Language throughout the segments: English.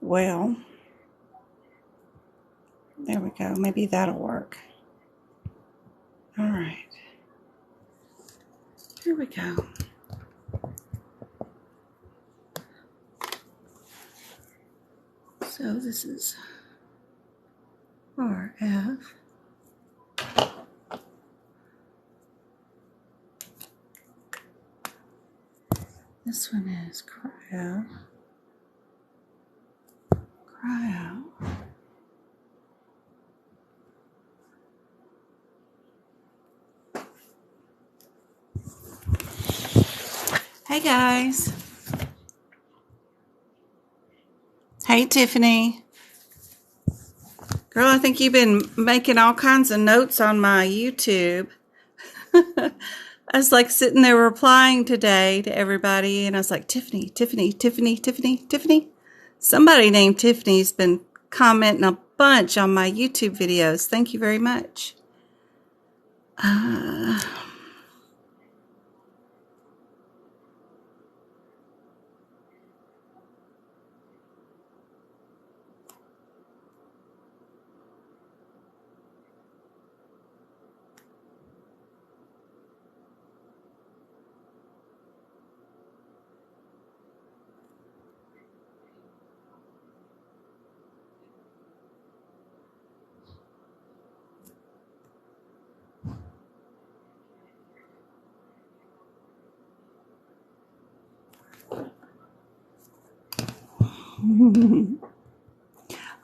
Well, there we go. Maybe that'll work. All right. Here we go. So this is RF. This one is cryo. Cryo. Hey guys. Hey Tiffany. Girl, I think you've been making all kinds of notes on my YouTube. I was like sitting there replying today to everybody, and I was like, Tiffany, Tiffany, Tiffany, Tiffany, Tiffany. Somebody named Tiffany's been commenting a bunch on my YouTube videos. Thank you very much.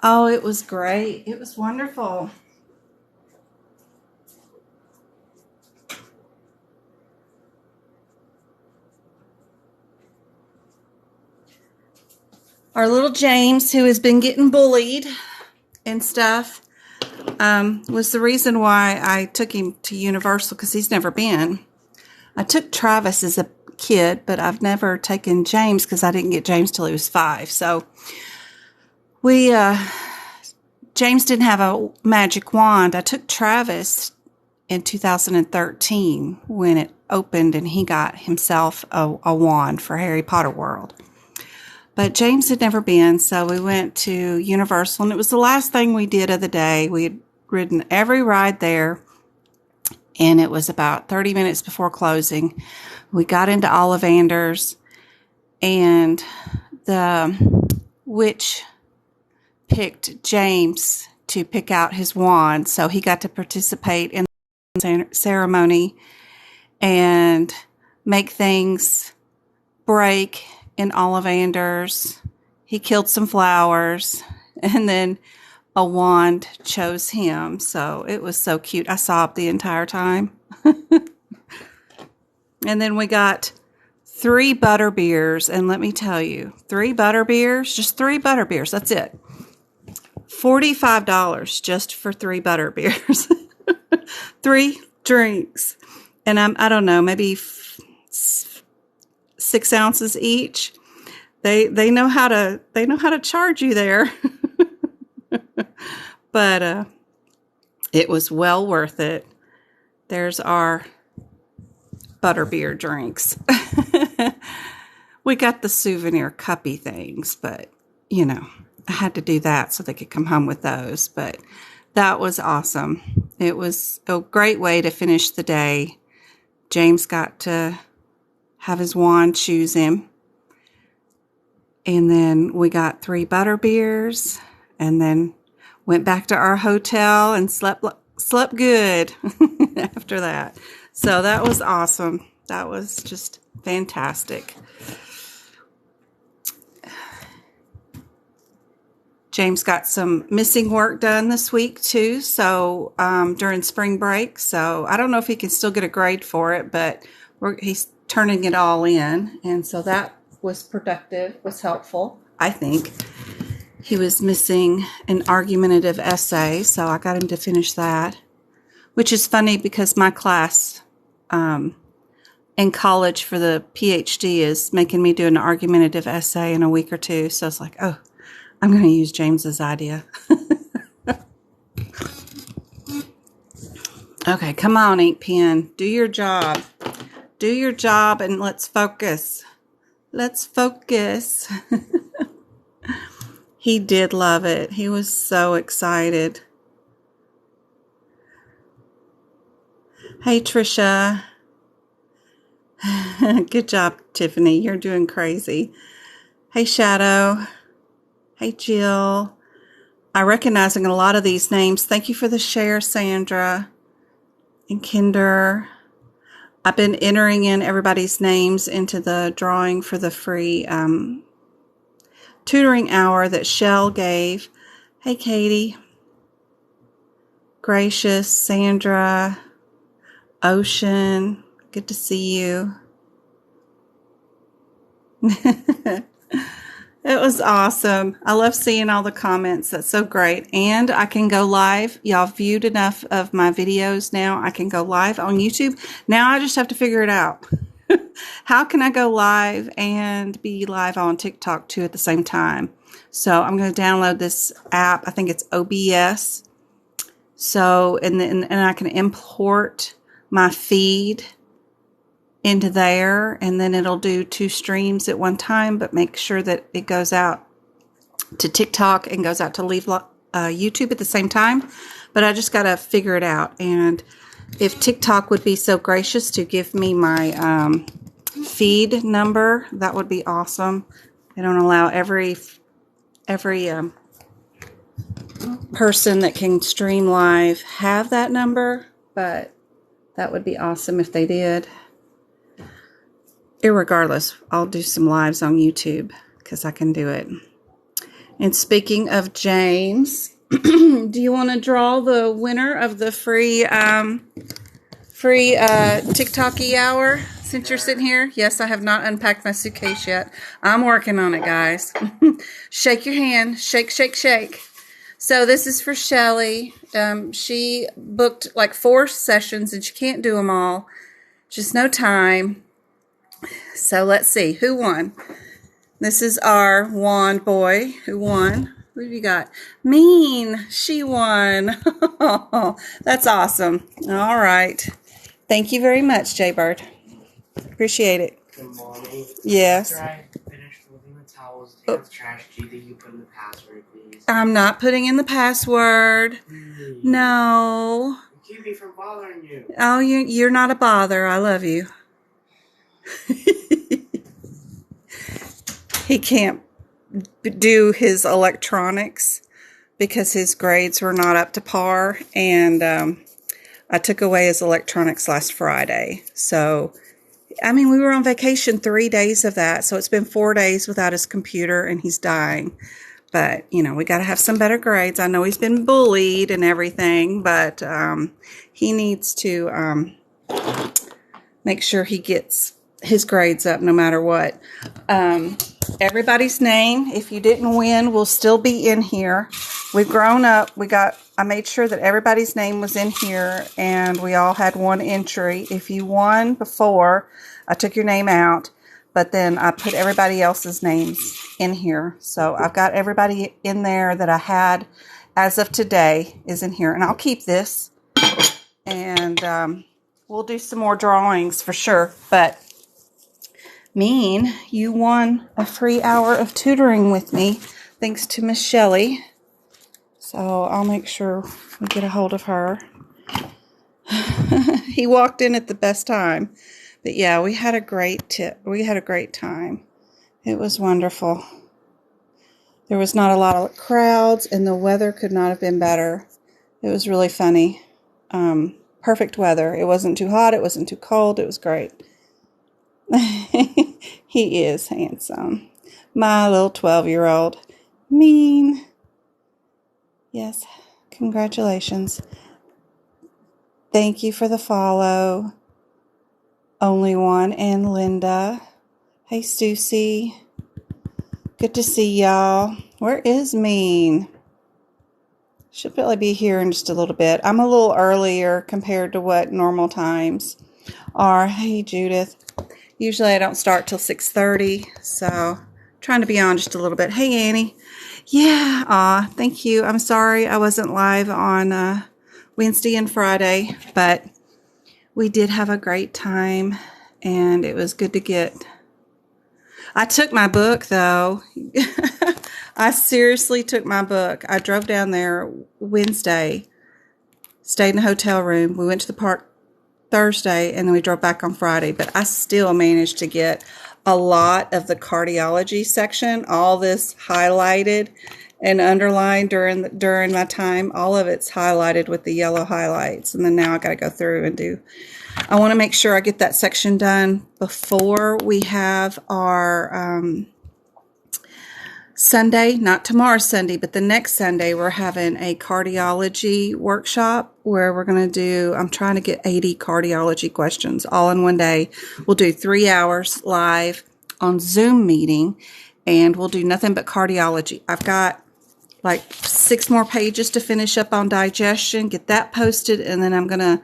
Oh, it was great. It was wonderful. Our little James, who has been getting bullied and stuff, was the reason why I took him to Universal, because he's never been. I took Travis as a kid, but I've never taken James because I didn't get James till he was 5. So James didn't have a magic wand. I took Travis in 2013 when it opened and he got himself a wand for Harry Potter World. But James had never been, so we went to Universal, and it was the last thing we did of the day. We had ridden every ride there, and it was about 30 minutes before closing. We got into Ollivander's, and the witch picked James to pick out his wand, so he got to participate in the ceremony and make things break in Ollivander's. He killed some flowers, and then a wand chose him. So it was so cute. I sobbed the entire time. And then we got 3 butter beers, and let me tell you, 3 butter beers, just 3 butter beers. That's it. $45 just for 3 butter beers. 3 drinks. And I don't know, maybe 6 ounces each. They know how to charge you there. But it was well worth it. There's our butterbeer drinks. We got the souvenir cuppy things, but you know, I had to do that so they could come home with those. But that was awesome. It was a great way to finish the day. James got to have his wand choose him. And then we got 3 butter beers, and then went back to our hotel and slept good after that. So that was awesome. That was just fantastic. James got some missing work done this week too, so during spring break. So I don't know if he can still get a grade for it, but he's turning it all in, and so that was productive, was helpful, I think. He was missing an argumentative essay, so I got him to finish that, which is funny because my class in college for the PhD is making me do an argumentative essay in a week or two. So it's like, oh, I'm going to use James's idea. Okay, come on, ink pen. Do your job. Do your job and let's focus. Let's focus. He did love it. He was so excited. Hey, Trisha. Good job, Tiffany. You're doing crazy. Hey, Shadow. Hey, Jill. I'm recognizing a lot of these names. Thank you for the share, Sandra and Kinder. I've been entering in everybody's names into the drawing for the free tutoring hour that Shell gave. Hey, Katie. Gracious, Sandra, Ocean. Good to see you. It was awesome. I love seeing all the comments. That's so great. And I can go live. Y'all viewed enough of my videos now. I can go live on YouTube. Now I just have to figure it out. How can I go live and be live on TikTok too at the same time? So I'm going to download this app. I think it's OBS. So, and I can import my feed into there, and then it'll do 2 streams at one time, but make sure that it goes out to TikTok and goes out to YouTube at the same time. But I just got to figure it out. And if TikTok would be so gracious to give me my feed number, that would be awesome. They don't allow every person that can stream live have that number, but that would be awesome if they did. Irregardless, I'll do some lives on YouTube because I can do it. And speaking of James, do you want to draw the winner of the free TikTok-y hour since you're sitting here? Yes, I have not unpacked my suitcase yet. I'm working on it, guys. Shake your hand. Shake, shake, shake. So this is for Shelly. She booked like 4 sessions and she can't do them all. Just no time. So let's see who won. This is our wand boy who won. Who have you got? Mean. She won. That's awesome. All right. Thank you very much, Jaybird. Appreciate it. Good morning. Yes. After I finish folding the towels, take out the trash. Do you think you put in the password, please? I'm not putting in the password. No. Keep me from bothering you. Oh, you're not a bother. I love you. He can't do his electronics because his grades were not up to par, and I took away his electronics last Friday. So, I mean, we were on vacation 3 days of that, so it's been 4 days without his computer, and he's dying. But, you know, we got to have some better grades. I know he's been bullied and everything, but he needs to make sure he gets his grades up no matter what. Everybody's name, if you didn't win, will still be in here. We've grown up. I made sure that everybody's name was in here, and we all had 1 entry. If you won before, I took your name out, but then I put everybody else's names in here. So I've got everybody in there that I had as of today is in here, and I'll keep this, and we'll do some more drawings for sure. But Mean, you won a free hour of tutoring with me, thanks to Miss Shelley. So I'll make sure we get a hold of her. He walked in at the best time. But yeah, we had a great time. It was wonderful. There was not a lot of crowds, and the weather could not have been better. It was really funny. Perfect weather. It wasn't too hot. It wasn't too cold. It was great. He is handsome. My little 12-year-old. Mean. Yes. Congratulations. Thank you for the follow. Only One and Linda. Hey, Susie. Good to see y'all. Where is Mean? Should probably be here in just a little bit. I'm a little earlier compared to what normal times are. Hey, Judith. Usually I don't start till 6:30, so trying to be on just a little bit. Hey, Annie. Yeah, thank you. I'm sorry I wasn't live on Wednesday and Friday, but we did have a great time, and it was good to get... I took my book, though. I seriously took my book. I drove down there Wednesday, stayed in a hotel room. We went to the park Thursday, and then we drove back on Friday. But I still managed to get a lot of the cardiology section, all this highlighted and underlined during my time. All of it's highlighted with the yellow highlights. And then now I got to go through and do. I want to make sure I get that section done before we have our Sunday, not tomorrow Sunday, but the next Sunday, we're having a cardiology workshop where we're going to do, I'm trying to get 80 cardiology questions all in one day. We'll do 3 hours live on Zoom meeting, and we'll do nothing but cardiology. I've got like 6 more pages to finish up on digestion, get that posted, and then I'm going to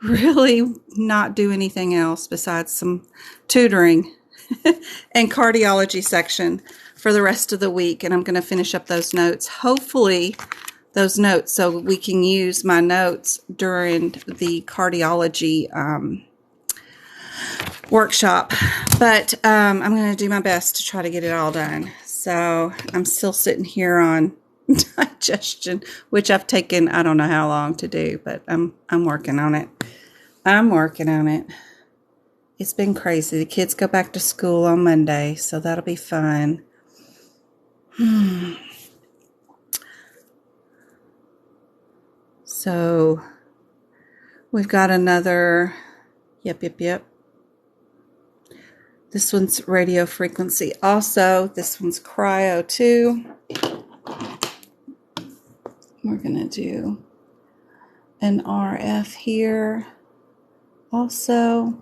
really not do anything else besides some tutoring and cardiology section for the rest of the week. And I'm going to finish up those notes, hopefully those notes, so we can use my notes during the cardiology workshop. But I'm going to do my best to try to get it all done. So I'm still sitting here on digestion, which I've taken, I don't know how long to do, but I'm working on it. I'm working on it. It's been crazy. The kids go back to school on Monday, so that'll be fun. So we've got another, yep. This one's radio frequency also. This one's cryo too. We're going to do an RF here also.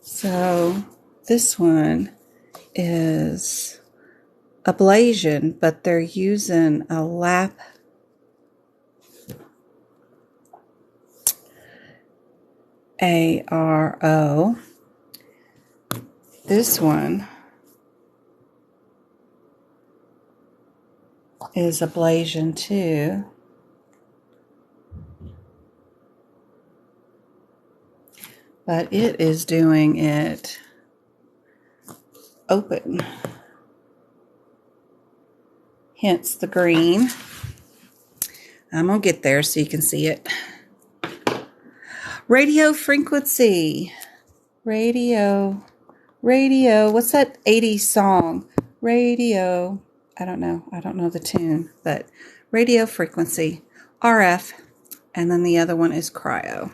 So this one is ablation, but they're using a lap ARO. This one is ablation too. But it is doing it open. Hence the green. I'm going to get there so you can see it. Radio frequency. Radio. What's that 80s song? Radio. I don't know the tune, but radio frequency. RF. And then the other one is cryo.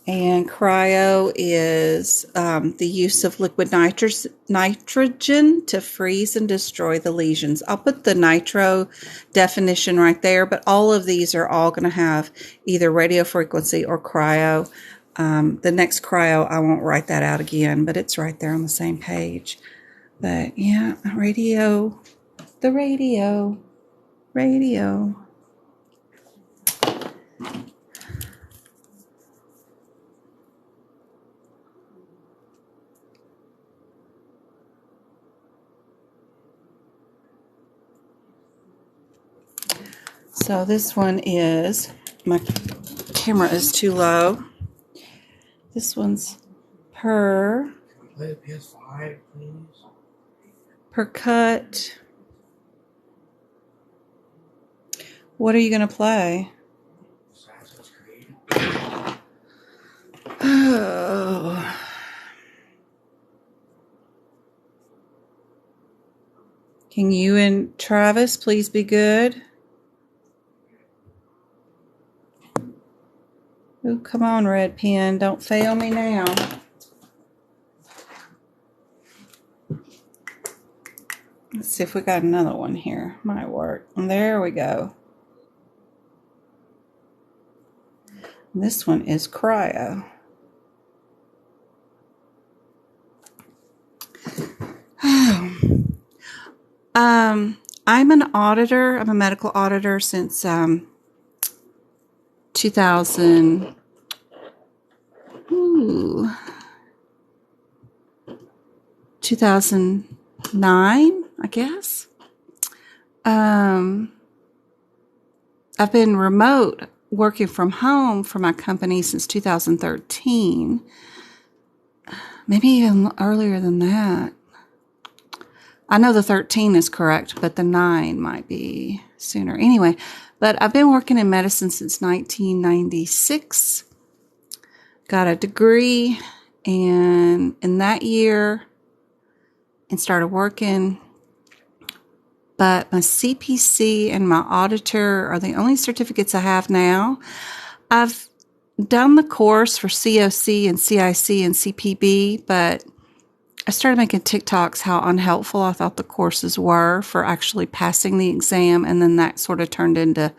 And cryo is the use of liquid nitrogen to freeze and destroy the lesions. I'll put the nitro definition right there, but all of these are all going to have either radio frequency or cryo. The next cryo, I won't write that out again, but it's right there on the same page. But yeah, radio. So this one is, my camera is too low. This one's per. Can we play the PS5, please? Per cut. What are you going to play? Assassin's Creed. Oh. Can you and Travis please be good? Oh, come on, red pen. Don't fail me now. Let's see if we got another one here. Might work. And there we go. This one is cryo. I'm an auditor. I'm a medical auditor since 2009, I guess. I've been remote working from home for my company since 2013. Maybe even earlier than that. I know the 13 is correct, but the 9 might be sooner. Anyway, but I've been working in medicine since 1996. Got a degree in that year and started working. But my CPC and my Auditor are the only certificates I have now. I've done the course for COC and CIC and CPB, but I started making TikToks how unhelpful I thought the courses were for actually passing the exam, and then that sort of turned into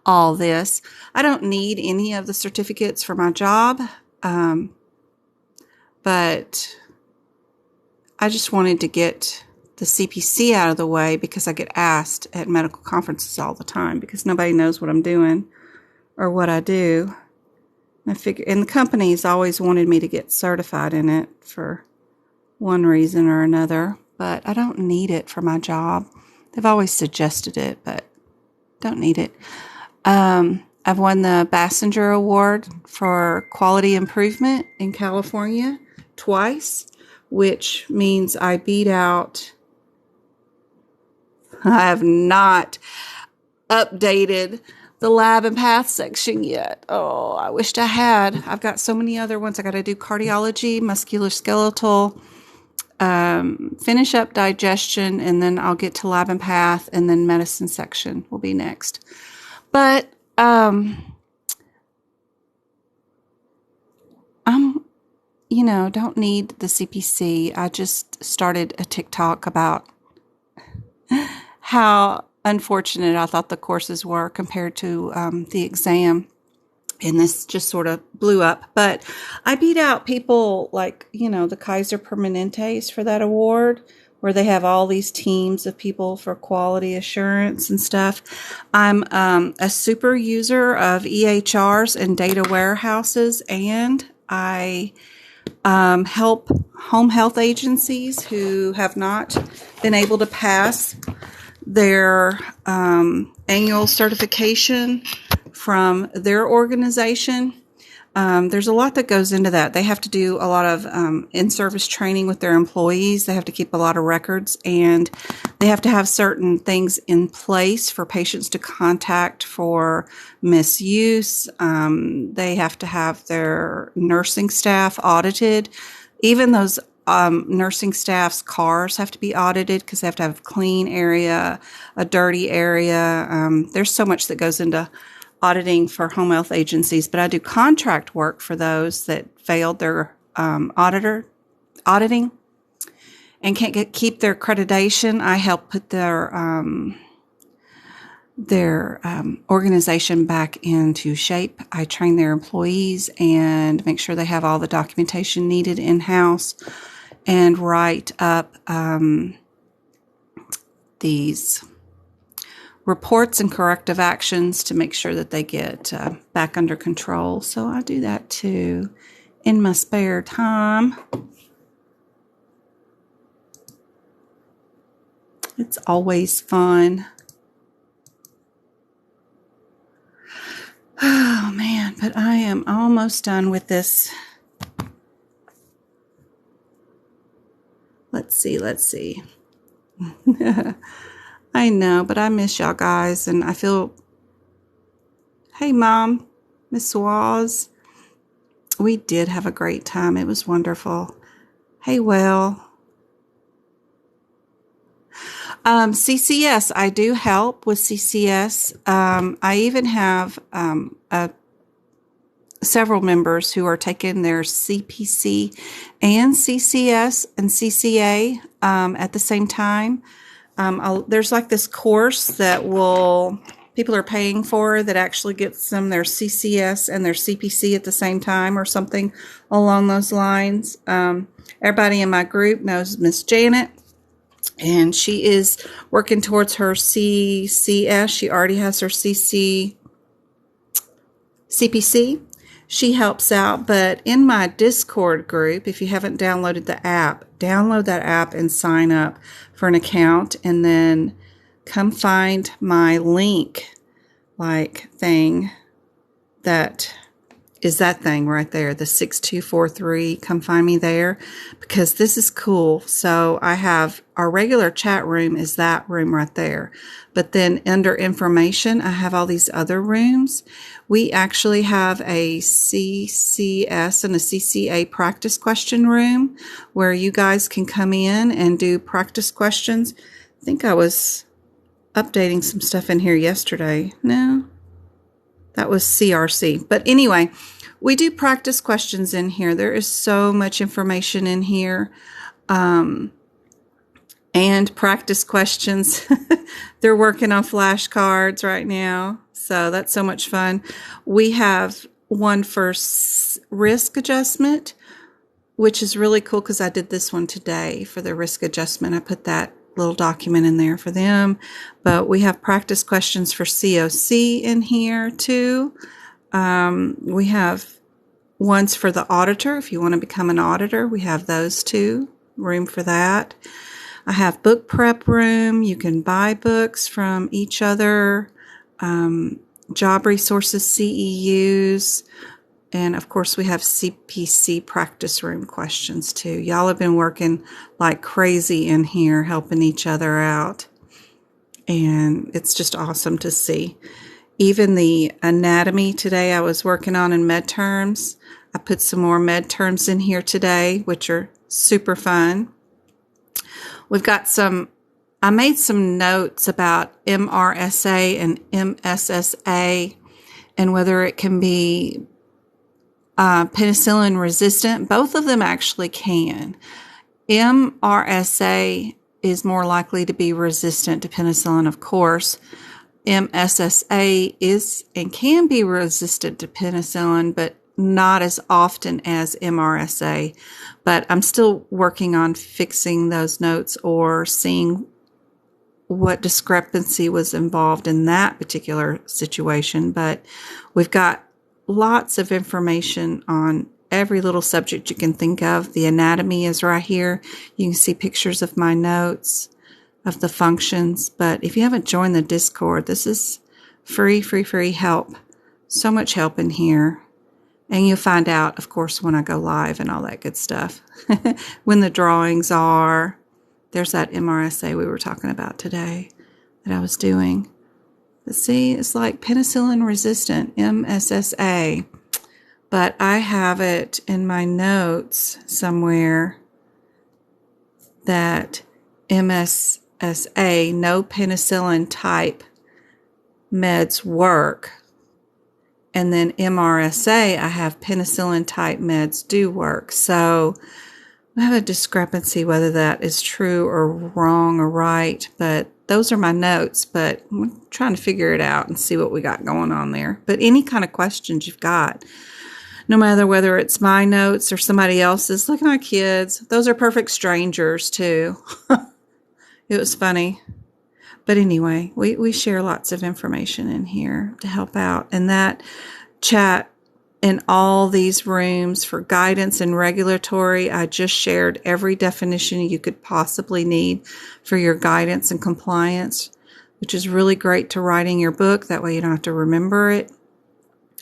all this. I don't need any of the certificates for my job, but I just wanted to get the CPC out of the way because I get asked at medical conferences all the time because nobody knows what I'm doing or what I do. And the company's always wanted me to get certified in it for one reason or another, but I don't need it for my job. They've always suggested it, but don't need it. I've won the Bassinger Award for Quality Improvement in California twice, which means I beat out... I have not updated the lab and path section yet. Oh, I wished I had. I've got so many other ones. I got to do cardiology, musculoskeletal, finish up digestion, and then I'll get to lab and path, and then medicine section will be next. But don't need the CPC. I just started a TikTok about how unfortunate I thought the courses were compared to the exam. And this just sort of blew up. But I beat out people like, the Kaiser Permanentes for that award, where they have all these teams of people for quality assurance and stuff. I'm a super user of EHRs and data warehouses, and I help home health agencies who have not been able to pass their annual certification from their organization. There's a lot that goes into that. They have to do a lot of in-service training with their employees. They have to keep a lot of records, and they have to have certain things in place for patients to contact for misuse. They have to have their nursing staff audited. Even those nursing staff's cars have to be audited because they have to have a clean area, a dirty area. There's so much that goes into auditing for home health agencies, but I do contract work for those that failed their auditing and can't keep their accreditation. I help put their organization back into shape. I train their employees and make sure they have all the documentation needed in-house, and write up these reports and corrective actions to make sure that they get back under control. So I do that too in my spare time. It's always fun. Oh man, but I am almost done with this. Let's see. I know, but I miss y'all guys, and I feel... Hey, Mom, Miss Waz. We did have a great time. It was wonderful. Hey, Will. CCS, I do help with CCS. I even have several members who are taking their CPC and CCS and CCA at the same time. There's like this course that people are paying for that actually gets them their CCS and their CPC at the same time, or something along those lines. Everybody in my group knows Miss Janet, and she is working towards her CCS. She already has her CPC. She helps out, but in my Discord group, if you haven't downloaded the app, download that app and sign up for an account, and then come find my link thing that is that thing right there, the 6243. Come find me there because this is cool. So I have our regular chat room is that room right there. But then under information, I have all these other rooms. We actually have a CCS and a CCA practice question room where you guys can come in and do practice questions. I think I was updating some stuff in here yesterday. No, that was CRC. But anyway, we do practice questions in here. There is so much information in here. And practice questions. They're working on flashcards right now. So that's so much fun. We have one for risk adjustment, which is really cool because I did this one today for the risk adjustment. I put that little document in there for them. But we have practice questions for COC in here too. We have ones for the auditor. If you want to become an auditor, we have those too. Room for that. I have book prep room. You can buy books from each other. Job resources, CEUs. And of course, we have CPC practice room questions too. Y'all have been working like crazy in here, helping each other out. And it's just awesome to see. Even the anatomy today I was working on in med terms. I put some more med terms in here today, which are super fun. We've got I made some notes about MRSA and MSSA and whether it can be penicillin resistant. Both of them actually can. MRSA is more likely to be resistant to penicillin, of course. MSSA is and can be resistant to penicillin, but not as often as MRSA. But I'm still working on fixing those notes or seeing what discrepancy was involved in that particular situation. But we've got lots of information on every little subject you can think of. The anatomy is right here. You can see pictures of my notes of the functions. But if you haven't joined the Discord, this is free help. So much help in here. And you'll find out, of course, when I go live and all that good stuff. When the drawings are. There's that MRSA we were talking about today that I was doing. But see, it's like penicillin resistant, MSSA. But I have it in my notes somewhere that MSSA, no penicillin type meds work. And then MRSA, I have penicillin type meds do work. So I have a discrepancy whether that is true or wrong or right. But those are my notes. But I'm trying to figure it out and see what we got going on there. But any kind of questions you've got, no matter whether it's my notes or somebody else's, look at my kids. Those are perfect strangers too. It was funny. But anyway, we share lots of information in here to help out. And that chat in all these rooms for guidance and regulatory, I just shared every definition you could possibly need for your guidance and compliance, which is really great to write in your book. That way you don't have to remember it.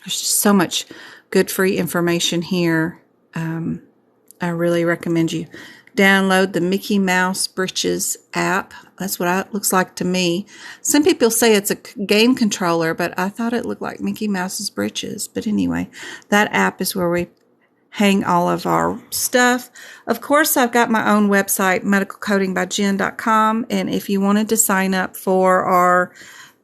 There's just so much good free information here. I really recommend you download the Mickey Mouse Britches app. That's what it looks like to me. Some people say it's a game controller, but I thought it looked like Mickey Mouse's britches. But anyway, that app is where we hang all of our stuff. Of course, I've got my own website, medicalcodingbyjen.com. And if you wanted to sign up for our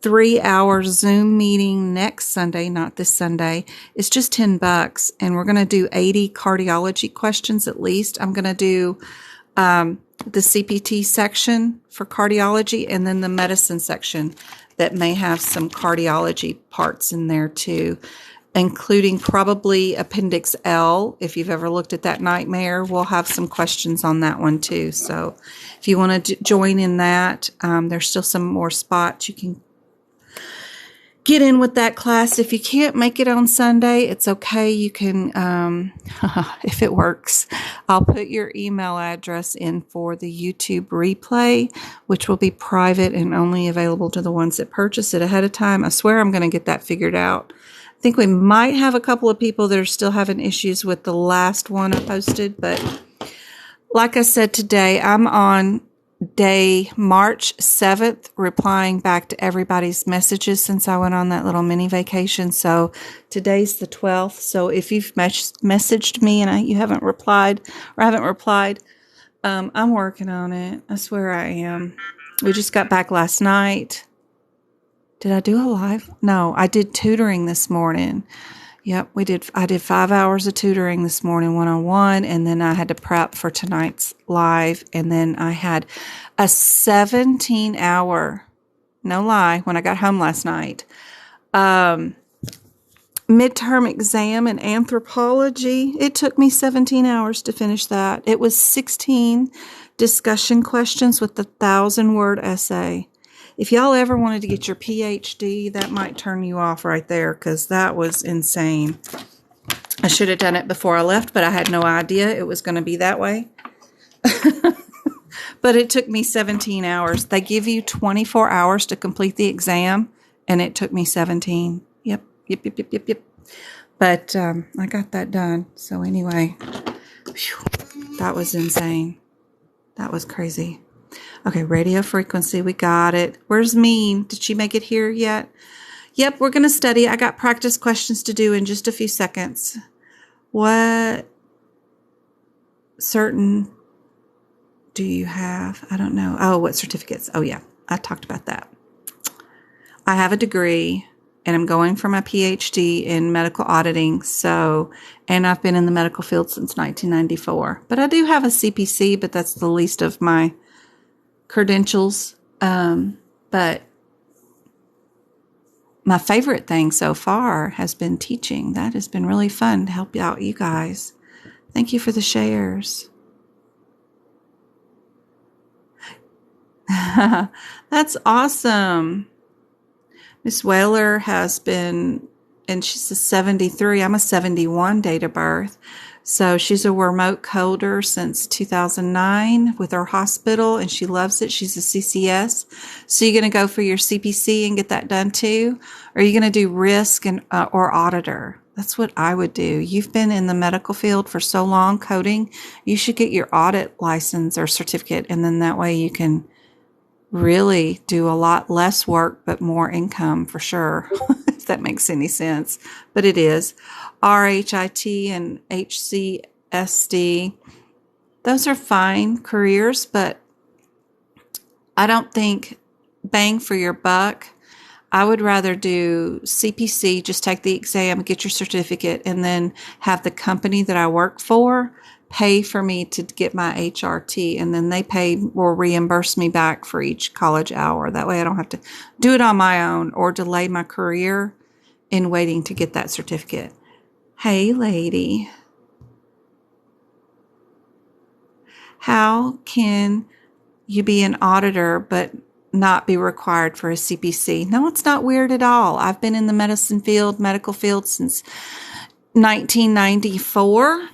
3-hour Zoom meeting next Sunday, not this Sunday, it's just $10. And we're going to do 80 cardiology questions at least. I'm going to do the CPT section for cardiology and then the medicine section that may have some cardiology parts in there too, including probably Appendix L. If you've ever looked at that nightmare, we'll have some questions on that one too. So if you want to join in that, there's still some more spots. You can get in with that class. If you can't make it on Sunday, it's okay. You can, if it works, I'll put your email address in for the YouTube replay, which will be private and only available to the ones that purchase it ahead of time. I swear I'm going to get that figured out. I think we might have a couple of people that are still having issues with the last one I posted, but like I said today, I'm on day March 7th, replying back to everybody's messages since I went on that little mini vacation. So today's the 12th. So if you've messaged me and you haven't replied or haven't replied, I'm working on it. I swear I am. We just got back last night. Did I do a live? No, I did tutoring this morning. Yep, I did 5 hours of tutoring this morning, one-on-one, and then I had to prep for tonight's live, and then I had a 17-hour, no lie, when I got home last night, midterm exam in Anthropology. It took me 17 hours to finish that. It was 16 discussion questions with the 1,000-word essay. If y'all ever wanted to get your PhD, that might turn you off right there, because that was insane. I should have done it before I left, but I had no idea it was going to be that way. But it took me 17 hours. They give you 24 hours to complete the exam, and it took me 17. Yep. But I got that done. So anyway, that was insane. That was crazy. Okay, radio frequency, we got it. Where's Mean? Did she make it here yet? Yep, we're going to study. I got practice questions to do in just a few seconds. What certain do you have? I don't know. Oh, what certificates? Oh, yeah, I talked about that. I have a degree, and I'm going for my PhD in medical auditing. And I've been in the medical field since 1994. But I do have a CPC, but that's the least of my credentials, but my favorite thing so far has been teaching. That has been really fun to help out you guys. Thank you for the shares. That's awesome. Miss Whaler has been, and she's a 73. I'm a 71 date of birth. So she's a remote coder since 2009 with her hospital, and she loves it. She's a CCS. So you're going to go for your CPC and get that done too? Or are you going to do risk and or auditor? That's what I would do. You've been in the medical field for so long coding. You should get your audit license or certificate, and then that way you can really do a lot less work but more income for sure, if that makes any sense. But it is. RHIT and HCSD, those are fine careers, but I don't think bang for your buck. I would rather do CPC, just take the exam, get your certificate, and then have the company that I work for pay for me to get my HRT, and then they pay or reimburse me back for each college hour. That way I don't have to do it on my own or delay my career in waiting to get that certificate. Hey, lady. How can you be an auditor but not be required for a CPC? No, it's not weird at all. I've been in the medical field since 1994,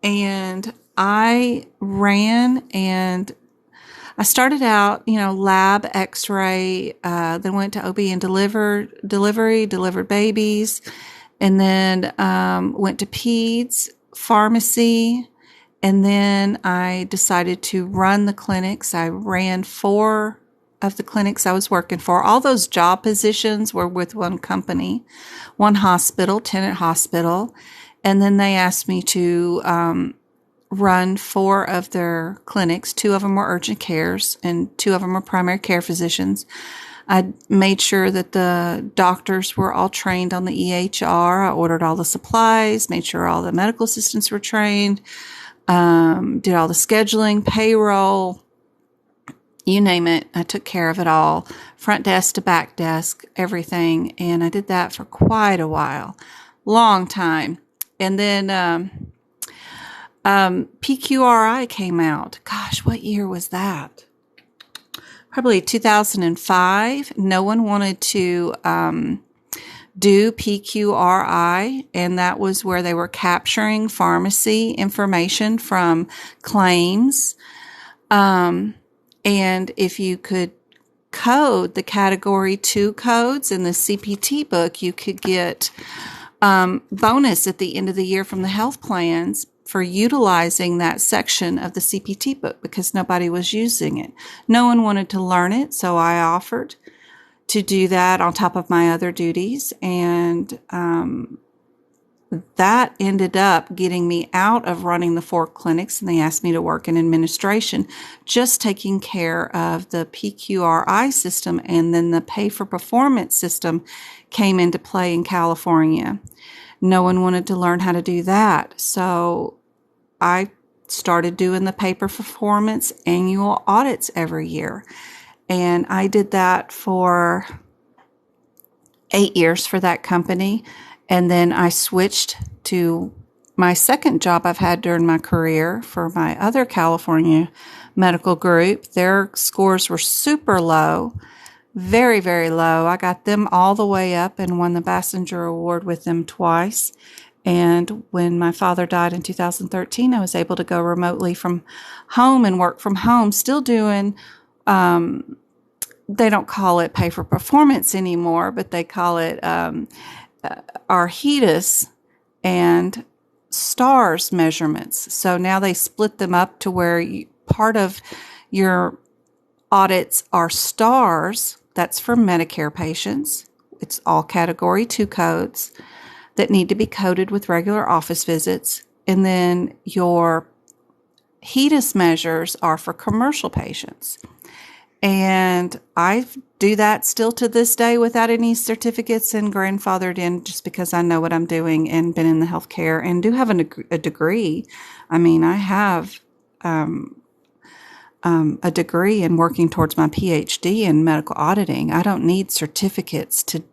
and I ran and I started out, lab, x-ray, then went to OB and delivered babies, and then went to peds, pharmacy, and then I decided to run the clinics. I ran 4 of the clinics I was working for. All those job positions were with one company, one hospital, Tenet Hospital, and then they asked me to run 4 of their clinics. 2 of them were urgent cares, and 2 of them were primary care physicians. I made sure that the doctors were all trained on the EHR. I ordered all the supplies, made sure all the medical assistants were trained, did all the scheduling, payroll, you name it. I took care of it all, front desk to back desk, everything. And I did that for quite a while, long time. And then PQRI came out. Gosh, what year was that? Probably 2005. No one wanted to do PQRI, and that was where they were capturing pharmacy information from claims. And if you could code the category 2 codes in the CPT book, you could get bonus at the end of the year from the health plans for utilizing that section of the CPT book because nobody was using it. No one wanted to learn it, so I offered to do that on top of my other duties, and that ended up getting me out of running the 4 clinics, and they asked me to work in administration, just taking care of the PQRI system, and then the pay for performance system came into play in California. No one wanted to learn how to do that, so I started doing the pay for performance annual audits every year, and I did that for 8 years for that company. And then I switched to my second job I've had during my career for my other California medical group. Their scores were super low, very, very low. I got them all the way up and won the Passenger Award with them twice. And when my father died in 2013, I was able to go remotely from home and work from home, still doing, they don't call it pay for performance anymore, but they call it our Hedis and stars measurements. So now they split them up to where part of your audits are stars. That's for Medicare patients. It's all category 2 codes that need to be coded with regular office visits. And then your Hedis measures are for commercial patients. And I do that still to this day without any certificates and grandfathered in just because I know what I'm doing and been in the healthcare and do have a degree. I mean, I have a degree in working towards my PhD in medical auditing. I don't need certificates to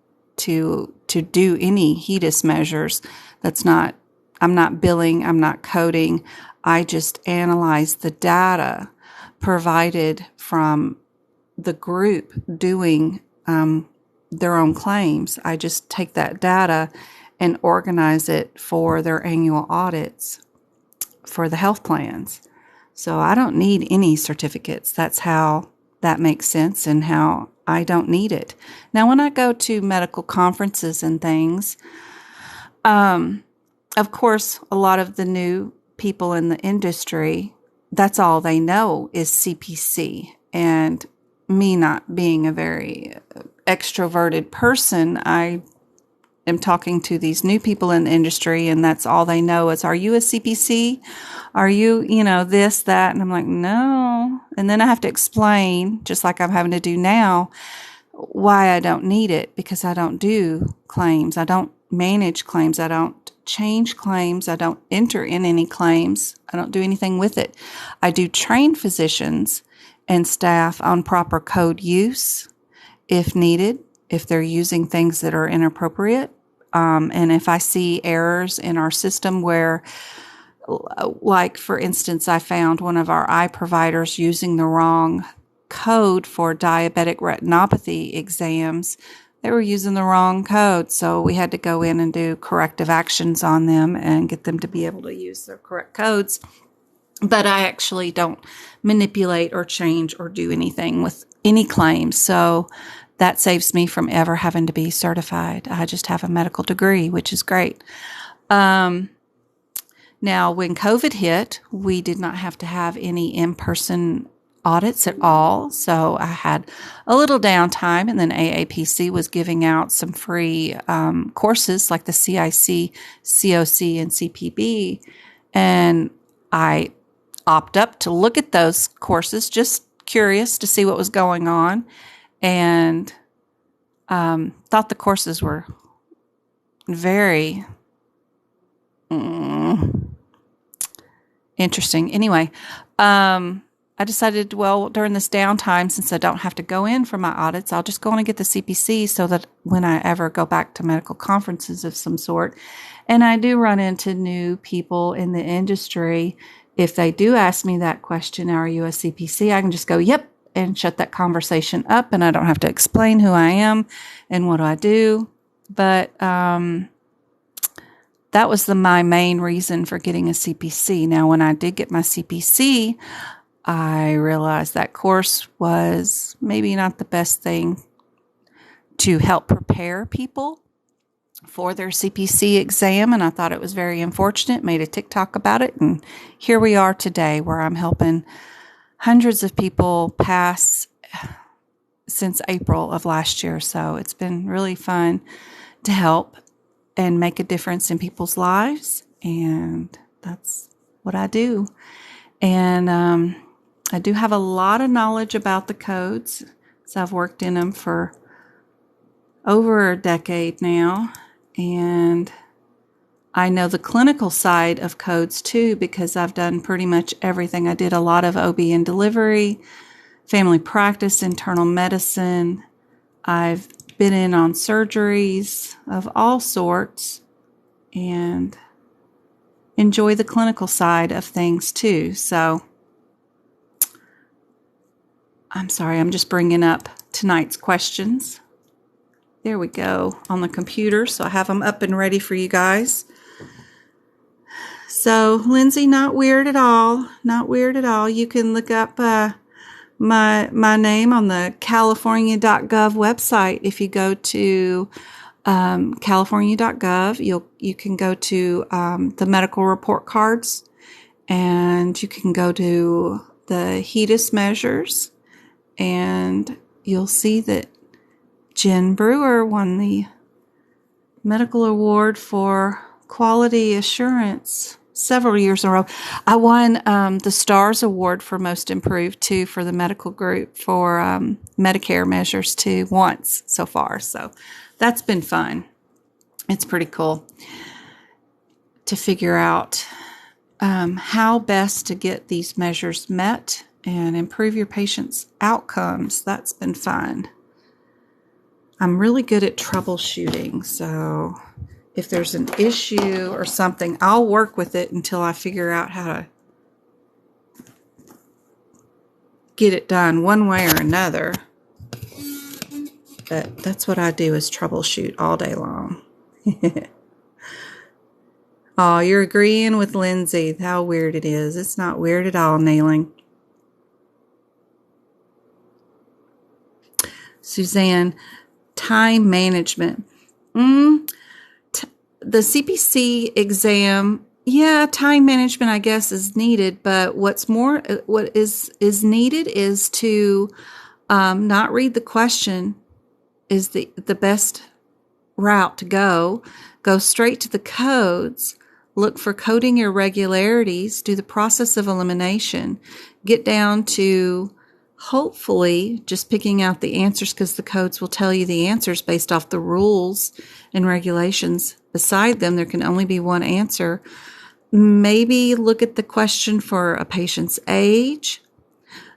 do any HEDIS measures. I'm not billing, I'm not coding. I just analyze the data provided from the group doing their own claims. I just take that data and organize it for their annual audits for the health plans. So I don't need any certificates. That's how that makes sense and how I don't need it. Now, when I go to medical conferences and things, of course, a lot of the new people in the industry, that's all they know is CPC. And me not being a very extroverted person, I am talking to these new people in the industry, and that's all they know is, are you a CPC? Are you, this, that? And I'm like, no. And then I have to explain, just like I'm having to do now, why I don't need it, because I don't do claims. I don't manage claims. I don't change claims. I don't enter in any claims. I don't do anything with it. I do train physicians and staff on proper code use if needed, if they're using things that are inappropriate. And if I see errors in our system where, like, for instance, I found one of our eye providers using the wrong code for diabetic retinopathy exams. They were using the wrong code, so we had to go in and do corrective actions on them and get them to be able to use their correct codes. But I actually don't manipulate or change or do anything with any claims. So that saves me from ever having to be certified. I just have a medical degree, which is great. Now, when COVID hit, we did not have to have any in-person audits at all. So I had a little downtime, and then AAPC was giving out some free courses like the CIC, COC, and CPB. And I opted up to look at those courses, just curious to see what was going on, and thought the courses were very interesting. Anyway, I decided, well, during this downtime, since I don't have to go in for my audits, I'll just go on and get the CPC so that when I ever go back to medical conferences of some sort, and I do run into new people in the industry, if they do ask me that question, are you a CPC? I can just go, yep, and shut that conversation up, and I don't have to explain who I am and what I do. But that was my main reason for getting a CPC. Now, when I did get my CPC, I realized that course was maybe not the best thing to help prepare people for their CPC exam, and I thought it was very unfortunate. Made a TikTok about it, and here we are today where I'm helping hundreds of people pass since April of last year. So it's been really fun to help and make a difference in people's lives, and that's what I do. And I do have a lot of knowledge about the codes, so I've worked in them for over a decade now, and I know the clinical side of codes too, because I've done pretty much everything. I did a lot of OB and delivery, family practice, internal medicine. I've been in on surgeries of all sorts and enjoy the clinical side of things too. So I'm sorry, I'm just bringing up tonight's questions. There we go on the computer. So I have them up and ready for you guys. So Lindsay, not weird at all. Not weird at all. You can look up my name on the California.gov website. If you go to California.gov, you can go to the medical report cards, and you can go to the Hedis measures, and you'll see that Jen Brewer won the medical award for quality assurance several years in a row. I won the STARS award for most improved too for the medical group for Medicare measures too once so far. So that's been fun. It's pretty cool to figure out how best to get these measures met and improve your patient's outcomes. That's been fun. I'm really good at troubleshooting, so if there's an issue or something, I'll work with it until I figure out how to get it done one way or another. But that's what I do, is troubleshoot all day long. Oh, you're agreeing with Lindsay how weird it is. It's not weird at all, nailing. Suzanne, time management. The CPC exam, yeah, time management, I guess, is needed. But what is needed is to not read the question is the best route to go. Go straight to the codes. Look for coding irregularities. Do the process of elimination. Get down to hopefully just picking out the answers, because the codes will tell you the answers based off the rules and regulations. Beside them, there can only be one answer. Maybe look at the question for a patient's age.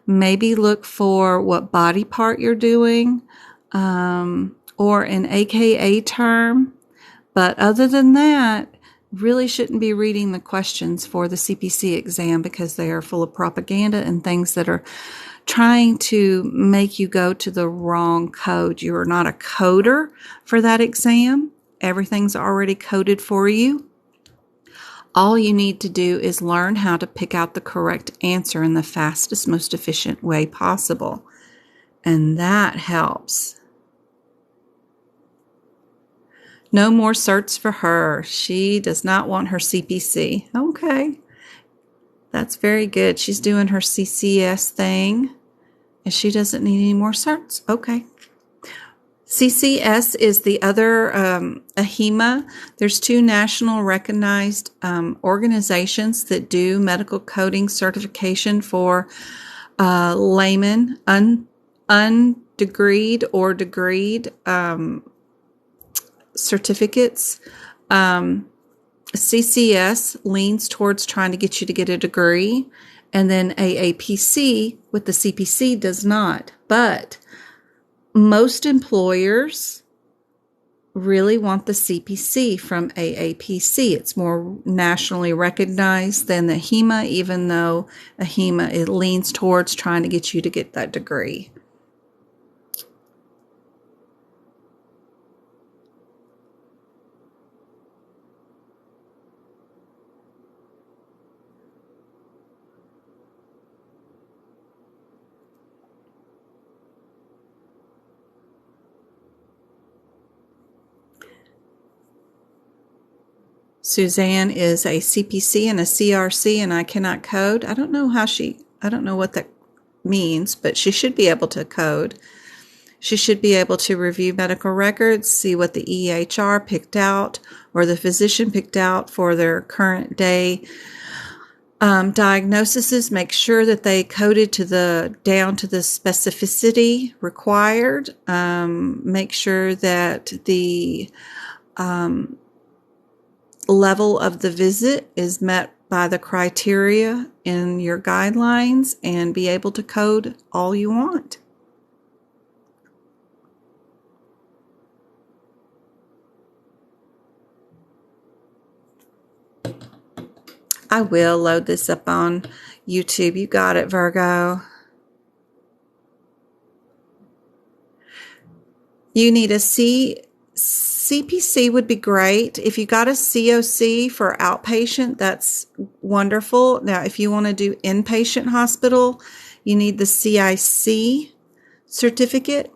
Maybe look for what body part you're doing, or an AKA term. But other than that, really shouldn't be reading the questions for the CPC exam, because they are full of propaganda and things that are trying to make you go to the wrong code. You are not a coder for that exam. Everything's already coded for you. All you need to do is learn how to pick out the correct answer in the fastest, most efficient way possible. And that helps. No more certs for her. She does not want her CPC. Okay. That's very good. She's doing her CCS thing, and she doesn't need any more certs. Okay. CCS is the other, a HIMA. There's two national recognized organizations that do medical coding certification for laymen, undegreed or degreed certificates. CCS leans towards trying to get you to get a degree, and then AAPC with the CPC does not. But most employers really want the CPC from AAPC. It's more nationally recognized than the HIMA, even though a HIMA, it leans towards trying to get you to get that degree. Suzanne is a CPC and a CRC, and I cannot code. I don't know what that means, but she should be able to code. She should be able to review medical records, see what the EHR picked out or the physician picked out for their current day diagnoses, make sure that they coded down to the specificity required, make sure that the level of the visit is met by the criteria in your guidelines, and be able to code all you want. I will load this up on YouTube. You got it, Virgo. You need a CPC would be great. If you got a COC for outpatient, that's wonderful. Now, if you want to do inpatient hospital, you need the CIC certificate.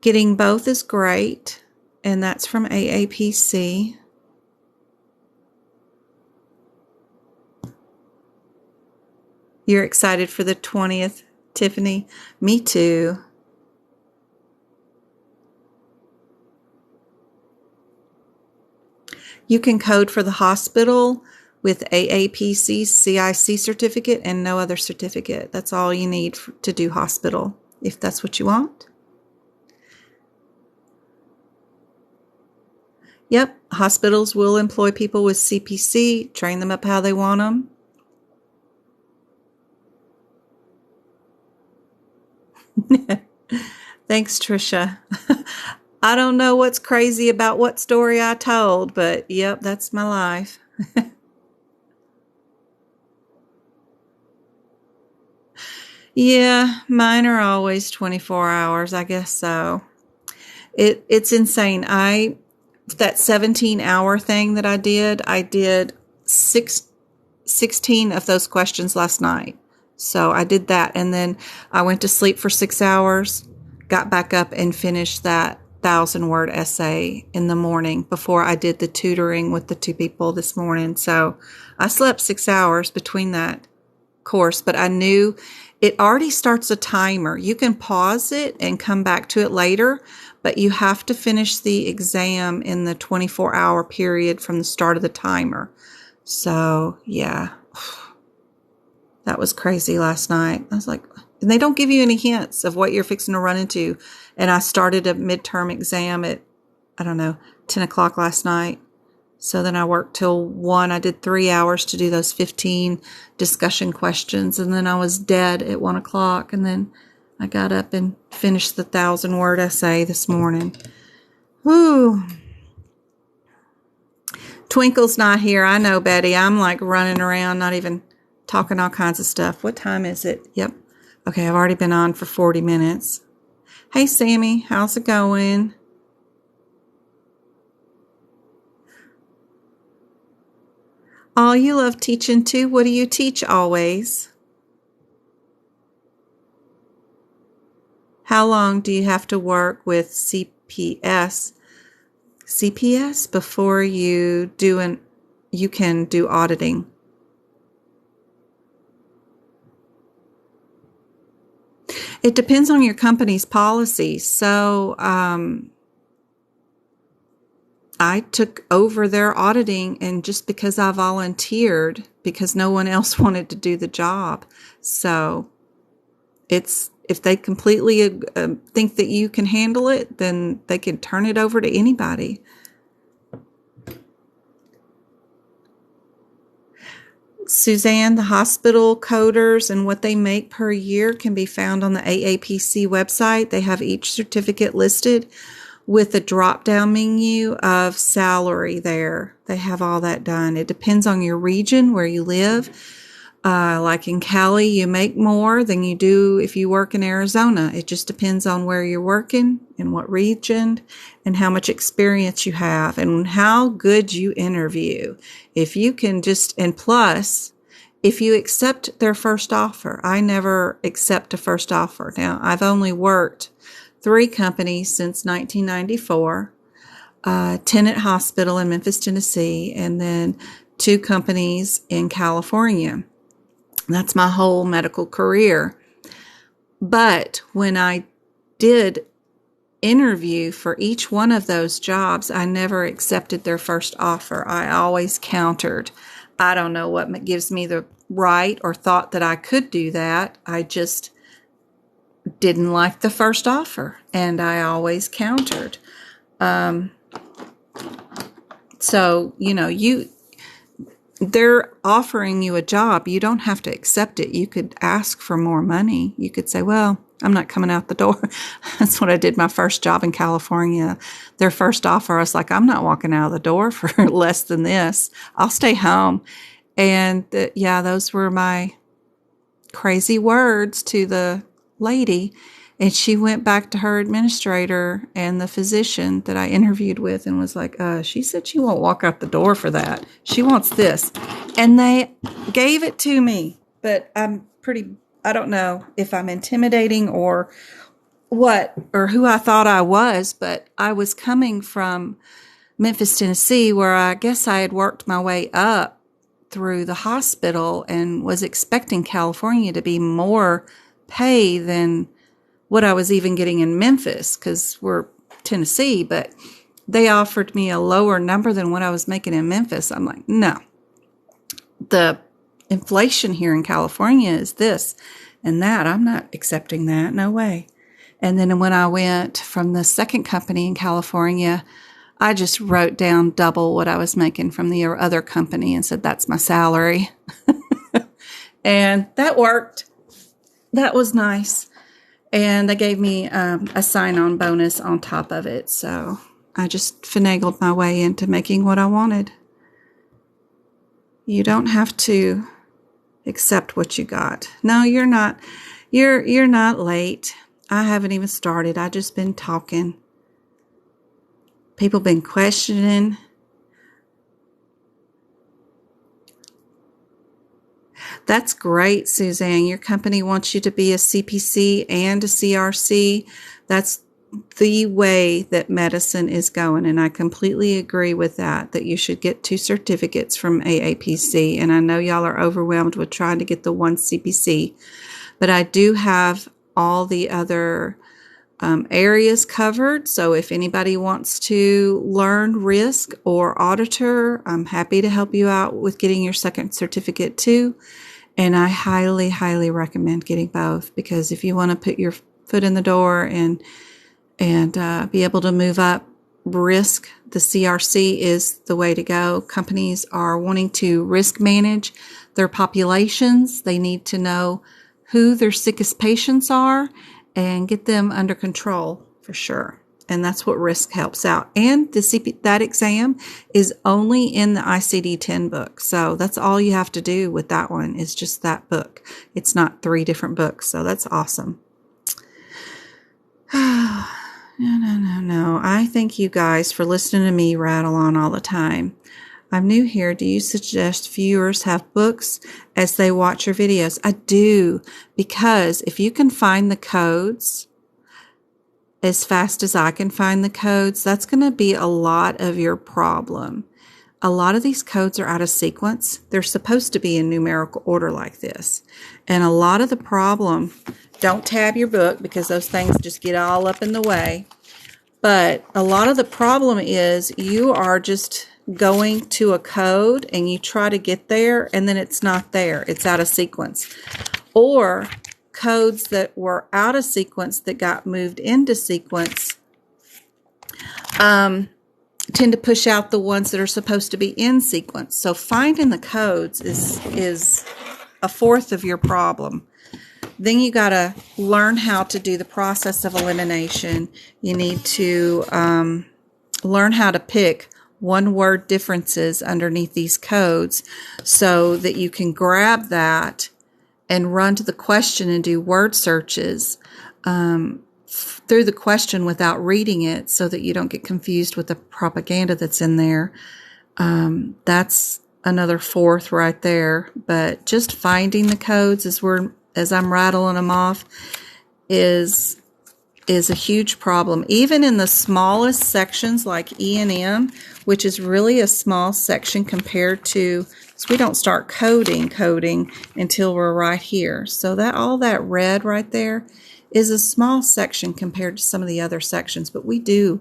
Getting both is great, and that's from AAPC. You're excited for the 20th, Tiffany? Me too. You can code for the hospital with AAPC CIC certificate and no other certificate. That's all you need to do hospital, if that's what you want. Yep, hospitals will employ people with CPC, train them up how they want them. Thanks, Trisha. I don't know what's crazy about what story I told, but yep, that's my life. Yeah, mine are always 24 hours, I guess so. It's insane. That 17-hour thing that I did 16 of those questions last night. So I did that, and then I went to sleep for 6 hours, got back up and finished that 1,000-word essay in the morning before I did the tutoring with the 2 people this morning. So I slept 6 hours between that course, but I knew it already starts a timer. You can pause it and come back to it later, but you have to finish the exam in the 24-hour period from the start of the timer. So yeah. That was crazy last night. I was like, and they don't give you any hints of what you're fixing to run into. And I started a midterm exam at, 10 o'clock last night. So then I worked till 1. I did 3 hours to do those 15 discussion questions. And then I was dead at 1 o'clock. And then I got up and finished the 1,000-word essay this morning. Whew. Twinkle's not here. I know, Betty. I'm like running around, not even talking all kinds of stuff. What time is it? Yep. Okay, I've already been on for 40 minutes. Hey, Sammy, how's it going? Oh, you love teaching too. What do you teach always? How long do you have to work with CPS before you can do auditing? It depends on your company's policy. So I took over their auditing, and just because I volunteered, because no one else wanted to do the job. So if they completely think that you can handle it, then they can turn it over to anybody. Suzanne, the hospital coders and what they make per year can be found on the AAPC website. They have each certificate listed with a drop-down menu of salary there. They have all that done. It depends on your region, where you live. Like in Cali, you make more than you do if you work in Arizona. It just depends on where you're working, in what region, and how much experience you have, and how good you interview. If you can and plus, if you accept their first offer. I never accept a first offer. Now, I've only worked 3 companies since 1994. Tenet Hospital in Memphis, Tennessee, and then 2 companies in California. That's my whole medical career. But when I did interview for each one of those jobs, I never accepted their first offer. I always countered. I don't know what gives me the right or thought that I could do that. I just didn't like the first offer, and I always countered. So, they're offering you a job. You don't have to accept it. You could ask for more money. You could say, well, I'm not coming out the door. That's what I did my first job in California. Their first offer, I was like, I'm not walking out of the door for less than this. I'll stay home. And those were my crazy words to the lady. And she went back to her administrator and the physician that I interviewed with and was like, she said she won't walk out the door for that. She wants this. And they gave it to me. But I don't know if I'm intimidating or what, or who I thought I was, but I was coming from Memphis, Tennessee, where I guess I had worked my way up through the hospital and was expecting California to be more pay than what I was even getting in Memphis, because we're Tennessee, but they offered me a lower number than what I was making in Memphis. I'm like, no, the inflation here in California is this and that. I'm not accepting that. No way. And then when I went from the second company in California, I just wrote down double what I was making from the other company and said, that's my salary. And that worked. That was nice. And they gave me a sign-on bonus on top of it. So I just finagled my way into making what I wanted. You don't have to accept what you got. No, you're not. You're not late. I haven't even started. I just been talking. People been questioning. That's great, Suzanne. Your company wants you to be a CPC and a CRC. That's the way that medicine is going. And I completely agree with that you should get 2 certificates from AAPC. And I know y'all are overwhelmed with trying to get the 1 CPC, but I do have all the other areas covered. So if anybody wants to learn risk or auditor, I'm happy to help you out with getting your second certificate too. And I highly, highly recommend getting both, because if you want to put your foot in the door and be able to move up risk, the CRC is the way to go. Companies are wanting to risk manage their populations. They need to know who their sickest patients are and get them under control for sure. And that's what risk helps out. And that exam is only in the ICD-10 book. So that's all you have to do with that one is just that book. It's not 3 different books. So that's awesome. No. I thank you guys for listening to me rattle on all the time. I'm new here. Do you suggest viewers have books as they watch your videos? I do, because if you can find the codes as fast as I can find the codes, that's going to be a lot of your problem. A lot of these codes are out of sequence. They're supposed to be in numerical order like this. And a lot of the problem, don't tab your book because those things just get all up in the way. But a lot of the problem is you are just going to a code and you try to get there and then it's not there. It's out of sequence. Or codes that were out of sequence that got moved into sequence tend to push out the ones that are supposed to be in sequence. So finding the codes is a fourth of your problem. Then you got to learn how to do the process of elimination. You need to learn how to pick one-word differences underneath these codes so that you can grab that and run to the question and do word searches through the question without reading it so that you don't get confused with the propaganda that's in there. That's another fourth right there. But just finding the codes as I'm rattling them off is is a huge problem. Even in the smallest sections like E&M, which is really a small section compared to, so we don't start coding until we're right here. So that all that red right there is a small section compared to some of the other sections, but we do,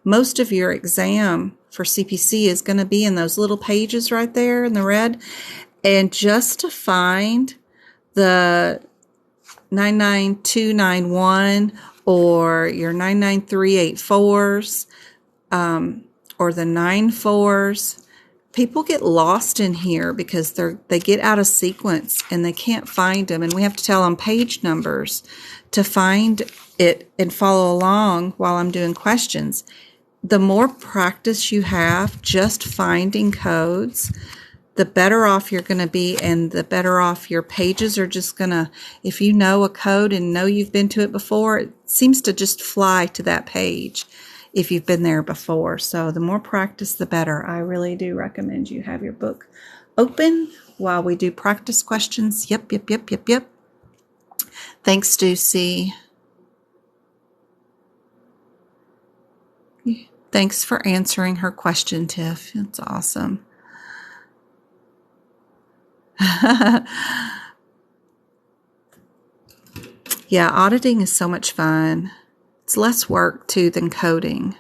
most of your exam for CPC is going to be in those little pages right there in the red. And just to find the 99291 or your 99384s or the 94s, people get lost in here because they get out of sequence and they can't find them, and we have to tell them page numbers to find it and follow along while I'm doing questions. The more practice you have just finding codes, the better off you're going to be, and the better off your pages are just going to, if you know a code and know you've been to it before, it seems to just fly to that page if you've been there before. So the more practice, the better. I really do recommend you have your book open while we do practice questions. Yep. Thanks, Stussy. Thanks for answering her question, Tiff. It's awesome. Yeah, auditing is so much fun. It's less work, too, than coding.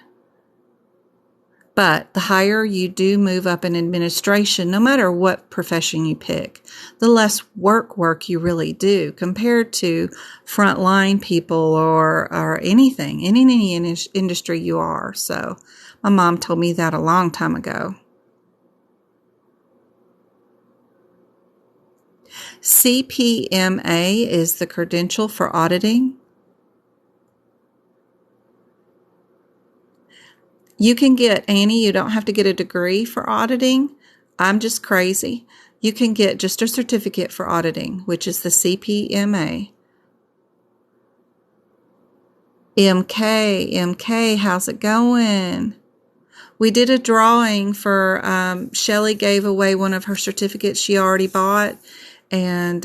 But the higher you do move up in administration, no matter what profession you pick, the less work you really do compared to frontline people or anything, in any industry you are. So my mom told me that a long time ago. CPMA is the credential for auditing. You can get, Annie, you don't have to get a degree for auditing. I'm just crazy. You can get just a certificate for auditing, which is the CPMA. MK, how's it going? We did a drawing for, Shelly gave away one of her certificates she already bought. And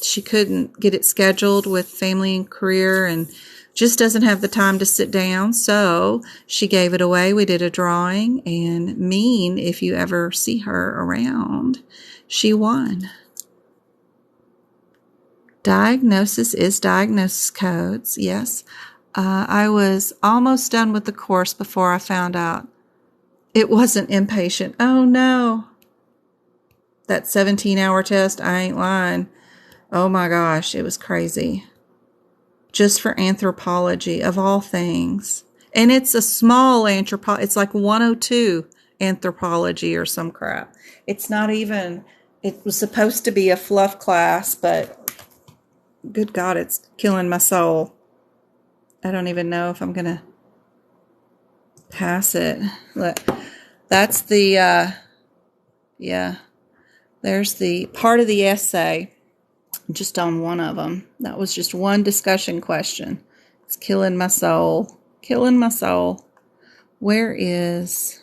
she couldn't get it scheduled with family and career and just doesn't have the time to sit down. So she gave it away. We did a drawing, and Mean, if you ever see her around, she won. Diagnosis is diagnosis codes. Yes. I was almost done with the course before I found out it wasn't inpatient. Oh, no. That 17-hour test, I ain't lying. Oh my gosh, it was crazy. Just for anthropology, of all things. And it's a small anthropology. It's like 102 anthropology or some crap. It's not even, it was supposed to be a fluff class, but good God, it's killing my soul. I don't even know if I'm going to pass it. Look, that's the, yeah. There's the part of the essay, just on one of them. That was just one discussion question. It's killing my soul. Killing my soul. Where is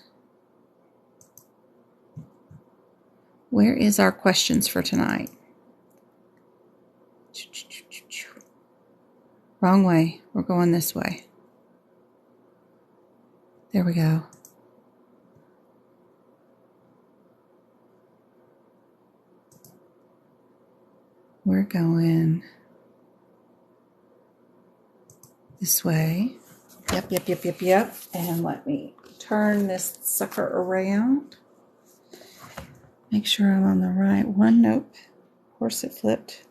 our questions for tonight? Wrong way. We're going this way. There we go. We're going this way. Yep. And let me turn this sucker around. Make sure I'm on the right one. Nope. Of course it flipped.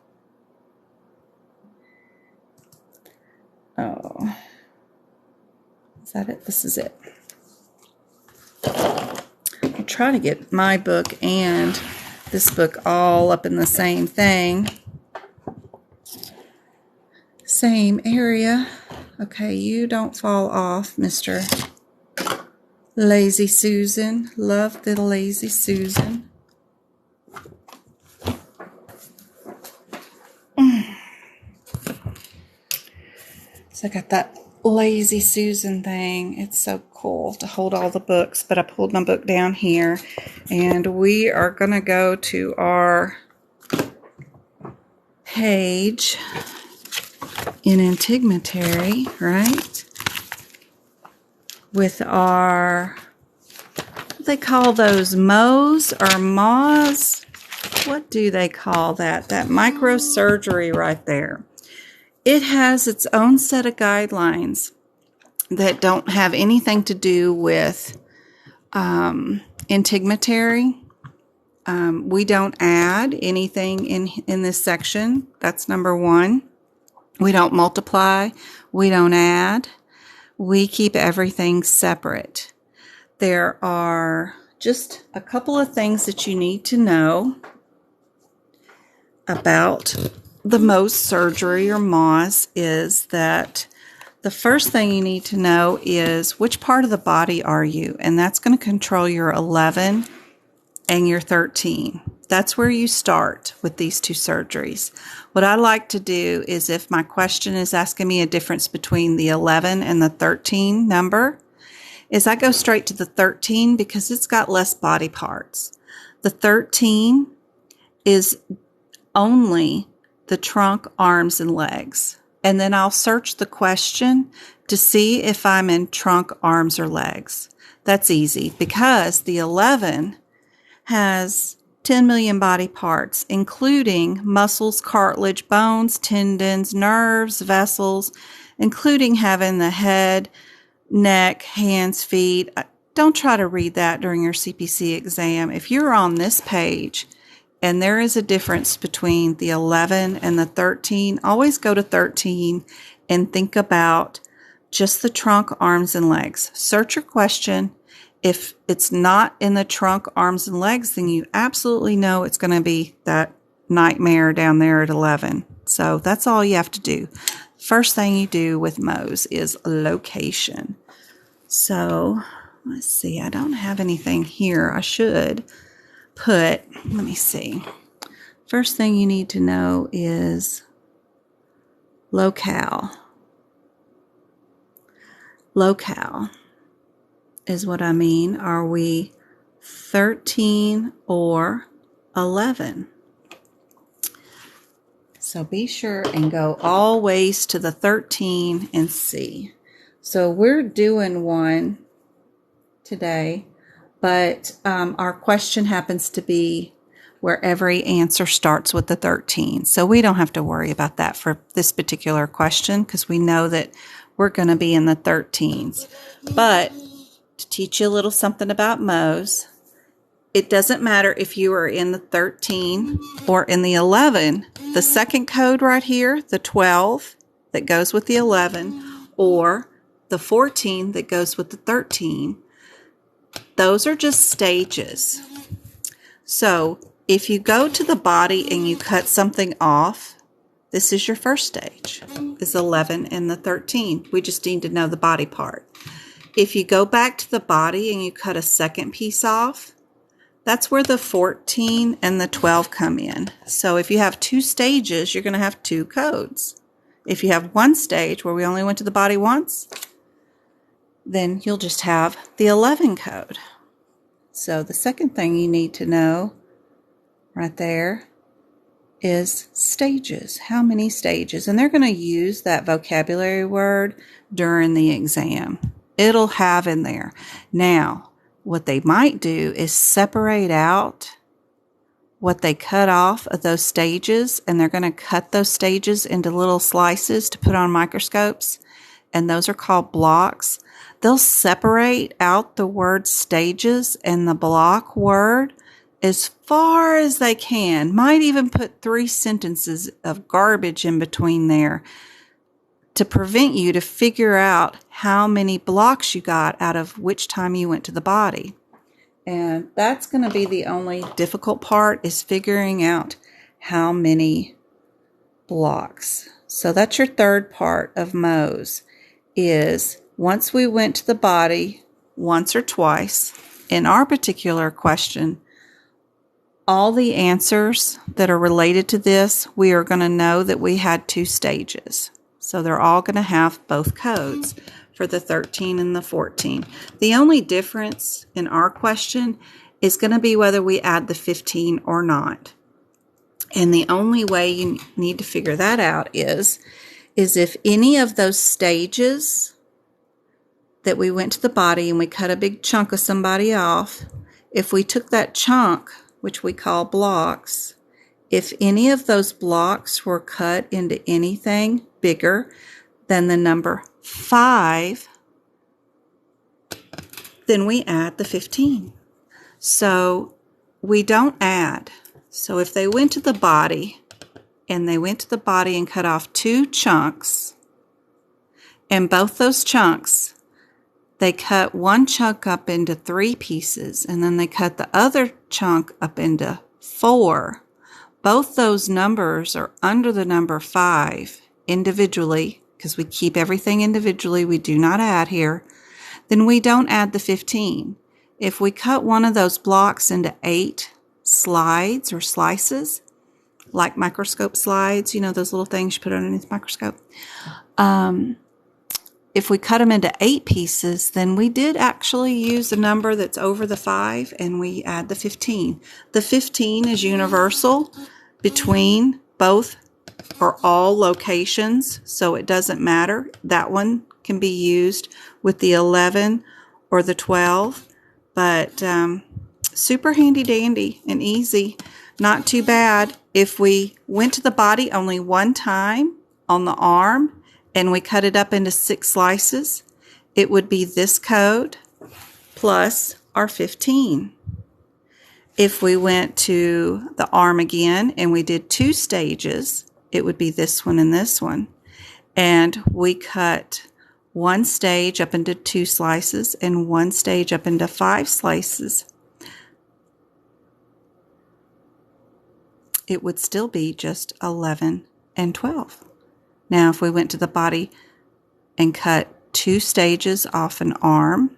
Oh. Is that it? This is it. I'll try to get my book and this book all up in the same thing. Same area. Okay, you don't fall off, Mr. Lazy Susan. Love the Lazy Susan. So I got that Lazy Susan thing. It's so cool to hold all the books, but I pulled my book down here, and we are going to go to our page in integumentary, right? With our, what they call those Mo's or Ma's? What do they call that? That microsurgery right there. It has its own set of guidelines that don't have anything to do with integumentary. We don't add anything in this section. That's number one. We don't multiply. We don't add. We keep everything separate. There are just a couple of things that you need to know about the Mohs surgery or Mohs is that the first thing you need to know is which part of the body are you, and that's going to control your 11 and your 13. That's where you start with these two surgeries. What I like to do is if my question is asking me a difference between the 11 and the 13 number, is I go straight to the 13 because it's got less body parts. The 13 is only the trunk, arms, and legs. And then I'll search the question to see if I'm in trunk, arms, or legs. That's easy because the 11 has 10 million body parts, including muscles, cartilage, bones, tendons, nerves, vessels, including having the head, neck, hands, feet. Don't try to read that during your CPC exam. If you're on this page and there is a difference between the 11 and the 13, always go to 13 and think about just the trunk, arms, and legs. Search your question. If it's not in the trunk, arms, and legs, then you absolutely know it's going to be that nightmare down there at 11. So that's all you have to do. First thing you do with Mohs is location. So let's see. I don't have anything here. I should put, let me see. First thing you need to know is locale. Locale is what I mean. Are we 13 or 11? So be sure and go always to the 13 and see. So we're doing one today, but our question happens to be where every answer starts with the 13. So we don't have to worry about that for this particular question because we know that we're going to be in the 13s. But to teach you a little something about Mohs, it doesn't matter if you are in the 13 or in the 11. The second code right here, the 12 that goes with the 11, or the 14 that goes with the 13, those are just stages. So if you go to the body and you cut something off, this is your first stage, is 11 and the 13. We just need to know the body part. If you go back to the body and you cut a second piece off, that's where the 14 and the 12 come in. So if you have two stages, you're going to have two codes. If you have one stage where we only went to the body once, then you'll just have the 11 code. So the second thing you need to know right there is stages. How many stages? And they're going to use that vocabulary word during the exam. It'll have in there. Now, what they might do is separate out what they cut off of those stages, and they're going to cut those stages into little slices to put on microscopes, and those are called blocks. They'll separate out the word stages and the block word as far as they can. Might even put 3 sentences of garbage in between there to prevent you to figure out how many blocks you got out of which time you went to the body. And that's going to be the only difficult part, is figuring out how many blocks. So that's your third part of Mohs, is once we went to the body once or twice, in our particular question, all the answers that are related to this, we are going to know that we had 2 stages. So they're all going to have both codes for the 13 and the 14. The only difference in our question is going to be whether we add the 15 or not. And the only way you need to figure that out is is if any of those stages that we went to the body and we cut a big chunk of somebody off, if we took that chunk, which we call blocks, if any of those blocks were cut into anything bigger than the number 5, then we add the 15. So we don't add. So if they went to the body and cut off 2 chunks, and both those chunks, they cut one chunk up into 3 pieces, and then they cut the other chunk up into 4. Both those numbers are under the number 5 individually, because we keep everything individually. We do not add here. Then we don't add the 15. If we cut one of those blocks into 8 slides or slices, like microscope slides, you know, those little things you put underneath the microscope. If we cut them into 8 pieces, then we did actually use a number that's over the 5, and we add the 15. The 15 is universal between both or all locations, so it doesn't matter. That one can be used with the 11 or the 12, but super handy dandy and easy. Not too bad. If we went to the body only one time on the arm and we cut it up into 6 slices, it would be this code plus our 15. If we went to the arm again and we did 2 stages, it would be this one and this one. And we cut one stage up into 2 slices and one stage up into 5 slices. It would still be just 11 and 12. Now, if we went to the body and cut 2 stages off an arm,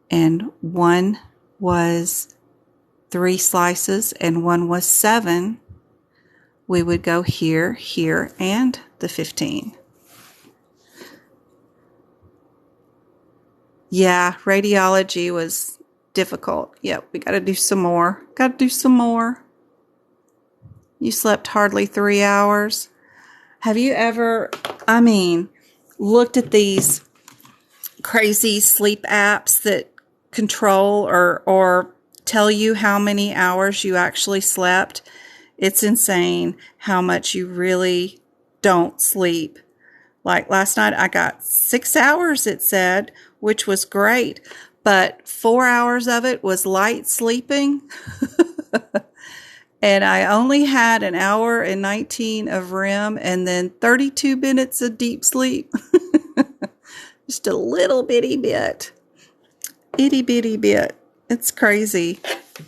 and one was 3 slices and one was 7, we would go here, here, and the 15. Yeah, radiology was difficult. Yep, we got to do some more. Got to do some more. You slept hardly 3 hours. Have you ever, looked at these crazy sleep apps that control or tell you how many hours you actually slept? It's insane how much you really don't sleep. Like last night, I got 6 hours, it said, which was great, but 4 hours of it was light sleeping. And I only had an hour and 19 of REM and then 32 minutes of deep sleep. Just a little bitty bit. Itty bitty bit. It's crazy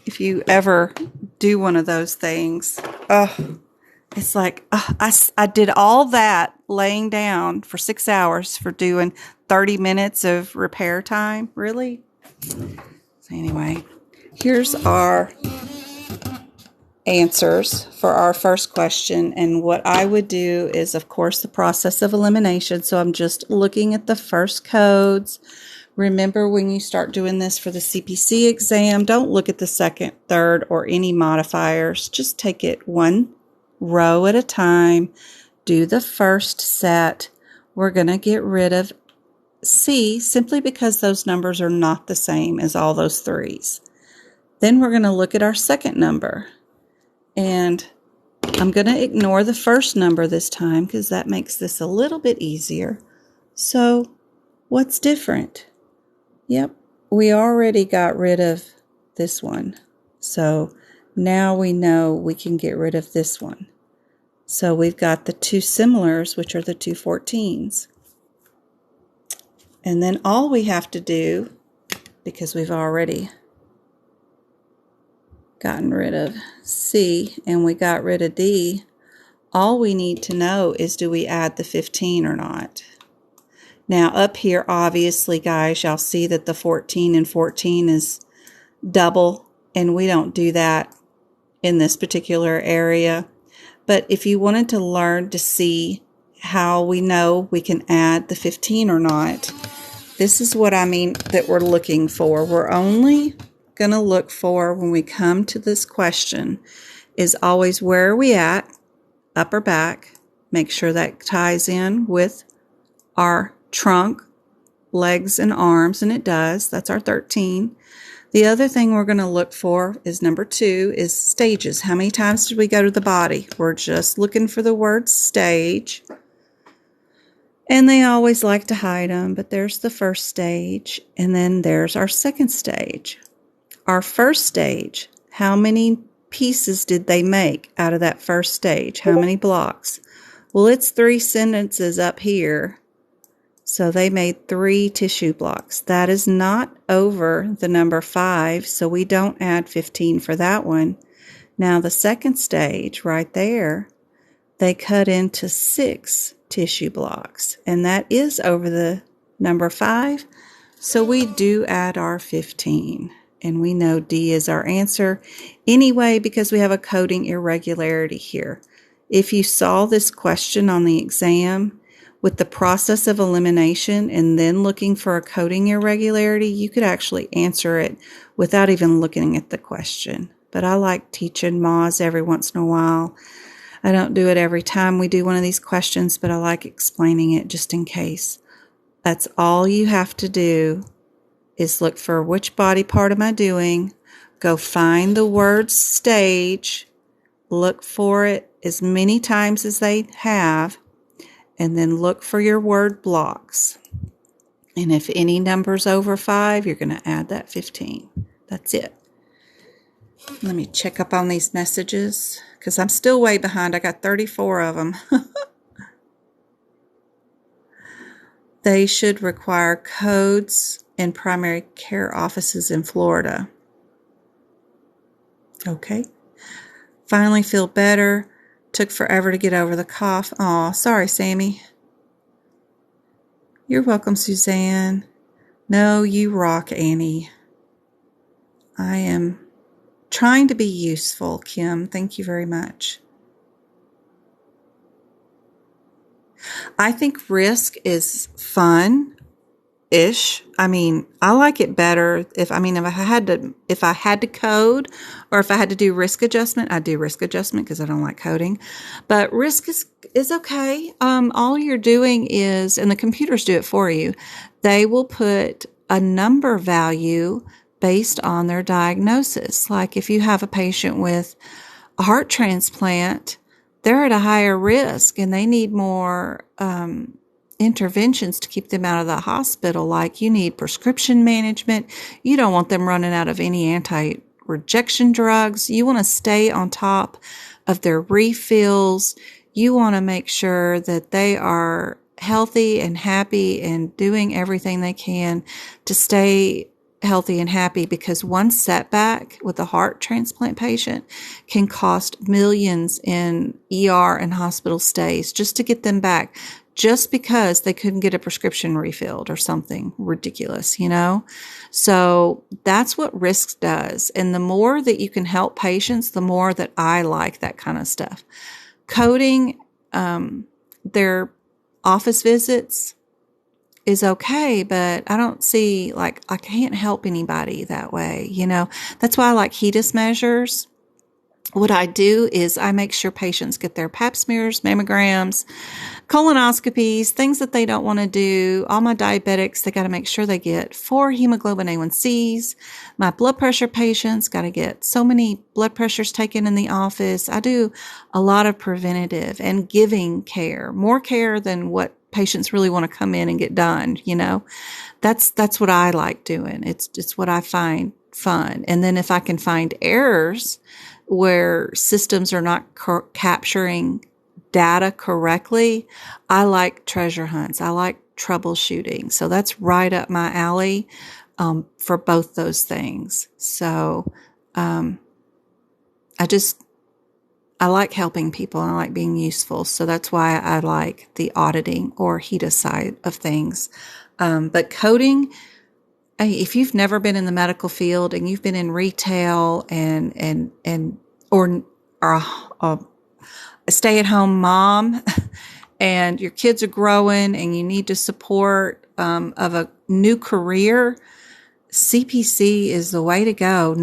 if you ever do one of those things. It's like, I did all that laying down for 6 hours for doing 30 minutes of repair time. Really? So anyway, here's our answers for our first question. And what I would do is, of course, the process of elimination. So I'm just looking at the first codes. Remember, when you start doing this for the CPC exam, don't look at the second, third, or any modifiers. Just take it one row at a time. Do the first set. We're going to get rid of C simply because those numbers are not the same as all those 3s. Then we're going to look at our second number. And I'm going to ignore the first number this time because that makes this a little bit easier. So what's different? Yep, we already got rid of this one. So now we know we can get rid of this one. So we've got the 2 similars, which are the 2 14s. And then all we have to do, because we've already gotten rid of C and we got rid of D, all we need to know is, do we add the 15 or not? Now up here, obviously, guys, y'all see that the 14 and 14 is double, and we don't do that in this particular area. But if you wanted to learn to see how we know we can add the 15 or not, this is what I mean that we're looking for. We're only going to look for, when we come to this question, is always, where are we at, up or back, Make sure that ties in with our trunk, legs, and arms, and it does. That's our 13. The other thing we're going to look for is number 2 is stages. How many times did we go to the body? We're just looking for the word stage. And they always like to hide them, but there's the first stage, and then there's our second stage. Our first stage, how many pieces did they make out of that first stage? How many blocks? Well, it's 3 sentences up here, so they made 3 tissue blocks. That is not over the number 5, so we don't add 15 for that one. Now, the second stage right there, they cut into 6 tissue blocks, and that is over the number 5, so we do add our 15, and we know D is our answer anyway because we have a coding irregularity here. If you saw this question on the exam with the process of elimination and then looking for a coding irregularity, you could actually answer it without even looking at the question. But I like teaching MAWS every once in a while. I don't do it every time we do one of these questions, but I like explaining it just in case. That's all you have to do is look for which body part am I doing, go find the word stage, look for it as many times as they have, and then look for your word blocks. And if any number's over 5, you're going to add that 15. That's it. Let me check up on these messages because I'm still way behind. I got 34 of them. They should require codes in primary care offices in Florida. Okay. Finally feel better. Took forever to get over the cough. Aw, sorry, Sammy. You're welcome, Suzanne. No, you rock, Annie. I am trying to be useful, Kim. Thank you very much. I think risk is fun-ish. I mean, I like it better if I had to code or if I had to do risk adjustment, I'd do risk adjustment because I don't like coding. But risk is okay. All you're doing is, and the computers do it for you, they will put a number value based on their diagnosis. Like if you have a patient with a heart transplant, they're at a higher risk and they need more interventions to keep them out of the hospital. Like you need prescription management. You don't want them running out of any anti-rejection drugs. You want to stay on top of their refills. You want to make sure that they are healthy and happy and doing everything they can to stay healthy and happy, because one setback with a heart transplant patient can cost millions in ER and hospital stays just to get them back, just because they couldn't get a prescription refilled or something ridiculous, you know? So that's what risk does. And the more that you can help patients, the more that I like that kind of stuff. Coding, their office visits is okay, but I don't see, like, I can't help anybody that way, you know? That's why I like Hedis measures. What I do is I make sure patients get their pap smears, mammograms, colonoscopies, things that they don't want to do. All my diabetics, they got to make sure they get 4 hemoglobin A1Cs. My blood pressure patients got to get so many blood pressures taken in the office. I do a lot of preventative and giving care, more care than what patients really want to come in and get done, you know. That's what I like doing. It's what I find fun. And then if I can find errors where systems are not capturing data correctly, I like treasure hunts. I like troubleshooting. So that's right up my alley for both those things. So I like helping people and I like being useful. So that's why I like the auditing or HITA side of things. But coding, if you've never been in the medical field and you've been in retail or a stay-at-home mom and your kids are growing and you need to support of a new career, CPC is the way to go.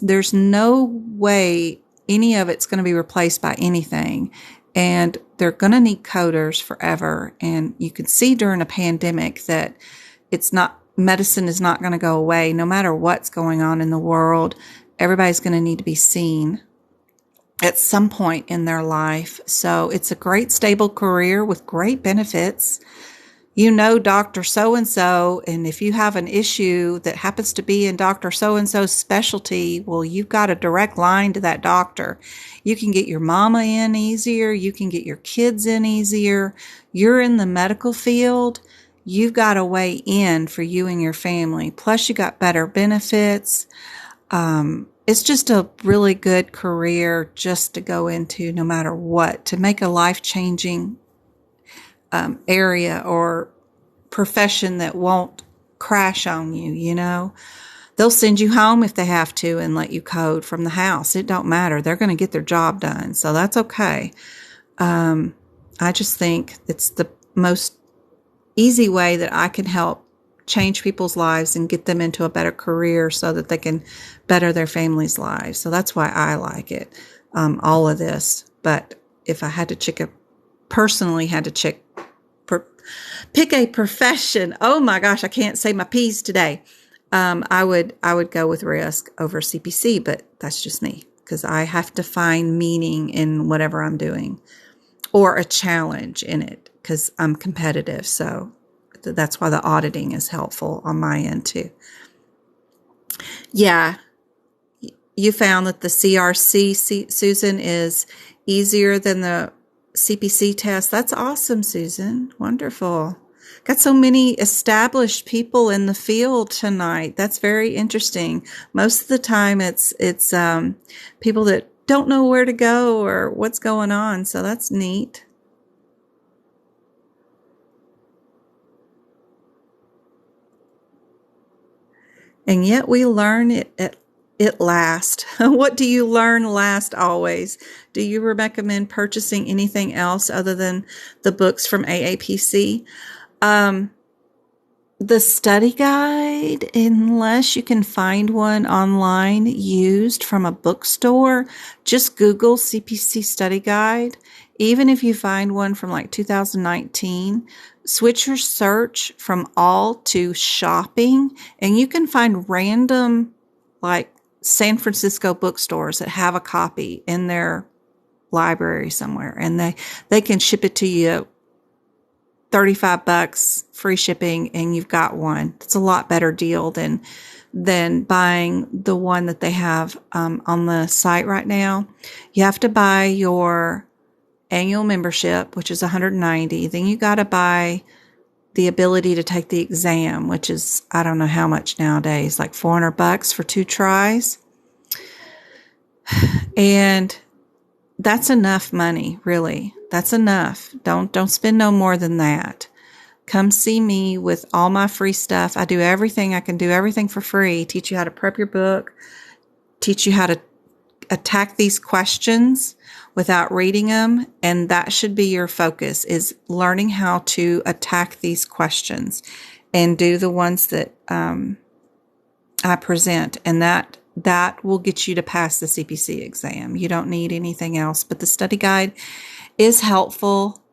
There's no way any of it's going to be replaced by anything. and they're going to need coders forever. And you can see during a pandemic that medicine is not going to go away. No matter what's going on in the world, everybody's going to need to be seen at some point in their life. So it's a great stable career with great benefits. You know, Dr. So-and-so, and if you have an issue that happens to be in Dr. So-and-so's specialty, well, you've got a direct line to that doctor. You can get your mama in easier. You can get your kids in easier. You're in the medical field. You've got a way in for you and your family. Plus, you got better benefits. It's just a really good career just to go into no matter what, to make a life-changing area or profession that won't crash on you, you know. They'll send you home if they have to and let you code from the house. It don't matter. They're going to get their job done. So that's okay. I just think it's the most easy way that I can help change people's lives and get them into a better career so that they can better their family's lives. So that's why I like it, all of this. But if I had to personally had to pick a profession, oh my gosh, I can't say my P's today. I would go with risk over CPC, but that's just me because I have to find meaning in whatever I'm doing or a challenge in it because I'm competitive. So that's why the auditing is helpful on my end too. Yeah. You found that the CRC, Susan, is easier than the CPC test. That's awesome, Susan. Wonderful. Got so many established people in the field tonight. That's very interesting. Most of the time it's people that don't know where to go or what's going on. So that's neat. And yet we learn it last. What do you learn last always? Do you recommend purchasing anything else other than the books from AAPC? The study guide, unless you can find one online used from a bookstore, just Google CPC study guide. Even if you find one from like 2019, switch your search from all to shopping, and you can find random like San Francisco bookstores that have a copy in their library somewhere, and they can ship it to you $35 free shipping, and you've got one. It's a lot better deal than buying the one that they have on the site right now. You have to buy your annual membership, which is $190. Then you got to buy the ability to take the exam, which is, I don't know how much nowadays, like $400 for 2 tries. And that's enough money, really. That's enough. Don't spend no more than that. Come see me with all my free stuff. I do everything. I can do everything for free. Teach you how to prep your book. Teach you how to attack these questions without reading them. And that should be your focus, is learning how to attack these questions and do the ones that I present. And that will get you to pass the CPC exam. You don't need anything else. But the study guide is helpful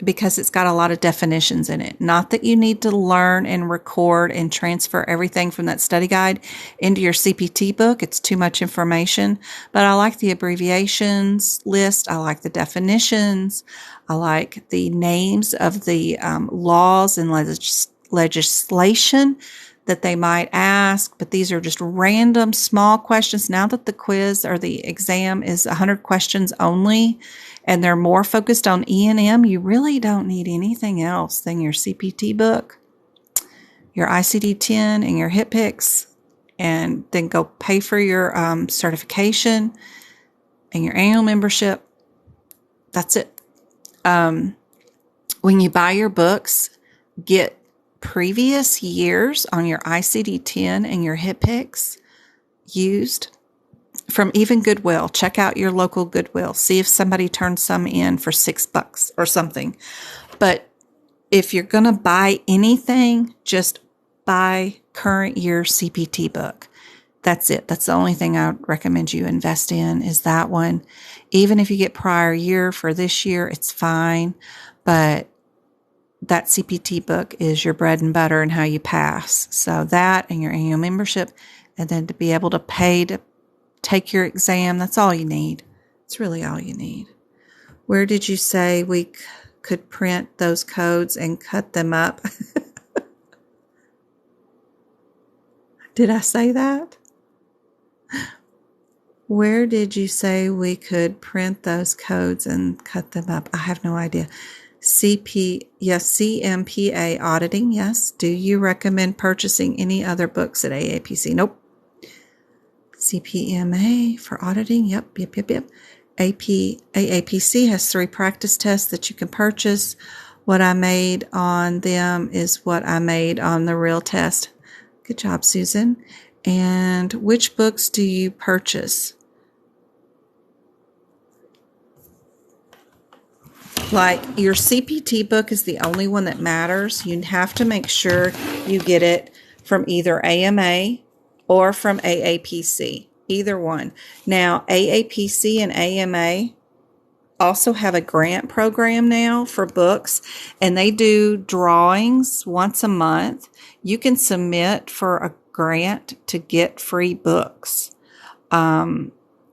because it's got a lot of definitions in it. Not that you need to learn and record and transfer everything from that study guide into your CPT book. It's too much information. But I like the abbreviations list. I like the definitions. I like the names of the laws and legislation that they might ask, but these are just random small questions. Now that the quiz or the exam is 100 questions only, and they're more focused on E&M, you really don't need anything else than your CPT book, your ICD-10, and your HIPICS, and then go pay for your certification and your annual membership. That's it. When you buy your books, get previous years on your ICD-10 and your HIPICS used from even Goodwill. Check out your local Goodwill. See if somebody turns some in for $6 or something. But if you're going to buy anything, just buy current year CPT book. that's it. That's the only thing I would recommend you invest in is that one. Even if you get prior year for this year, it's fine. But that CPT book is your bread and butter and how you pass. So that and your annual membership, and then to be able to pay to take your exam, that's all you need. It's really all you need. Where did you say we could print those codes and cut them up? Did I say that? Where did you say we could print those codes and cut them up? I have no idea. CMPA auditing, yes. Do you recommend purchasing any other books at AAPC? Nope. CPMA for auditing, yep. AAPC has 3 practice tests that you can purchase. What I made on them is what I made on the real test. Good job, Susan. And which books do you purchase? Like your CPT book is the only one that matters. You have to make sure you get it from either AMA or from AAPC, either one. Now, AAPC and AMA also have a grant program now for books, and they do drawings once a month. You can submit for a grant to get free books.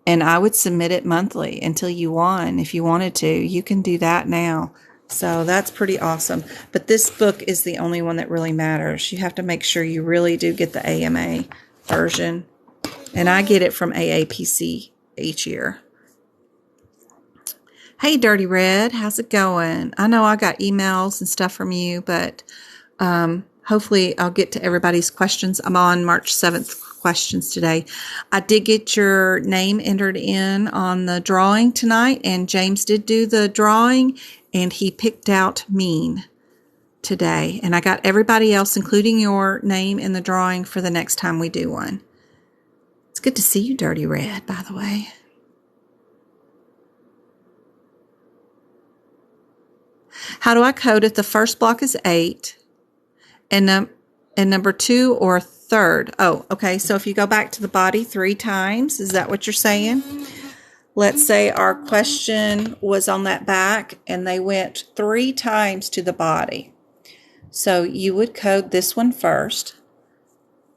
And I would submit it monthly until you won. If you wanted to, you can do that now. So that's pretty awesome. But this book is the only one that really matters. You have to make sure you really do get the AMA version. And I get it from AAPC each year. Hey, Dirty Red, how's it going? I know I got emails and stuff from you, but hopefully I'll get to everybody's questions. I'm on March 7th questions today. I did get your name entered in on the drawing tonight, and James did do the drawing, and he picked out mean today. And I got everybody else, including your name, in the drawing for the next time we do one. It's good to see you, Dirty Red, by the way. How do I code it? The first block is 8, and number 2 or 3rd. Oh, okay. So if you go back to the body 3 times, is that what you're saying? Let's say our question was on that back, and they went 3 times to the body. So you would code this one first,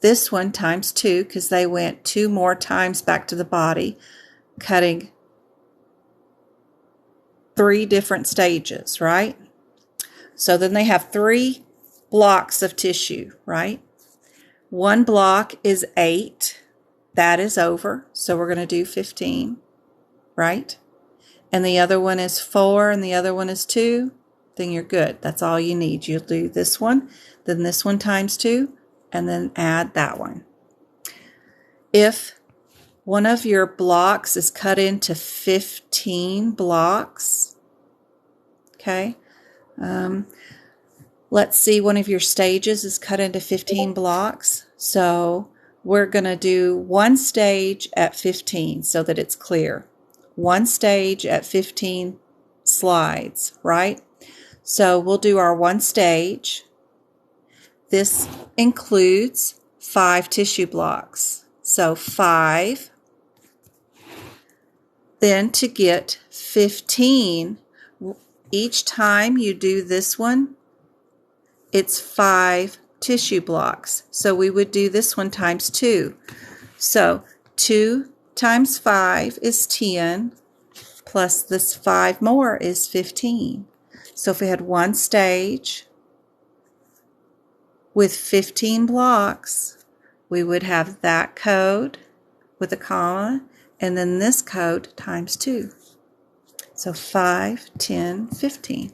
this one times 2, because they went 2 more times back to the body, cutting 3 different stages, right? So then they have 3 blocks of tissue, right? One block is 8. That is over. So we're going to do 15, right? And the other one is 4 and the other one is 2. Then you're good. That's all you need. You'll do this one, then this one times 2, and then add that one. If one of your blocks is cut into 15 blocks, okay, let's see, one of your stages is cut into 15 blocks. So we're going to do one stage at 15 so that it's clear. One stage at 15 slides, right? So we'll do our one stage. This includes 5 tissue blocks. So 5. Then to get 15, each time you do this one, it's 5 tissue blocks. So we would do this one times 2. So 2 times 5 is 10, plus this 5 more is 15. So if we had one stage with 15 blocks, we would have that code with a comma, and then this code times 2. So 5, 10, 15.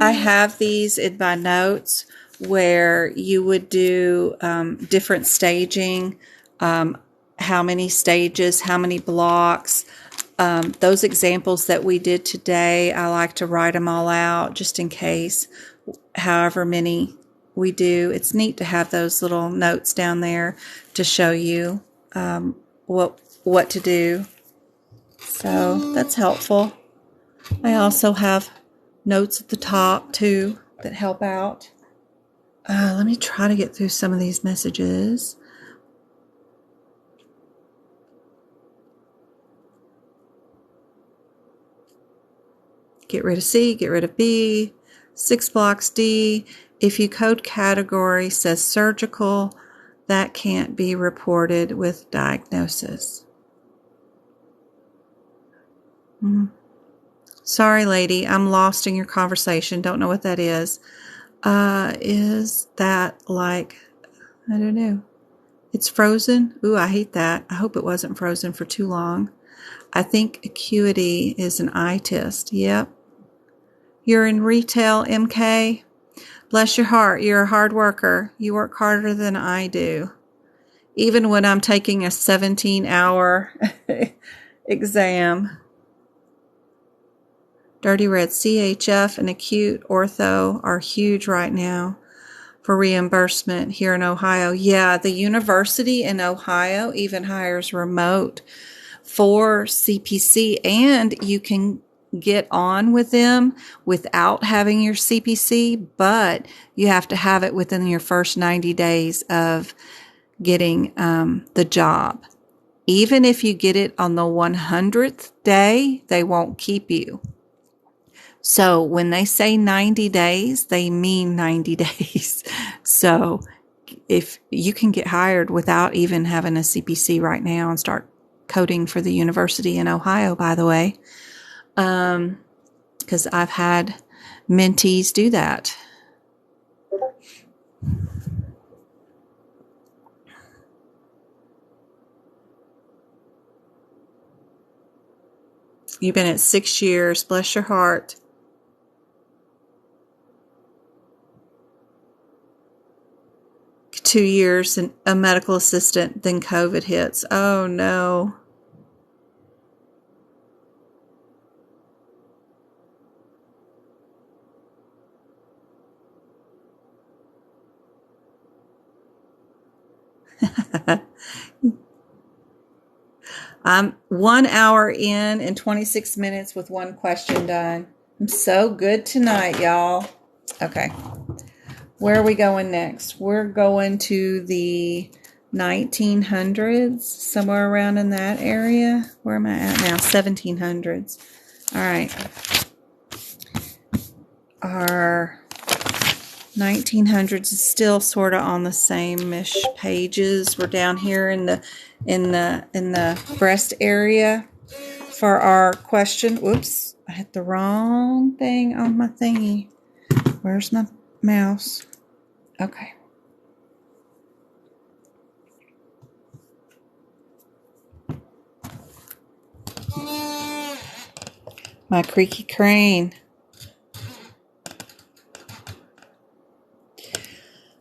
I have these in my notes where you would do different staging, how many stages, how many blocks. Those examples that we did today, I like to write them all out just in case, however many we do. It's neat to have those little notes down there to show you what to do. So that's helpful. I also have notes at the top too that help out. Let me try to get through some of these messages. Get rid of C, get rid of B. 6 blocks D. If you code category says surgical, that can't be reported with diagnosis. Sorry, lady, I'm lost in your conversation. Don't know what that is. Is that like, I don't know. It's frozen. Ooh, I hate that. I hope it wasn't frozen for too long. I think acuity is an eye test. Yep. You're in retail, MK. Bless your heart. You're a hard worker. You work harder than I do. Even when I'm taking a 17-hour exam. Dirty Red, CHF and acute ortho are huge right now for reimbursement here in Ohio. Yeah, the university in Ohio even hires remote for CPC, and you can get on with them without having your CPC, but you have to have it within your first 90 days of getting the job. Even if you get it on the 100th day, they won't keep you. So when they say 90 days, they mean 90 days. So if you can get hired without even having a CPC right now and start coding for the university in Ohio, by the way, because I've had mentees do that. You've been at 6 years. Bless your heart. Two years and a medical assistant, then COVID hits. Oh no. I'm 1 hour in and 26 minutes with one question done. I'm so good tonight, y'all. Okay. Where are we going next? We're going to the 1900s, somewhere around in that area. Where am I at now? 1700s. All right. Our 1900s is still sort of on the same-ish pages. We're down here in the breast area for our question. Whoops, I hit the wrong thing on my thingy. Where's my mouse? Okay. My creaky crane.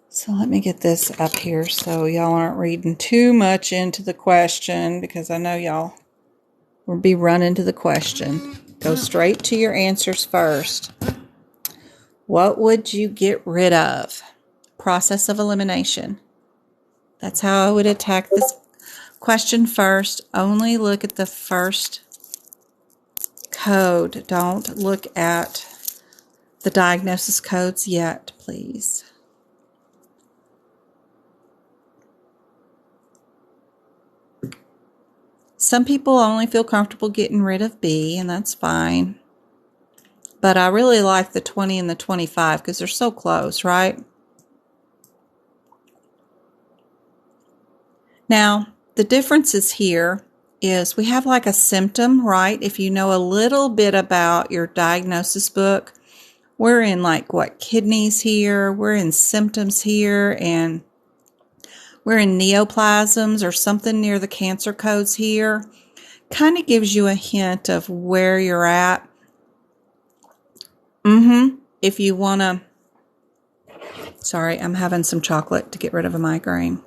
So let me get this up here so y'all aren't reading too much into the question, because I know y'all will be running to the question. Go straight to your answers first. What would you get rid of? Process of elimination. That's how I would attack this question first. Only look at the first code. Don't look at the diagnosis codes yet, please. Some people only feel comfortable getting rid of B, and that's fine. But I really like the 20 and the 25 because they're so close, right? Now, the differences here is we have like a symptom, right? If you know a little bit about your diagnosis book, we're in like what, kidneys here, we're in symptoms here, and we're in neoplasms or something near the cancer codes here. Kind of gives you a hint of where you're at. If you want to, sorry, I'm having some chocolate to get rid of a migraine.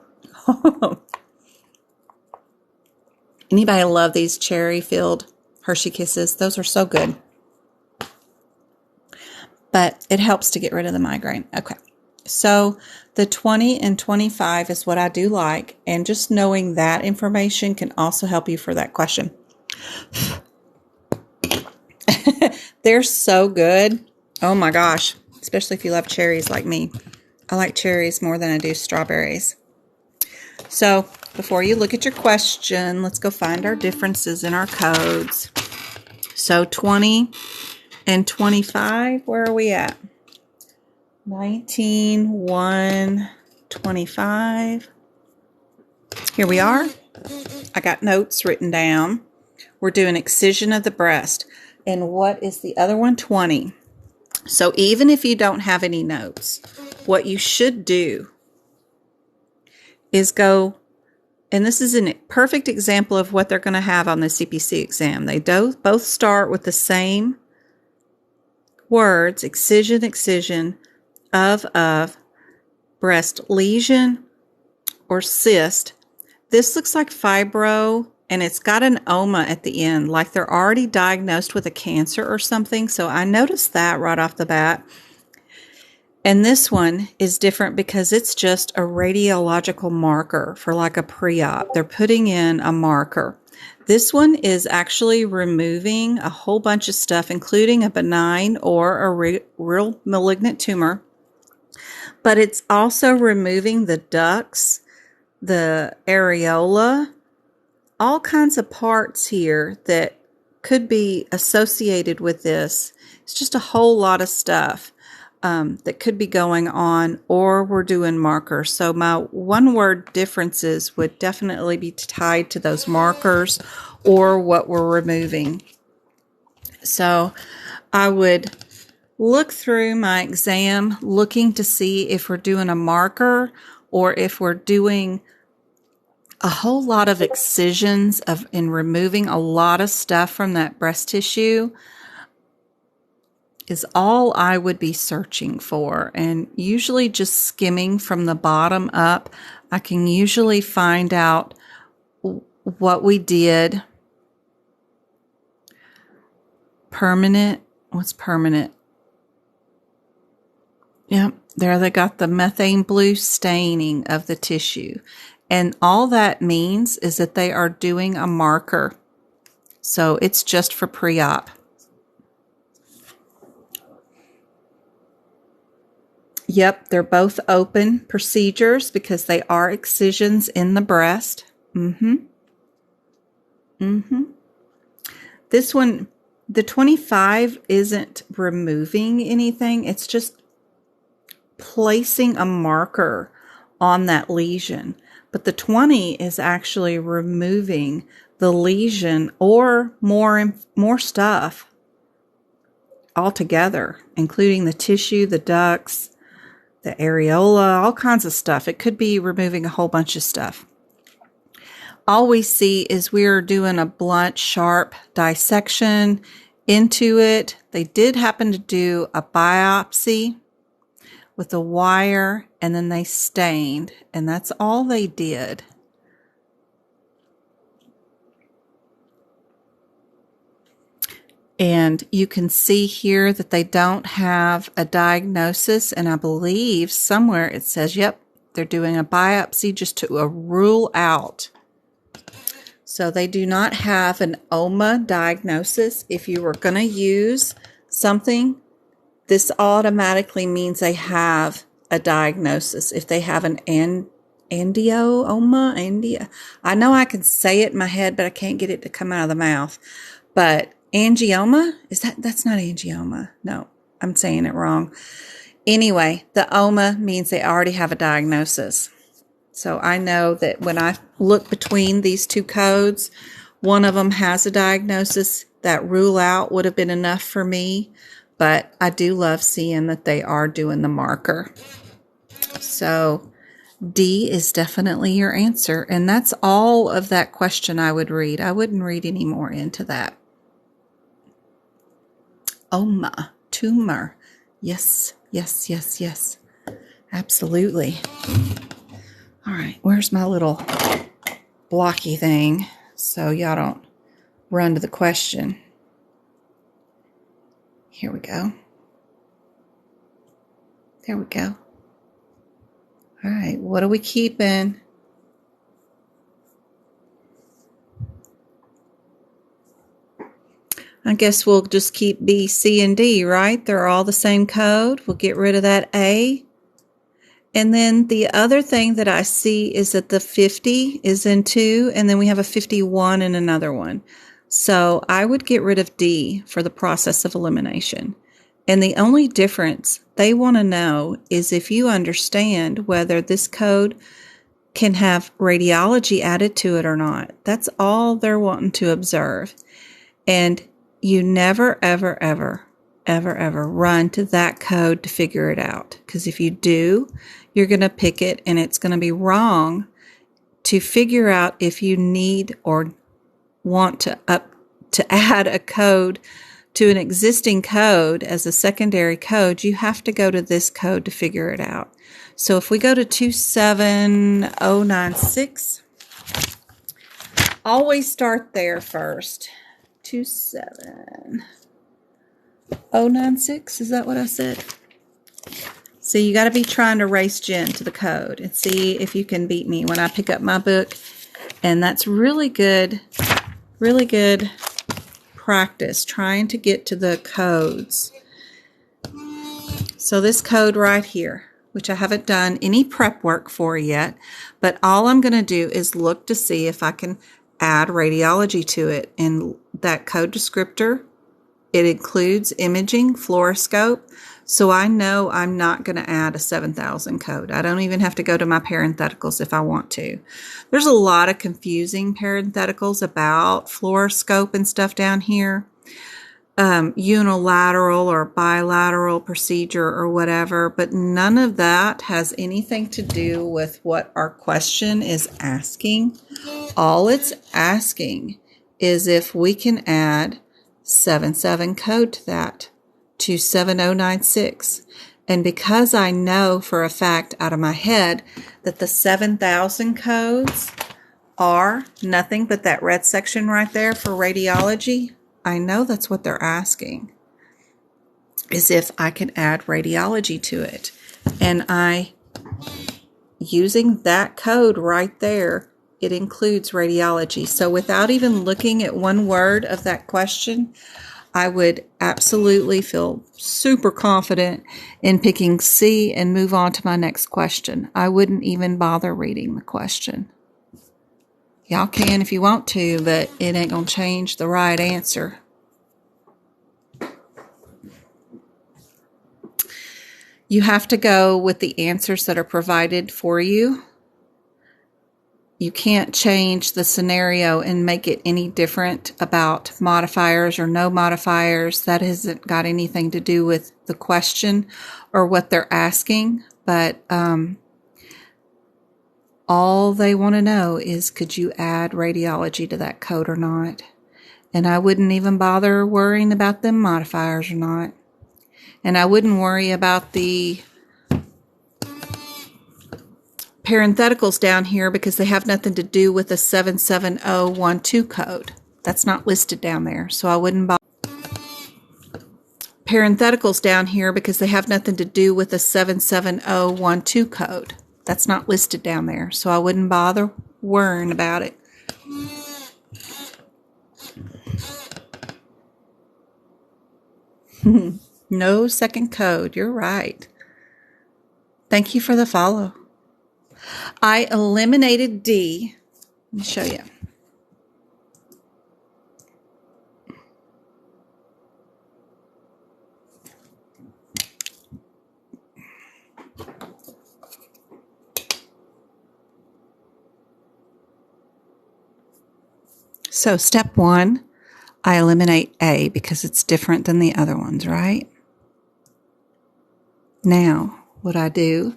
Anybody love these cherry-filled Hershey Kisses? Those are so good. But it helps to get rid of the migraine. Okay. So the 20 and 25 is what I do like. And just knowing that information can also help you for that question. They're so good. Oh my gosh. Especially if you love cherries like me. I like cherries more than I do strawberries. So before you look at your question, let's go find our differences in our codes. So 20 and 25, where are we at? 19, 1, 25. Here we are. I got notes written down. We're doing excision of the breast. And what is the other one? 20. So even if you don't have any notes, what you should do is go, and this is a perfect example of what they're going to have on the CPC exam. They both start with the same words, excision, excision, of, breast lesion or cyst. This looks like fibro, and it's got an OMA at the end, like they're already diagnosed with a cancer or something. So I noticed that right off the bat. And this one is different because it's just a radiological marker for like a pre-op. They're putting in a marker. This one is actually removing a whole bunch of stuff, including a benign or a real malignant tumor. But it's also removing the ducts, the areola, all kinds of parts here that could be associated with this. It's just a whole lot of stuff that could be going on, or we're doing markers. So my one-word differences would definitely be tied to those markers or what we're removing. So I would look through my exam looking to see if we're doing a marker or if we're doing a whole lot of excisions in removing a lot of stuff from that breast tissue is all I would be searching for. And usually just skimming from the bottom up, I can usually find out what we did. Permanent. What's permanent? Yep, there they got the methane blue staining of the tissue. And all that means is that they are doing a marker. So it's just for pre-op. Yep, they're both open procedures because they are excisions in the breast. This one, the 25 isn't removing anything. It's just placing a marker on that lesion. But the 20 is actually removing the lesion or more stuff altogether, including the tissue, the ducts, the areola, all kinds of stuff. It could be removing a whole bunch of stuff. All we see is we're doing a blunt, sharp dissection into it. They did happen to do a biopsy with a wire, and then they stained, and that's all they did. And you can see here that they don't have a diagnosis, and I believe somewhere it says, yep, they're doing a biopsy just to rule out. So they do not have an OMA diagnosis. If you were going to use something, this automatically means they have a diagnosis. If they have an angioma, I know I can say it in my head, but I can't get it to come out of the mouth. But angioma, that's not angioma. No, I'm saying it wrong. Anyway, the OMA means they already have a diagnosis. So I know that when I look between these two codes, one of them has a diagnosis. That rule out would have been enough for me. But I do love seeing that they are doing the marker. So D is definitely your answer. And that's all of that question I would read. I wouldn't read any more into that. OMA, tumor. Yes, yes, yes, yes. Absolutely. All right, where's my little blocky thing so y'all don't run to the question? Here we go. There we go. All right, what are we keeping? I guess we'll just keep B, C, and D, right? They're all the same code. We'll get rid of that A. And then the other thing that I see is that the 50 is in 2, and then we have a 51 in another one. So I would get rid of D for the process of elimination. And the only difference they want to know is if you understand whether this code can have radiology added to it or not. That's all they're wanting to observe. And you never, ever, ever, ever, ever run to that code to figure it out. Because if you do, you're going to pick it and it's going to be wrong to figure out if you need or want to add a code to an existing code as a secondary code. You have to go to this code to figure it out. So if we go to 27096, always start there first. 27096, is that what I said? So you got to be trying to race Jen to the code and see if you can beat me when I pick up my book. And that's really good practice, trying to get to the codes. So this code right here, which I haven't done any prep work for yet, but all I'm going to do is look to see if I can add radiology to it. And that code descriptor, it includes imaging, fluoroscope, so I know I'm not going to add a 7000 code. I don't even have to go to my parentheticals if I want to. There's a lot of confusing parentheticals about fluoroscope and stuff down here. Unilateral or bilateral procedure or whatever, but none of that has anything to do with what our question is asking. All it's asking is if we can add 77 code to that, to 7096. And because I know for a fact out of my head that the 7000 codes are nothing but that red section right there for radiology, I know that's what they're asking, is if I can add radiology to it. And using that code right there, it includes radiology. So without even looking at one word of that question, I would absolutely feel super confident in picking C and move on to my next question. I wouldn't even bother reading the question. Y'all can if you want to, but it ain't going to change the right answer. You have to go with the answers that are provided for you. You can't change the scenario and make it any different about modifiers or no modifiers. That hasn't got anything to do with the question or what they're asking, but all they want to know is, could you add radiology to that code or not? And I wouldn't even bother worrying about them modifiers or not. And I wouldn't worry about the parentheticals down here because they have nothing to do with the 77012 code. That's not listed down there, so I wouldn't bother. Parentheticals down here because they have nothing to do with the 77012 code. That's not listed down there, so I wouldn't bother worrying about it. No second code. You're right. Thank you for the follow. I eliminated D. Let me show you. So step 1, I eliminate A because it's different than the other ones, right? Now, what I do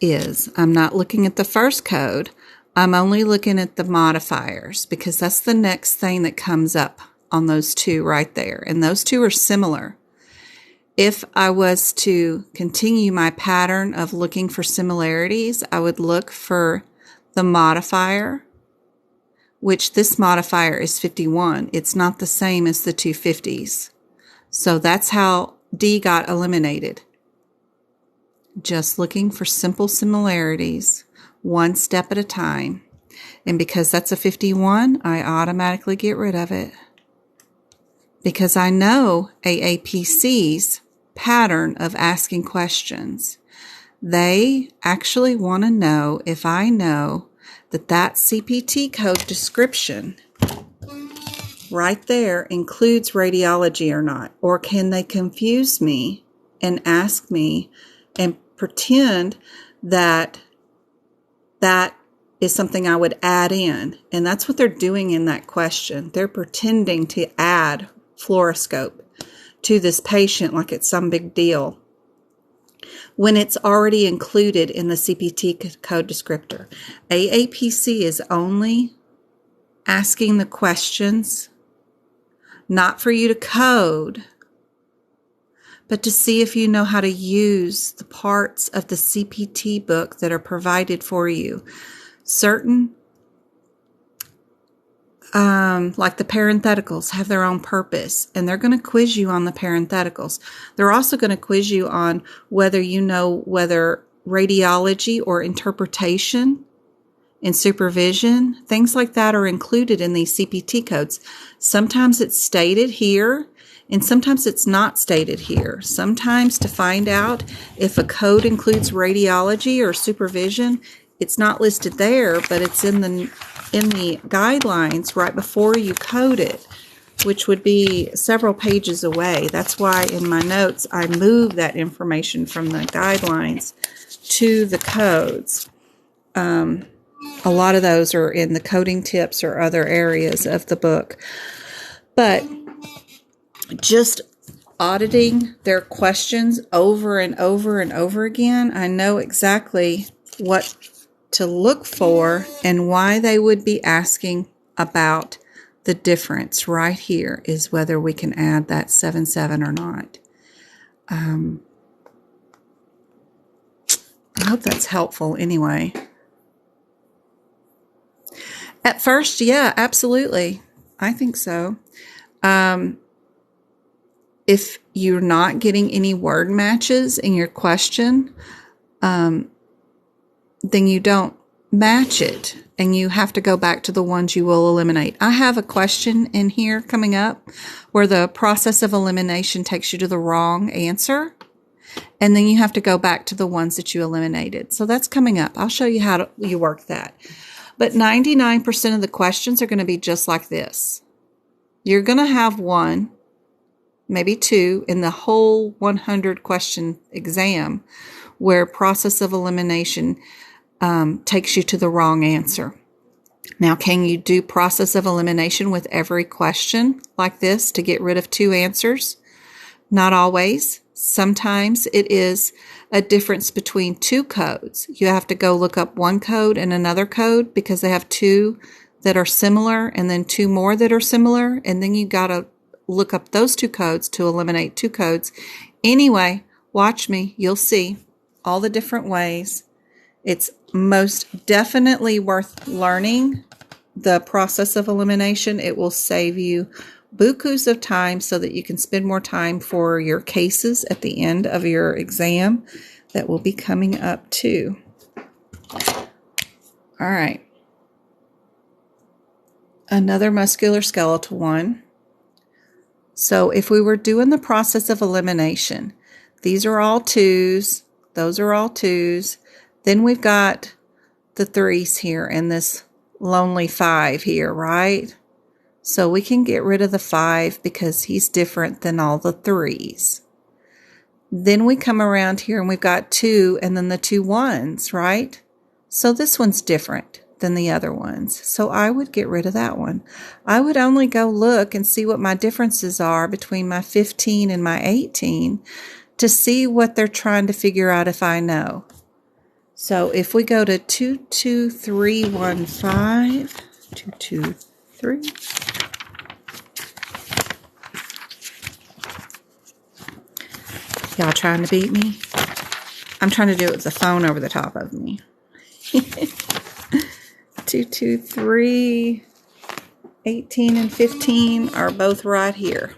is I'm not looking at the first code. I'm only looking at the modifiers because that's the next thing that comes up on those two right there. And those two are similar. If I was to continue my pattern of looking for similarities, I would look for the modifier, which this modifier is 51. It's not the same as the 250s. So that's how D got eliminated. Just looking for simple similarities, one step at a time. And because that's a 51, I automatically get rid of it. Because I know AAPC's pattern of asking questions. They actually want to know if I know that that CPT code description right there includes radiology or not. Or can they confuse me and ask me and pretend that that is something I would add in. And that's what they're doing in that question. They're pretending to add fluoroscope to this patient like it's some big deal, when it's already included in the CPT code descriptor. AAPC is only asking the questions, not for you to code, but to see if you know how to use the parts of the CPT book that are provided for you. Certain, like the parentheticals, have their own purpose, and they're going to quiz you on the parentheticals. They're also going to quiz you on whether you know whether radiology or interpretation and supervision, things like that, are included in these CPT codes. Sometimes it's stated here, and sometimes it's not stated here. Sometimes to find out if a code includes radiology or supervision, it's not listed there, but it's in the guidelines right before you code it, which would be several pages away. That's why in my notes I move that information from the guidelines to the codes. A lot of those are in the coding tips or other areas of the book. But just auditing their questions over and over and over again, I know exactly what to look for and why they would be asking about the difference. Right here is whether we can add that 7-7 or not. I hope that's helpful anyway. At first, yeah, absolutely. I think so. If you're not getting any word matches in your question, then you don't match it, and you have to go back to the ones you will eliminate. I have a question in here coming up where the process of elimination takes you to the wrong answer, and then you have to go back to the ones that you eliminated. So that's coming up. I'll show you how you work that. But 99% of the questions are going to be just like this. You're going to have one, maybe two, in the whole 100 question exam where process of elimination takes you to the wrong answer. Now, can you do process of elimination with every question like this to get rid of two answers? Not always. Sometimes it is a difference between two codes. You have to go look up one code and another code because they have two that are similar and then two more that are similar. And then you got to look up those two codes to eliminate two codes. Anyway, watch me. You'll see all the different ways. It's most definitely worth learning the process of elimination. It will save you bukus of time so that you can spend more time for your cases at the end of your exam that will be coming up too. All right. Another musculoskeletal one. So if we were doing the process of elimination, these are all twos, those are all twos. Then we've got the threes here and this lonely 5 here, right? So we can get rid of the 5 because he's different than all the 3s. Then we come around here and we've got 2 and then the 2 1s, right? So this one's different than the other ones. So I would get rid of that one. I would only go look and see what my differences are between my 15 and my 18 to see what they're trying to figure out if I know. So if we go to 22315, 223. Y'all trying to beat me? I'm trying to do it with the phone over the top of me. 223, 18 and 15 are both right here.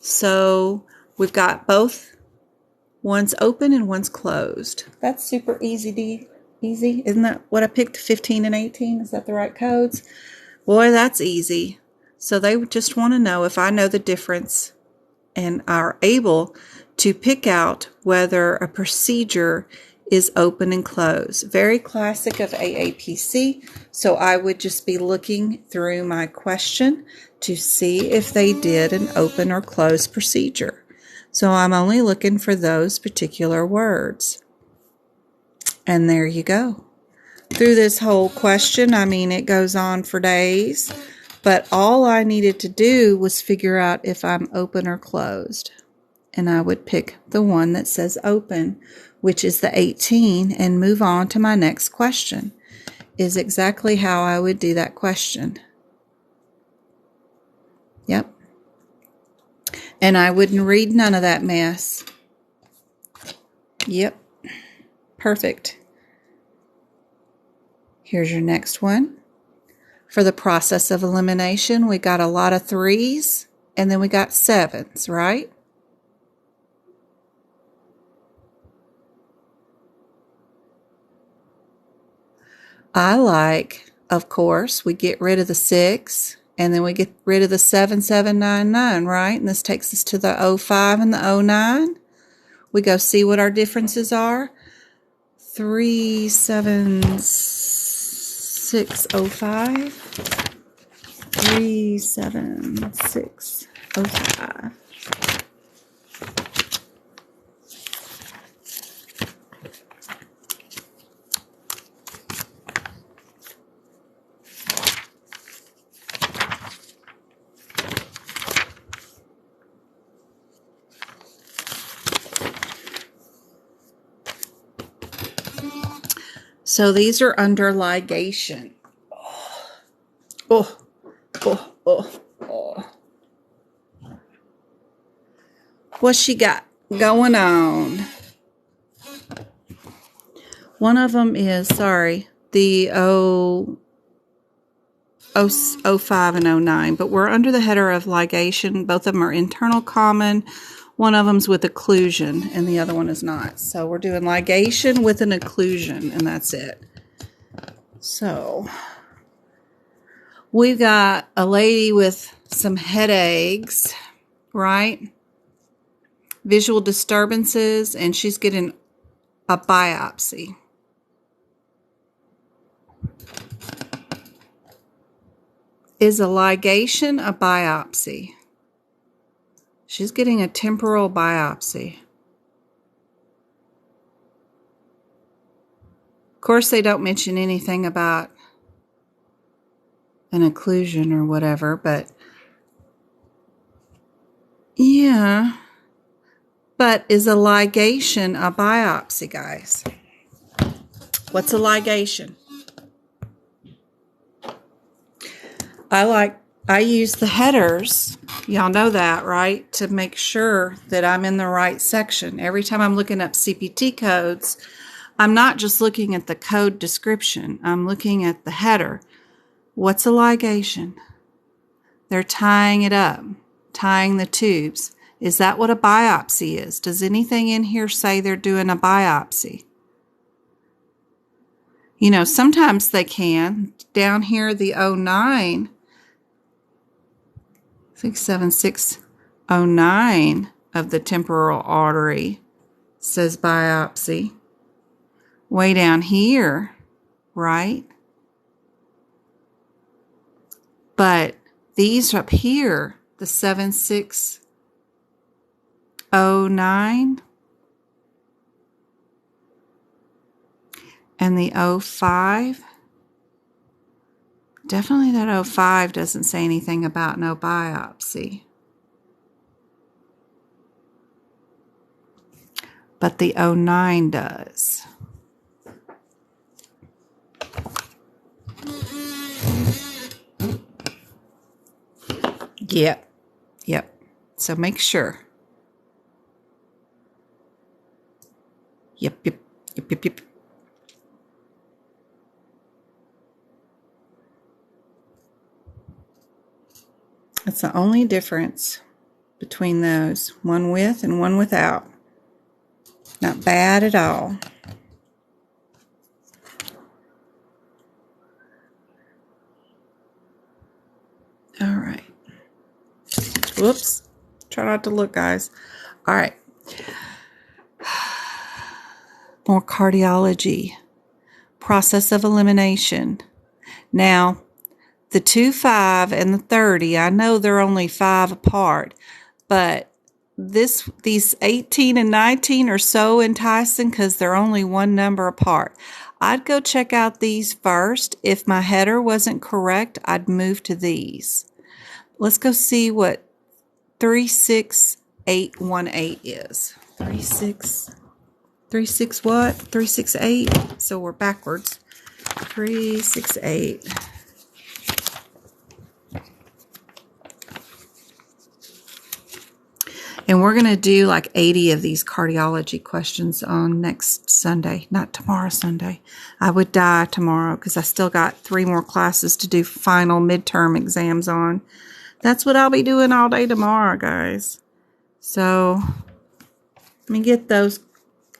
So we've got both. One's open and one's closed. That's super easy. Isn't that what I picked? 15 and 18? Is that the right codes? Boy, that's easy. So they just want to know if I know the difference and are able to pick out whether a procedure is open and closed. Very classic of AAPC. So I would just be looking through my question to see if they did an open or closed procedure. So I'm only looking for those particular words. And there you go. Through this whole question, I mean, it goes on for days, but all I needed to do was figure out if I'm open or closed. And I would pick the one that says open, which is the 18, and move on to my next question. Is exactly how I would do that question. Yep. And I wouldn't read none of that mess. Yep. Perfect. Here's your next one. For the process of elimination, we got a lot of 3s, and then we got 7s, right? I like, of course, we get rid of the 6, and then we get rid of the 7799, right? And this takes us to the 05 and the 09. We go see what our differences are. 37605. 37605. So these are under ligation. Oh. What's she got going on? One of them is, the 05 and 09, but we're under the header of ligation. Both of them are internal common. One of them's with occlusion, and the other one is not. So we're doing ligation with an occlusion, and that's it. So we've got a lady with some headaches, right? Visual disturbances, and she's getting a biopsy. Is a ligation a biopsy? She's getting a temporal biopsy. Of course, they don't mention anything about an occlusion or whatever, but yeah. But is a ligation a biopsy, guys? What's a ligation? I use the headers, y'all know that, right? To make sure that I'm in the right section. Every time I'm looking up CPT codes, I'm not just looking at the code description. I'm looking at the header. What's a ligation? They're tying it up, tying the tubes. Is that what a biopsy is? Does anything in here say they're doing a biopsy? You know, sometimes they can. Down here, the 09, 67609 of the temporal artery says biopsy. Way down here, right? But these up here, the 7609 and the 05, definitely that 05 doesn't say anything about no biopsy. But the 09 does. Yep. So make sure. Yep. That's the only difference between those. One with and one without. Not bad at all. All right. Whoops. Try not to look, guys. All right. More cardiology. Process of elimination. Now, the 2, 5, and the 30, I know they're only 5 apart, but these 18 and 19 are so enticing because they're only one number apart. I'd go check out these first. If my header wasn't correct, I'd move to these. Let's go see what 36818 is. 36 what? 368. So we're backwards. 368. And we're going to do like 80 of these cardiology questions on next Sunday. Not tomorrow, Sunday. I would die tomorrow because I still got 3 more classes to do final midterm exams on. That's what I'll be doing all day tomorrow, guys. So, let me get those.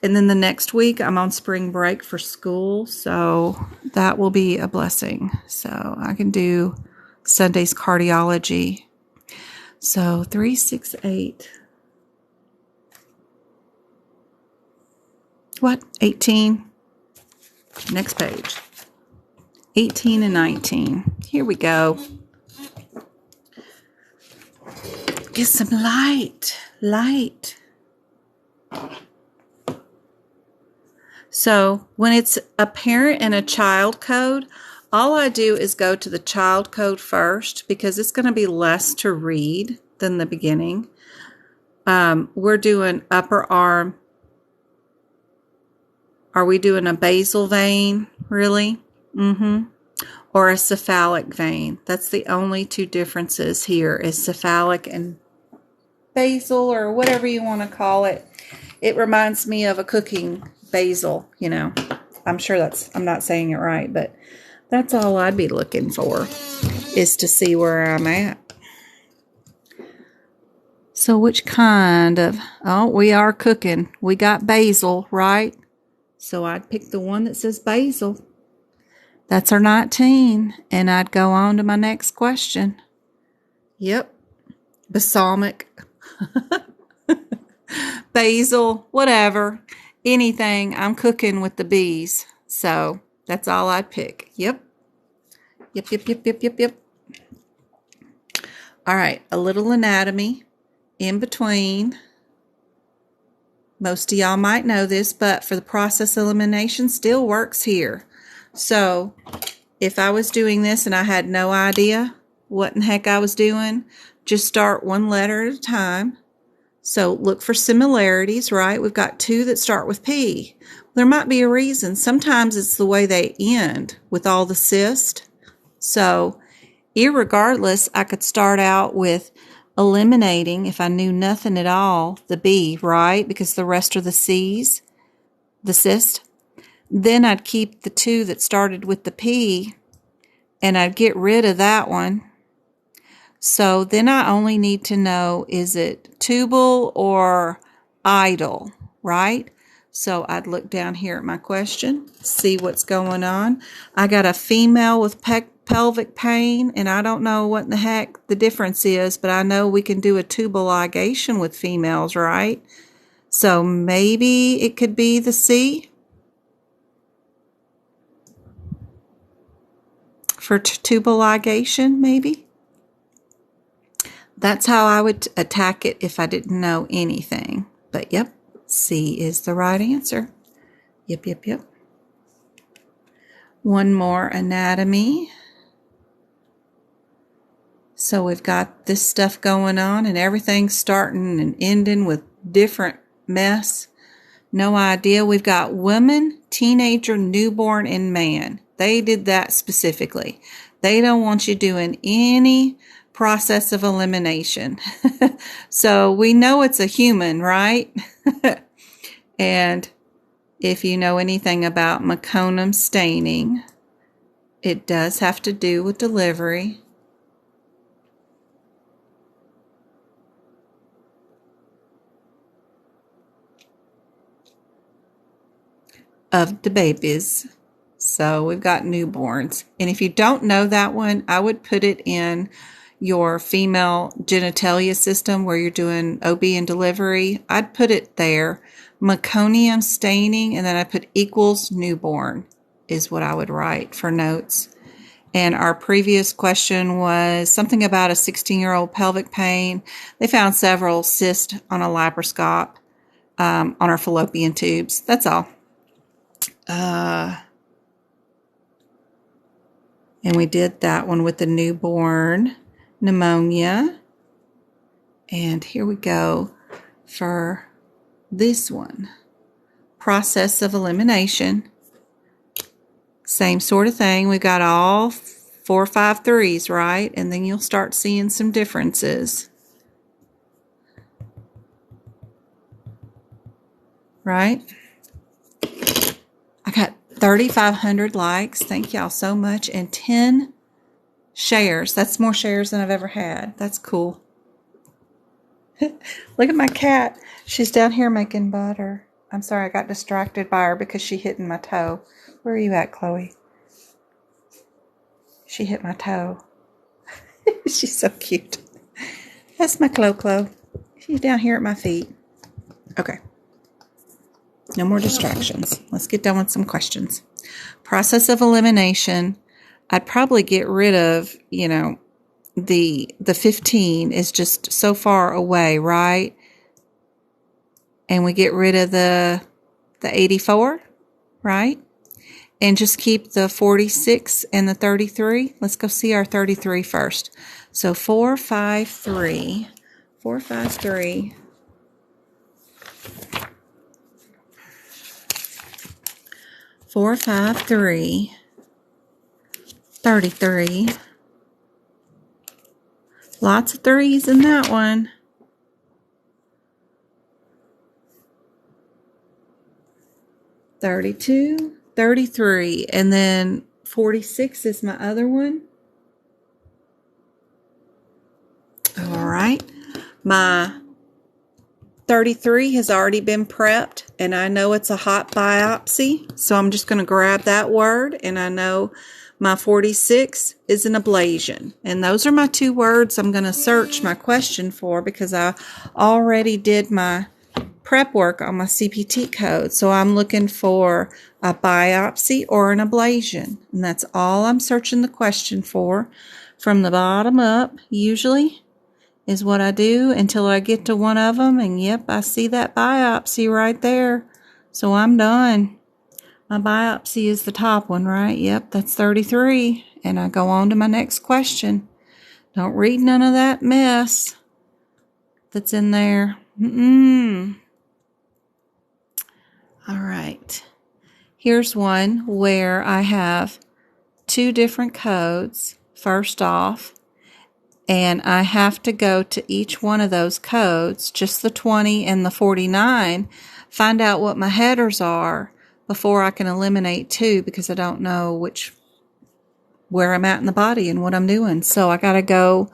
And then the next week, I'm on spring break for school. So, that will be a blessing. So, I can do Sunday's cardiology. So, 368. What? 18. Next page. 18 and 19. Here we go. Get some light. So when it's a parent and a child code, all I do is go to the child code first because it's going to be less to read than the beginning. We're doing upper arm. Are we doing a basal vein, really? Or a cephalic vein? That's the only 2 differences here is cephalic and basal or whatever you want to call it. It reminds me of a cooking basil, you know. I'm sure I'm not saying it right, but that's all I'd be looking for is to see where I'm at. So which kind of, we are cooking. We got basil, right? So I'd pick the one that says basil. That's our 19. And I'd go on to my next question. Yep. Balsamic. Basil. Whatever. Anything. I'm cooking with the bees. So that's all I'd pick. Yep. Yep. All right. A little anatomy in between. Most of y'all might know this, but for the process elimination still works here. So if I was doing this and I had no idea what in the heck I was doing, just start one letter at a time. So look for similarities, right? We've got 2 that start with P. There might be a reason. Sometimes it's the way they end with all the cyst. So irregardless, I could start out with eliminating, if I knew nothing at all, the B, right? Because the rest are the C's, the cyst. Then I'd keep the 2 that started with the P, and I'd get rid of that one. So then I only need to know, is it tubal or idle, right? So I'd look down here at my question, see what's going on. I got a female with pelvic pain, and I don't know what in the heck the difference is, but I know we can do a tubal ligation with females, right? So maybe it could be the C for tubal ligation, maybe. That's how I would attack it if I didn't know anything. But yep, C is the right answer. Yep. One more anatomy. So we've got this stuff going on and everything's starting and ending with different mess. No idea. We've got woman, teenager, newborn, and man. They did that specifically. They don't want you doing any process of elimination. So we know it's a human, right? And if you know anything about meconium staining, it does have to do with delivery. Of the babies. So we've got newborns. And if you don't know that one, I would put it in your female genitalia system where you're doing OB and delivery, I'd put it there. Meconium staining, and then I put equals newborn is what I would write for notes. And our previous question was something about a 16-year-old pelvic pain. They found several cysts on a laparoscope on our fallopian tubes. That's all. And we did that one with the newborn pneumonia. And here we go for this one. Process of elimination. Same sort of thing. We've got all 4, 5, 3s, right? And then you'll start seeing some differences. Right? I got 3,500 likes. Thank y'all so much. And 10 shares. That's more shares than I've ever had. That's cool. Look at my cat. She's down here making butter. I'm sorry, I got distracted by her because she hit in my toe. Where are you at, Chloe? She hit my toe. She's so cute. That's my Clo. She's down here at my feet. Okay. No more distractions. Let's get done with some questions. Process of elimination. I'd probably get rid of, the 15 is just so far away, right? And we get rid of the 84, right? And just keep the 46 and the 33. Let's go see our 33 first. So 4, 5, 3. 4, 5, 3. 4, 5, 3. 33. Lots of 3s in that one. 32, 33, and then 46 is my other one. All right. My 33 has already been prepped, and I know it's a hot biopsy, so I'm just going to grab that word, and I know my 46 is an ablation. And those are my 2 words I'm going to search my question for because I already did my prep work on my CPT code. So I'm looking for a biopsy or an ablation. And that's all I'm searching the question for. From the bottom up, usually, is what I do until I get to one of them. And yep, I see that biopsy right there. So I'm done. My biopsy is the top one, right? Yep, that's 33. And I go on to my next question. Don't read none of that mess that's in there. All right. Here's one where I have 2 different codes, first off, and I have to go to each one of those codes, just the 20 and the 49, find out what my headers are before I can eliminate 2 because I don't know where I'm at in the body and what I'm doing. So I got to go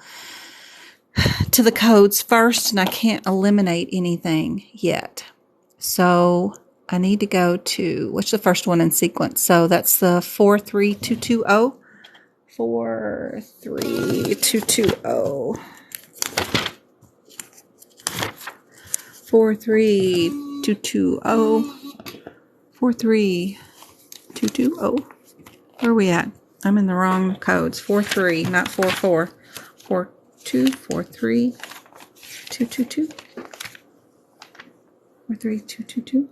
to the codes first, and I can't eliminate anything yet. So I need to go to, what's the first one in sequence? So that's the 43220. 43220. 43220. 43220. Where are we at? I'm in the wrong codes. 43, not 44. 42, 43, 222. 43222.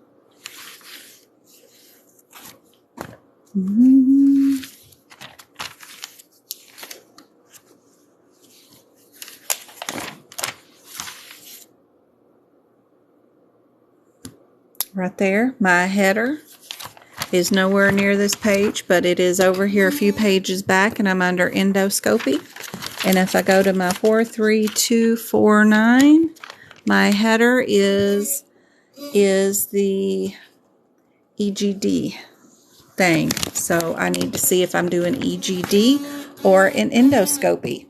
Right there, my header is nowhere near this page, but it is over here a few pages back, and I'm under endoscopy. And if I go to my 43249, my header is the EGD thing. So I need to see if I'm doing EGD or an endoscopy.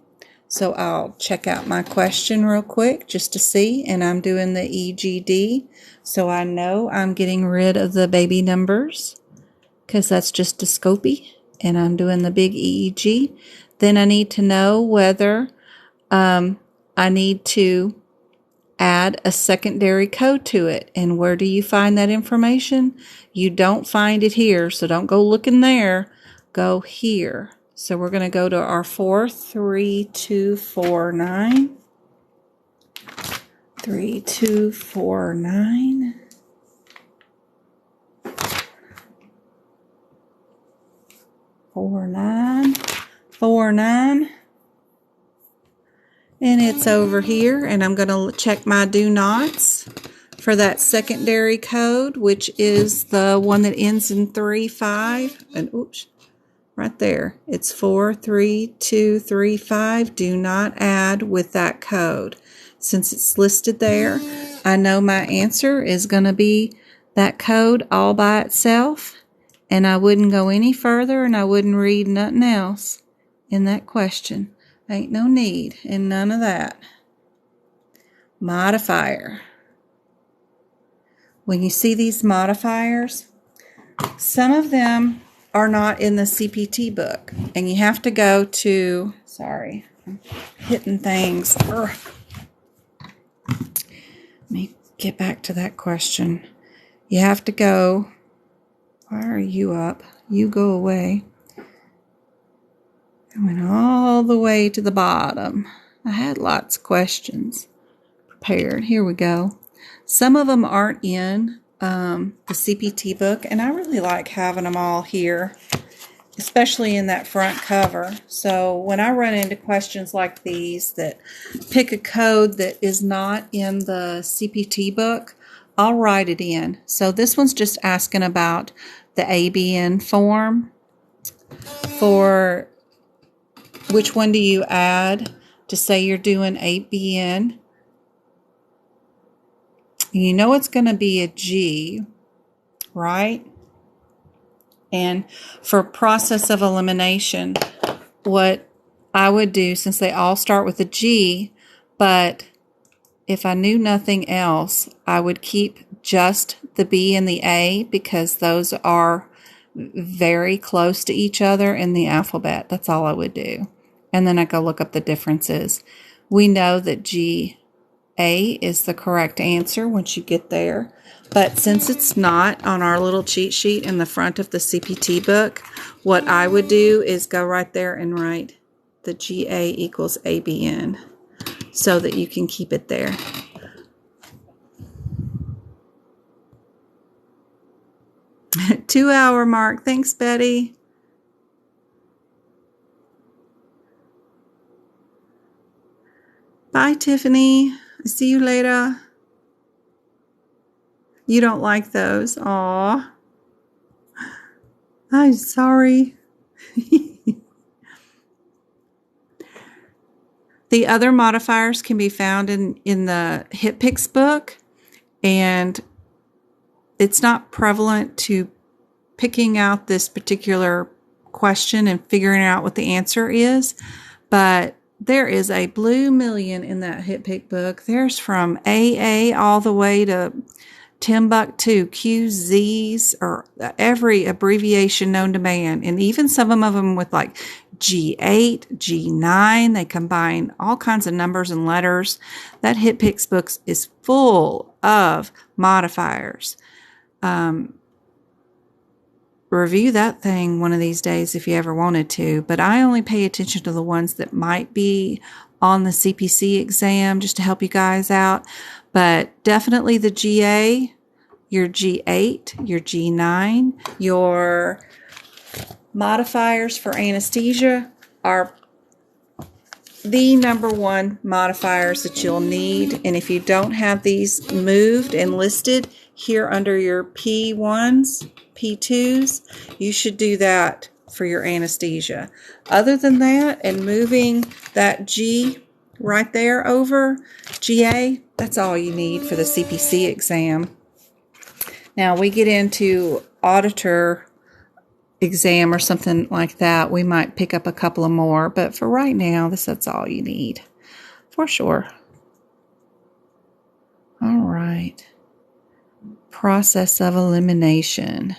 So I'll check out my question real quick just to see, and I'm doing the EGD. So I know I'm getting rid of the baby numbers because that's just a scopy, and I'm doing the big EEG. Then I need to know whether I need to add a secondary code to it. And where do you find that information? You don't find it here, so don't go looking there. Go here. So we're going to go to our 43249. 3249. 4949. And it's over here, and I'm going to check my do nots for that secondary code, which is the one that ends in 35. And oops, right there. It's 43235. Do not add with that code. Since it's listed there, I know my answer is going to be that code all by itself, and I wouldn't go any further, and I wouldn't read nothing else in that question. Ain't no need in none of that. Modifier. When you see these modifiers, some of them are not in the CPT book, and you have to go to, sorry, I'm hitting things. Let me get back to that question. You have to go, why are you up? You go away. I went all the way to the bottom. I had lots of questions prepared. Here we go. Some of them aren't in the CPT book, and I really like having them all here, especially in that front cover. So when I run into questions like these that pick a code that is not in the CPT book, I'll write it in. So this one's just asking about the ABN form. For which one do you add to say you're doing ABN? You know it's going to be a G, right? And for process of elimination, what I would do, since they all start with a G, but if I knew nothing else, I would keep just the B and the A, because those are very close to each other in the alphabet. That's all I would do. And then I go look up the differences. We know that GA is the correct answer once you get there. But since it's not on our little cheat sheet in the front of the CPT book, what I would do is go right there and write the GA equals ABN so that you can keep it there. Two-hour mark. Thanks, Betty. Bye, Tiffany. I see you later. You don't like those. Aw. I'm sorry. The other modifiers can be found in the HitPix book, and it's not prevalent to picking out this particular question and figuring out what the answer is, but there is a blue million in that HitPick book. There's from AA all the way to Timbuktu, QZs, or every abbreviation known to man, and even some of them with like G8, G9. They combine all kinds of numbers and letters. That HitPix book is full of modifiers. Review that thing one of these days if you ever wanted to, but I only pay attention to the ones that might be on the CPC exam just to help you guys out. But definitely the GA, your G8, your G9, your modifiers for anesthesia are the number one modifiers that you'll need. And if you don't have these moved and listed here under your P1s, P2s, you should do that for your anesthesia. Other than that, and moving that G right there over GA, that's all you need for the CPC exam. Now we get into auditor exam or something like that, we might pick up a couple of more, but for right now, that's all you need for sure. All right. Process of elimination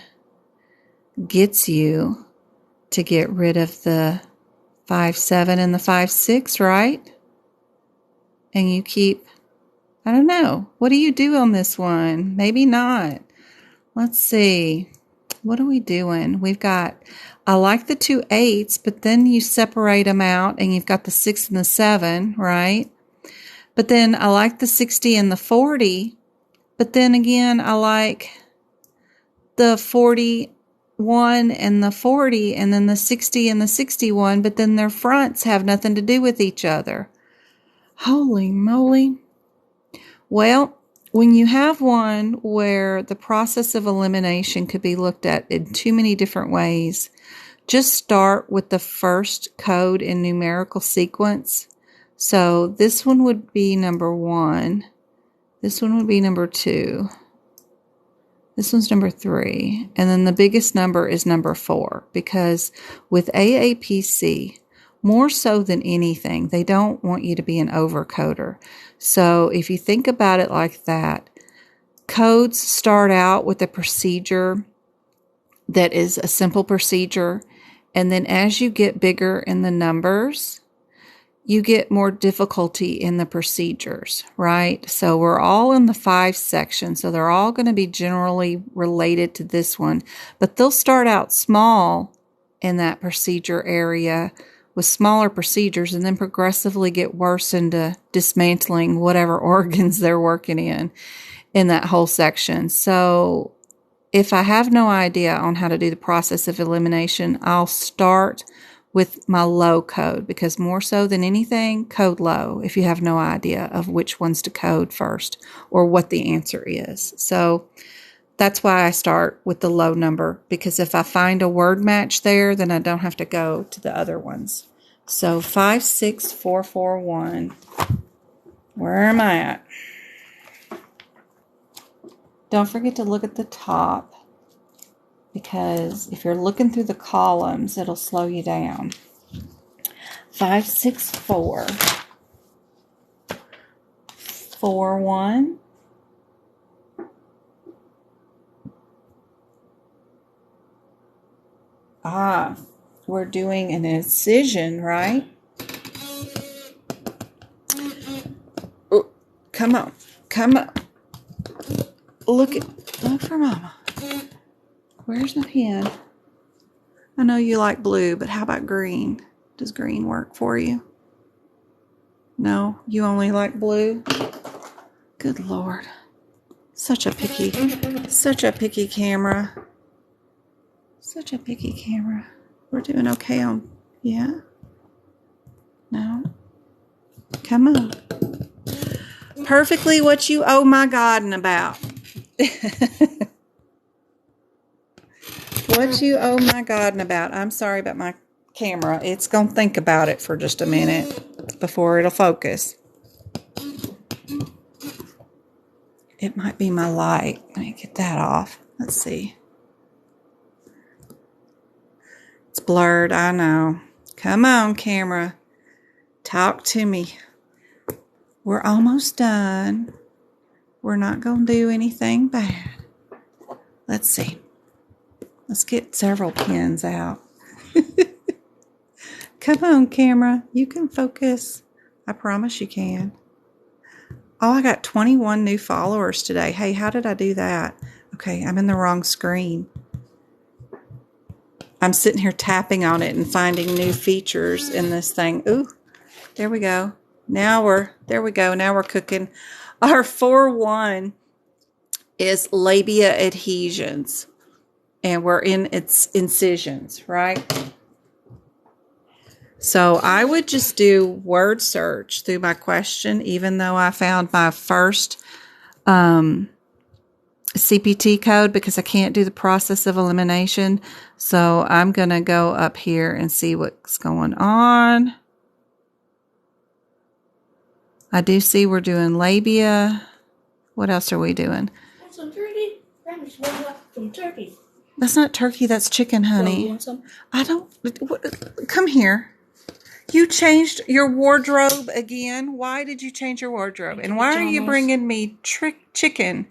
gets you to get rid of the 5-7 and the 5-6, right? and you keep, I don't know. What do you do on this one? Maybe not. Let's see. What are we doing? We've got, I like the 2 8s, but then you separate them out and you've got the 6 and the 7, right? But then I like the 60 and the 40, but then again, I like the 41 and the 40 and then the 60 and the 61, but then their fronts have nothing to do with each other. Holy moly. Well, when you have one where the process of elimination could be looked at in too many different ways, just start with the first code in numerical sequence. So this one would be number 1. This one would be number 2. This one's number 3. And then the biggest number is number 4, because with AAPC, more so than anything, they don't want you to be an overcoder. So if you think about it like that, codes start out with a procedure that is a simple procedure. And then as you get bigger in the numbers, you get more difficulty in the procedures, right? So we're all in the 5 section. So they're all going to be generally related to this one, but they'll start out small in that procedure area with smaller procedures and then progressively get worse into dismantling whatever organs they're working in that whole section. So if I have no idea on how to do the process of elimination, I'll start with my low code, because more so than anything, code low if you have no idea of which ones to code first or what the answer is. So that's why I start with the low number, because if I find a word match there, then I don't have to go to the other ones. So 56441. Where am I at? Don't forget to look at the top, because if you're looking through the columns, it'll slow you down. 56441. We're doing an incision, right? Oh, come on. Look for Mama. Where's my pen? I know you like blue, but how about green? Does green work for you? No, you only like blue? Good Lord. Such a picky camera. Such a picky camera. We're doing okay on, yeah? No? Come on. Perfectly what you owe my garden about. What you owe my garden about. I'm sorry about my camera. It's going to think about it for just a minute before it'll focus. It might be my light. Let me get that off. Let's see. It's blurred, I know. Come on, camera. Talk to me. We're almost done. We're not going to do anything bad. Let's see. Let's get several pins out. Come on, camera. You can focus. I promise you can. Oh, I got 21 new followers today. Hey, how did I do that? Okay, I'm in the wrong screen. I'm sitting here tapping on it and finding new features in this thing. Ooh, there we go. There we go. Now we're cooking. Our 4-1 is labia adhesions. And we're in its incisions, right? So I would just do word search through my question, even though I found my first CPT code, because I can't do the process of elimination. So I'm going to go up here and see what's going on. I do see we're doing labia. What else are we doing? Some turkey. Some turkey. That's not turkey, that's chicken, honey. You want some? I don't. Come here. You changed your wardrobe again. Why did you change your wardrobe? And why are you bringing me chicken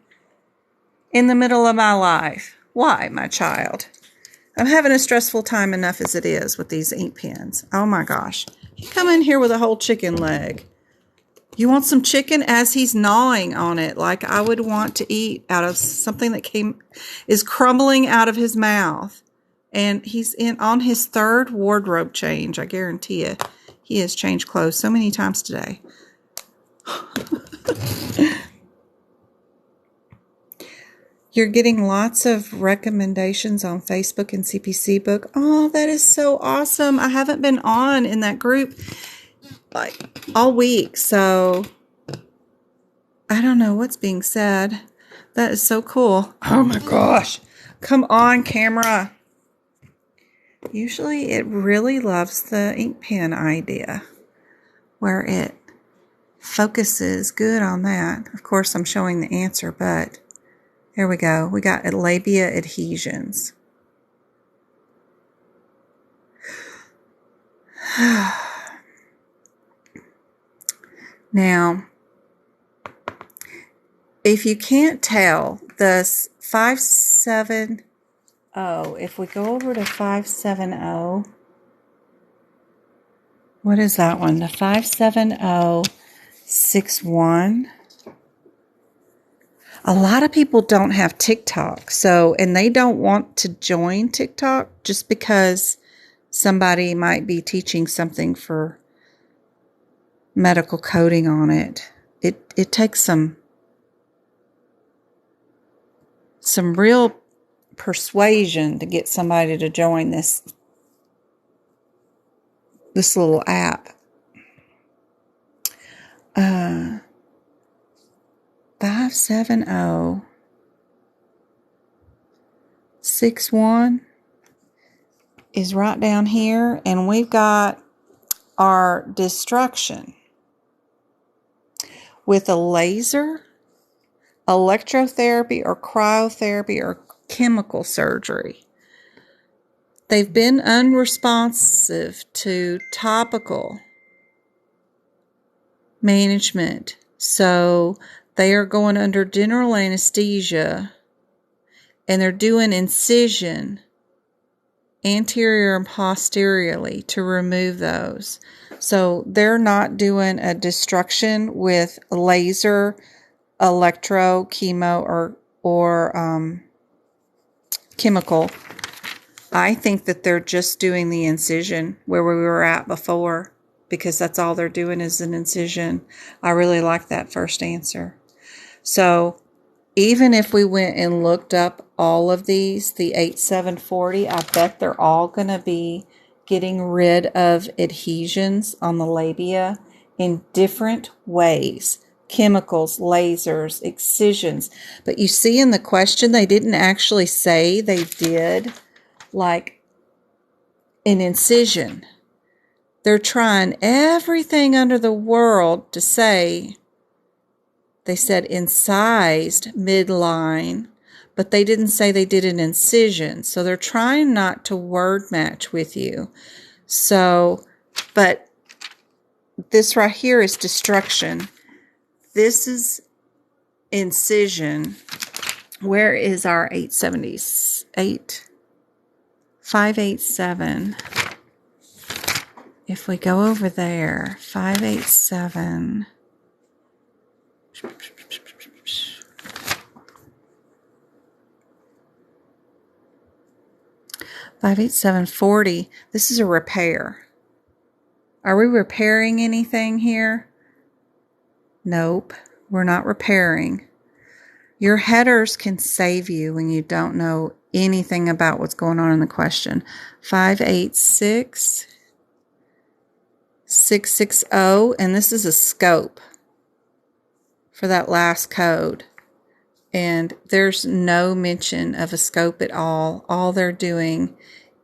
in the middle of my life? Why, my child? I'm having a stressful time enough as it is with these ink pens. Oh my gosh. You come in here with a whole chicken leg. You want some chicken as he's gnawing on it, like I would want to eat out of something that is crumbling out of his mouth. And he's on his third wardrobe change. I guarantee you. He has changed clothes so many times today. You're getting lots of recommendations on Facebook and CPC book. Oh, that is so awesome. I haven't been on in that group like all week, so I don't know what's being said. That is so cool. Oh my gosh. Come on, camera. Usually it really loves the ink pen idea where it focuses good on that. Of course, I'm showing the answer, but here we go. We got labia adhesions. Now, if you can't tell, this 570, if we go over to 570, what is that one? The 57061. A lot of people don't have TikTok, and they don't want to join TikTok just because somebody might be teaching something for medical coding on it. It takes some real persuasion to get somebody to join this little app. 57061 is right down here, and we've got our destruction with a laser, electrotherapy, or cryotherapy, or chemical surgery. They've been unresponsive to topical management, so they are going under general anesthesia, and they're doing incision anterior and posteriorly to remove those. So they're not doing a destruction with laser, electro, chemo, or chemical. I think that they're just doing the incision where we were at before, because that's all they're doing is an incision. I really like that first answer. So even if we went and looked up all of these, the 8740, I bet they're all going to be getting rid of adhesions on the labia in different ways. Chemicals, lasers, excisions. But you see in the question, they didn't actually say they did like an incision. They're trying everything under the world to say. They said incised midline, but they didn't say they did an incision. So they're trying not to word match with you. So, but this right here is destruction. This is incision. Where is our 587. If we go over there, 587. 58740. This is a repair. Are we repairing anything here? Nope, we're not repairing. Your headers can save you when you don't know anything about what's going on in the question. 586660, and this is a scope for that last code. And there's no mention of a scope at all. All they're doing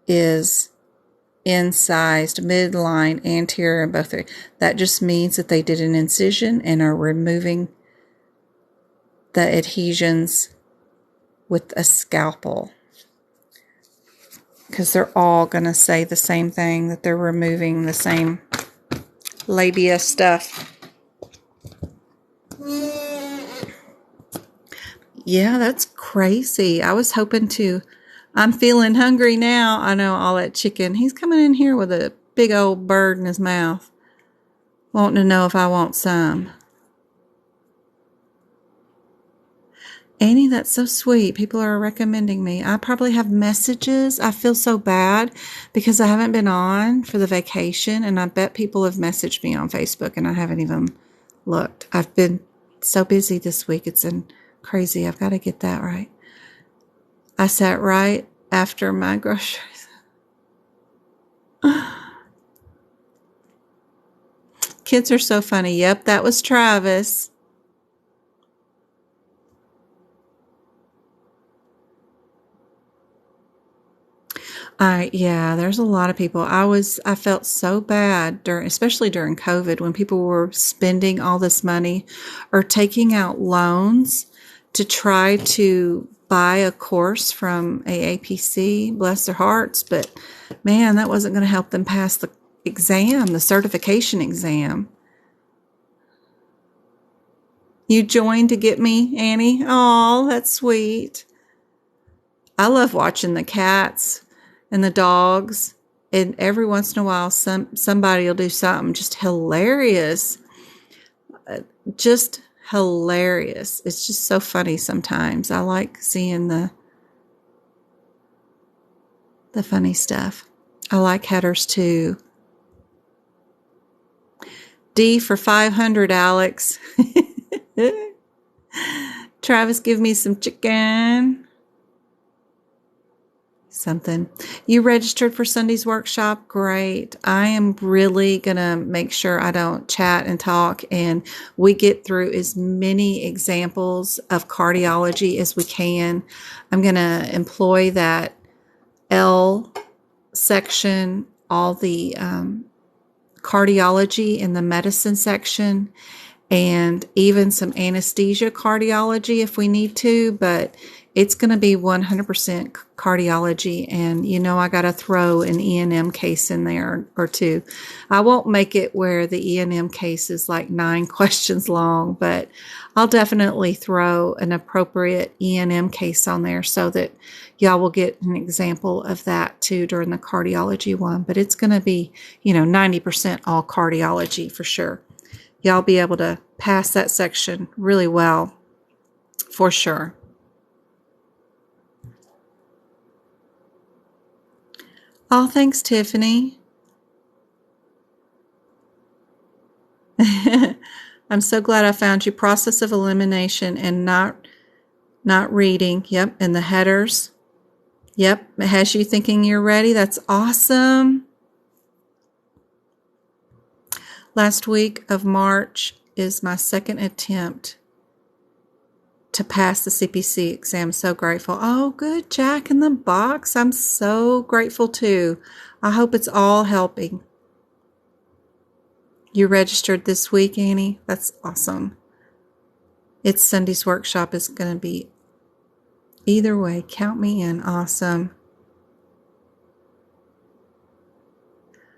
is incised, midline, anterior, and both. That just means that they did an incision and are removing the adhesions with a scalpel. Because they're all going to say the same thing, that they're removing the same labia stuff. Yeah, that's crazy. I was hoping to. I'm feeling hungry now. I know all that chicken. He's coming in here with a big old bird in his mouth, wanting to know if I want some. Annie, that's so sweet. People are recommending me. I probably have messages. I feel so bad because I haven't been on for the vacation, and I bet people have messaged me on Facebook, and I haven't even looked. I've been so busy this week. It's been crazy. I've got to get that right. I sat right after my groceries. Kids are so funny. Yep, that was Travis. Yeah, there's a lot of people. I felt so bad especially during COVID when people were spending all this money or taking out loans to try to buy a course from AAPC, bless their hearts. But man, that wasn't going to help them pass the exam, the certification exam. You joined to get me, Annie? Oh, that's sweet. I love watching the cats and the dogs, and every once in a while somebody will do something just hilarious. Just hilarious. It's just so funny sometimes. I like seeing the funny stuff. I like Hedis too. D for 500, Alex. Travis, give me some chicken. Something. You registered for Sunday's workshop? Great. I am really going to make sure I don't chat and talk, and we get through as many examples of cardiology as we can. I'm going to employ that L section, all the cardiology in the medicine section, and even some anesthesia cardiology if we need to, but it's going to be 100% cardiology. And, I got to throw an E&M case in there or two. I won't make it where the E&M case is like 9 questions long, but I'll definitely throw an appropriate E&M case on there so that y'all will get an example of that too during the cardiology one. But it's going to be, 90% all cardiology for sure. Y'all be able to pass that section really well for sure. Oh, thanks, Tiffany. I'm so glad I found you. Process of elimination and not reading. Yep. And the headers. Yep. It has you thinking you're ready. That's awesome. Last week of March is my second attempt to pass the CPC exam. So grateful. Oh, good. Jack in the Box. I'm so grateful too. I hope it's all helping. You registered this week, Annie? That's awesome. It's Sunday's workshop is going to be either way. Count me in. Awesome.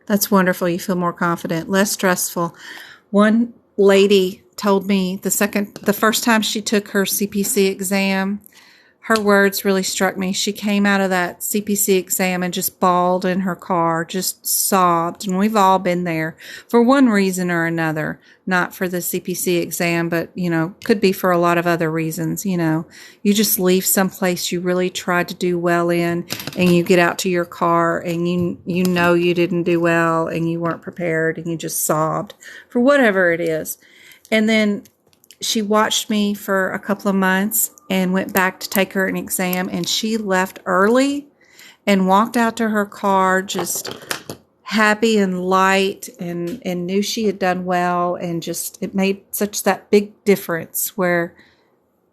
That's wonderful. You feel more confident, less stressful. One lady told me the first time she took her CPC exam, her words really struck me. She came out of that CPC exam and just bawled in her car, just sobbed. And we've all been there for one reason or another, not for the CPC exam, but, could be for a lot of other reasons. You just leave someplace you really tried to do well in, and you get out to your car and you know you didn't do well and you weren't prepared and you just sobbed for whatever it is. And then she watched me for a couple of months and went back to take her an exam, and she left early and walked out to her car just happy and light and knew she had done well, and just it made such that big difference where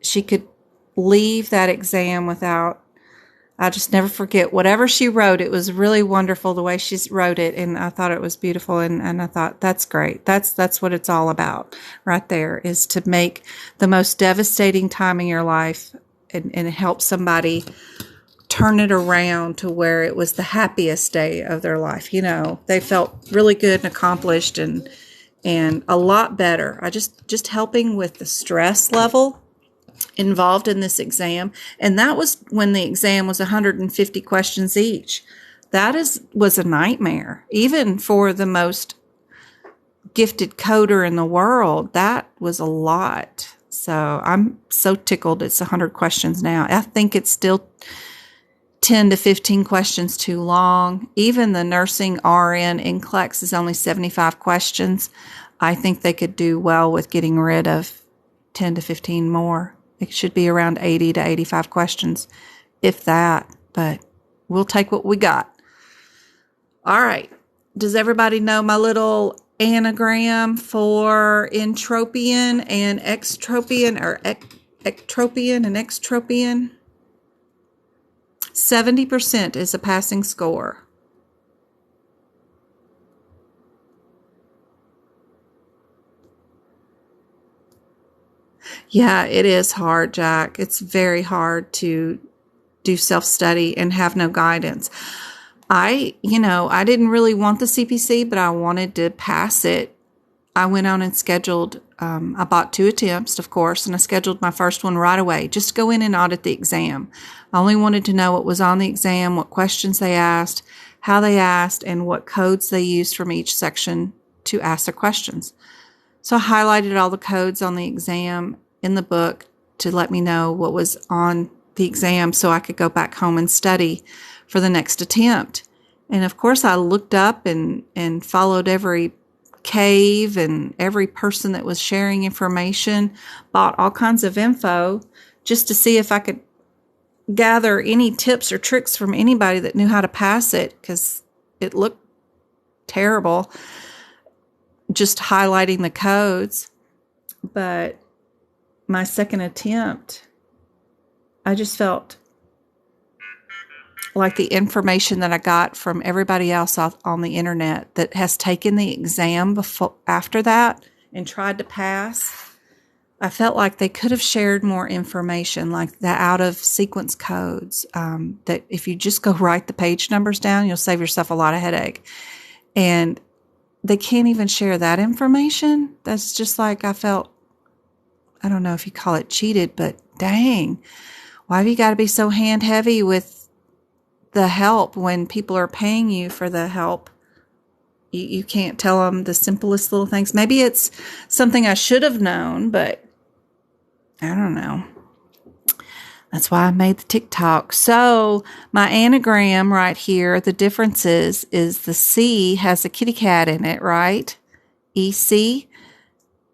she could leave that exam without, I'll just never forget whatever she wrote. It was really wonderful the way she wrote it, and I thought it was beautiful, and I thought, that's great. That's what it's all about right there, is to make the most devastating time in your life and help somebody turn it around to where it was the happiest day of their life. They felt really good and accomplished and a lot better. I just helping with the stress level involved in this exam. And that was when the exam was 150 questions each. That was a nightmare. Even for the most gifted coder in the world, that was a lot. So I'm so tickled it's 100 questions now. I think it's still 10 to 15 questions too long. Even the nursing RN NCLEX is only 75 questions. I think they could do well with getting rid of 10 to 15 more. It should be around 80 to 85 questions, if that, but we'll take what we got. All right. Does everybody know my little anagram for entropion and extropion, or ectropion and extropion? 70% is a passing score. Yeah, it is hard, Jack. It's very hard to do self-study and have no guidance. I didn't really want the CPC, but I wanted to pass it. I went on and scheduled, I bought 2 attempts, of course, and I scheduled my first one right away, just to go in and audit the exam. I only wanted to know what was on the exam, what questions they asked, how they asked, and what codes they used from each section to ask their questions. So I highlighted all the codes on the exam in the book to let me know what was on the exam so I could go back home and study for the next attempt. And of course, I looked up and followed every cave and every person that was sharing information, bought all kinds of info just to see if I could gather any tips or tricks from anybody that knew how to pass it, because it looked terrible just highlighting the codes. But my second attempt, I just felt like the information that I got from everybody else on the internet that has taken the exam after that and tried to pass, I felt like they could have shared more information, like the out of sequence codes, that if you just go write the page numbers down, you'll save yourself a lot of headache. And they can't even share that information. That's just like, I felt, I don't know if you call it cheated, but dang, why have you got to be so hand heavy with the help when people are paying you for the help? You can't tell them the simplest little things. Maybe it's something I should have known, but I don't know. That's why I made the TikTok. So my anagram right here, the differences is the C has a kitty cat in it, right? EC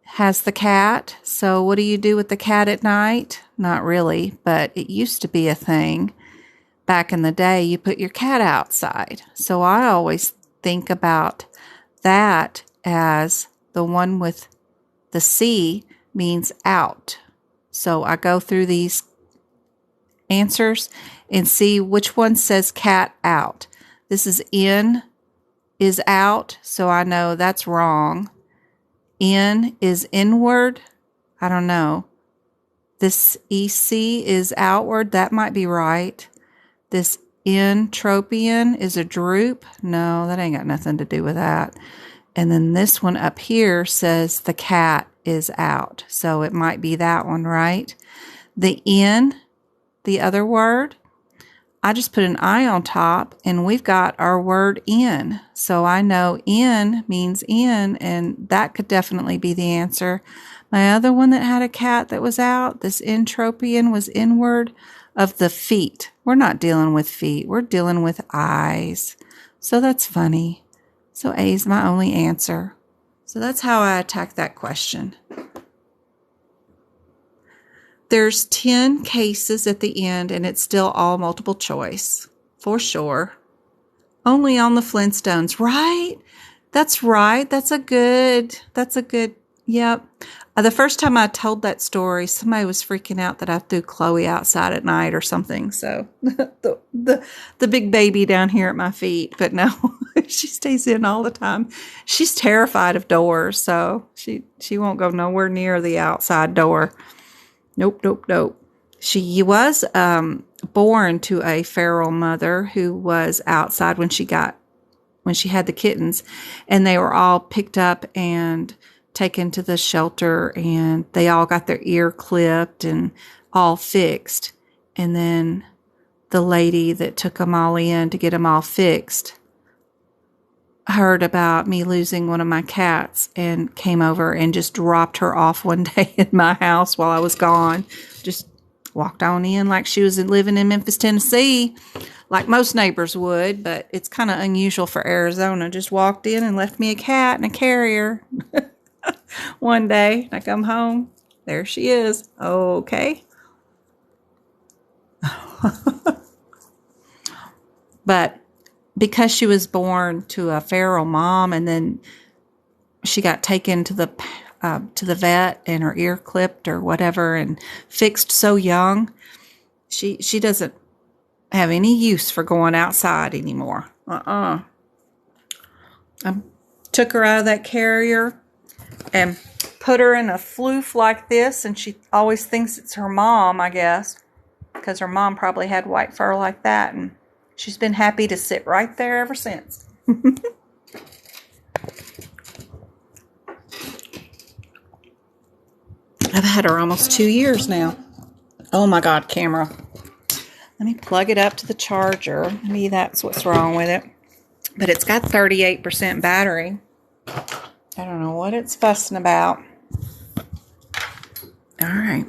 has the cat. So what do you do with the cat at night? Not really, but it used to be a thing. Back in the day, you put your cat outside. So I always think about that as the one with the C means out. So I go through these answers and see which one says cat out. This is in is out, so I know that's wrong. In is inward. I don't know. This EC is outward. That might be right. This entropion is a droop. No, that ain't got nothing to do with that. And then this one up here says the cat is out. So it might be that one, right? The in, the other word, I just put an I on top and we've got our word in. So I know in means in, and that could definitely be the answer. My other one that had a cat that was out, this entropion, was inward of the feet. We're not dealing with feet. We're dealing with eyes. So that's funny. So A is my only answer. So that's how I attack that question. There's 10 cases at the end, and it's still all multiple choice, for sure. Only on the Flintstones, right? That's right. That's a good, yep. The first time I told that story, somebody was freaking out that I threw Chloe outside at night or something. So the big baby down here at my feet, but no, she stays in all the time. She's terrified of doors, so she won't go nowhere near the outside door. Nope. She was born to a feral mother who was outside when she had the kittens, and they were all picked up and taken to the shelter, and they all got their ear clipped and all fixed. And then the lady that took them all in to get them all fixed heard about me losing one of my cats and came over and just dropped her off one day in my house while I was gone. Just walked on in like she was living in Memphis, Tennessee, like most neighbors would, but it's kind of unusual for Arizona. Just walked in and left me a cat and a carrier. One day I come home, there she is. Okay. But because she was born to a feral mom, and then she got taken to the vet and her ear clipped or whatever and fixed so young, she doesn't have any use for going outside anymore. I took her out of that carrier and put her in a floof like this, and she always thinks it's her mom, I guess, because her mom probably had white fur like that, and she's been happy to sit right there ever since. I've had her almost 2 years now. Oh my God, camera. Let me plug it up to the charger. Maybe that's what's wrong with it. But it's got 38% battery. I don't know what it's fussing about. All right.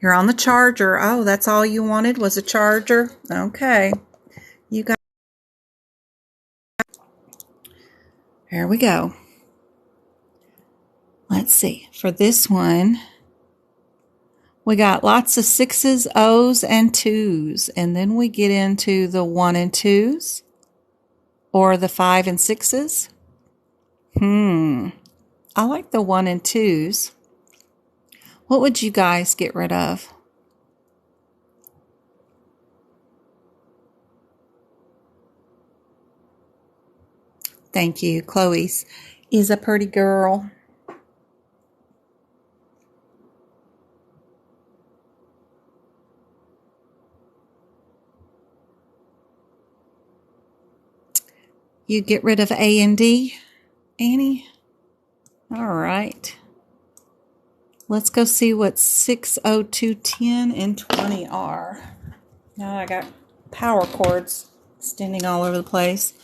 You're on the charger. Oh, that's all you wanted was a charger? Okay. You got. There we go. Let's see. For this one, we got lots of 6s, O's, and 2s. And then we get into the 1 and 2s. Or the 5 and 6s. I like the 1 and 2s. What would you guys get rid of? Thank you. Chloe's is a pretty girl. You get rid of A and D, Annie? All right. Let's go see what 602, 10, and 20 are. Now I got power cords extending all over the place.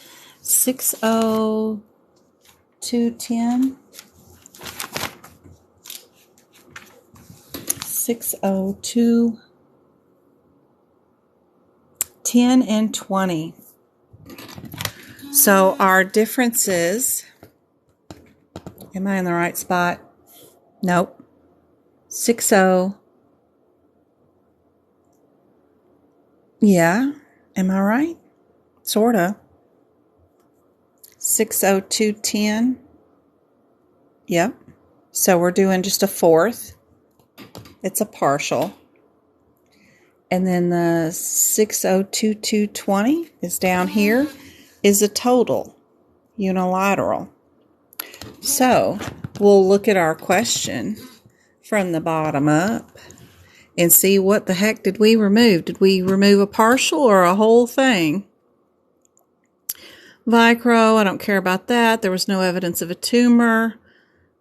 602, 10. 602, 10, and 20. So our differences, am I in the right spot? Nope. 60. Yeah. Am I right? Sorta. 602, 10. Yep. So we're doing just a fourth. It's a partial. And then the 602, 220 is down here, is a total, unilateral. So we'll look at our question from the bottom up and see what the heck did we remove. Did we remove a partial or a whole thing? Vicro, I don't care about that. There was no evidence of a tumor.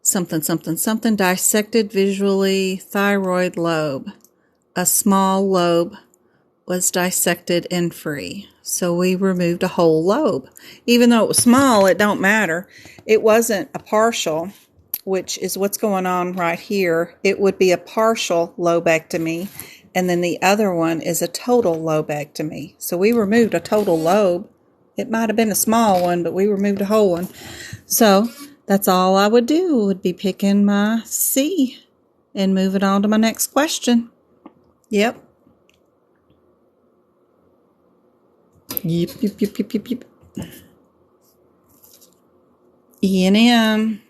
Something, dissected visually, thyroid lobe. A small lobe was dissected and free. So we removed a whole lobe. Even though it was small, it don't matter. It wasn't a partial, which is what's going on right here. It would be a partial lobectomy, and then the other one is a total lobectomy. So we removed a total lobe. It might have been a small one, but we removed a whole one. So that's all I would do, would be picking my C and moving on to my next question. Yep. Yep. E&M.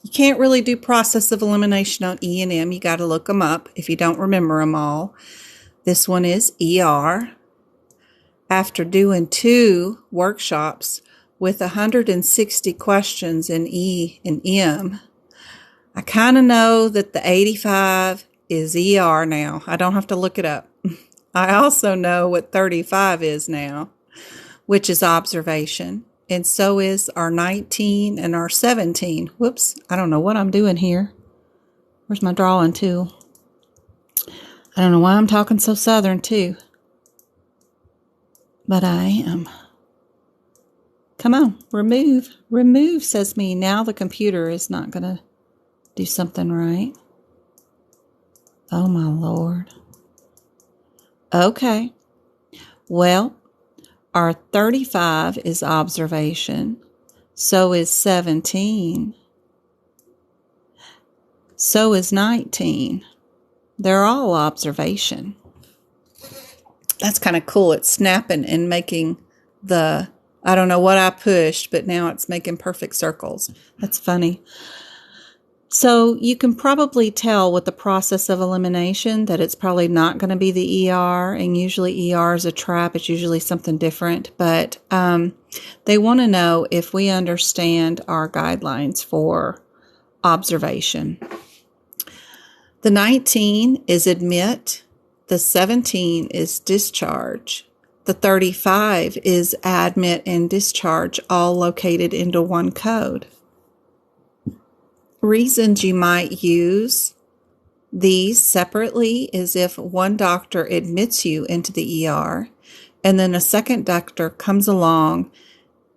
You can't really do process of elimination on E&M. You got to look them up if you don't remember them all. This one is ER. After doing 2 workshops with 160 questions in E and M, I kind of know that the 85 is ER now. I don't have to look it up. I also know what 35 is now, which is observation. And so is our 19 and our 17. Whoops, I don't know what I'm doing here. Where's my drawing tool? I don't know why I'm talking so southern too. But I am. Come on, remove. Remove, says me. Now the computer is not going to do something right. Oh, my Lord. Okay. Well, our 35 is observation. So is 17. So is 19. They're all observation. That's kind of cool. It's snapping and making the, I don't know what I pushed, but now it's making perfect circles. That's funny. So you can probably tell with the process of elimination that it's probably not going to be the ER, and usually ER is a trap. It's usually something different, but they want to know if we understand our guidelines for observation. The 19 is admit. The 17 is discharge. The 35 is admit and discharge, all located into one code. Reasons you might use these separately is if one doctor admits you into the ER and then a second doctor comes along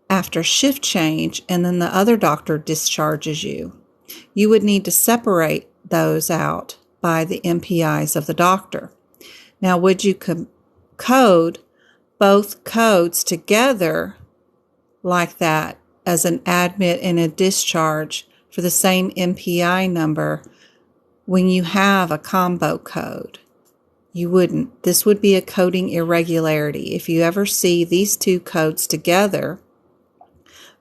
after shift change and then the other doctor discharges you. You would need to separate those out by the MPIs of the doctor. Now, would you code both codes together like that as an admit and a discharge for the same MPI number when you have a combo code? You wouldn't. This would be a coding irregularity. If you ever see these two codes together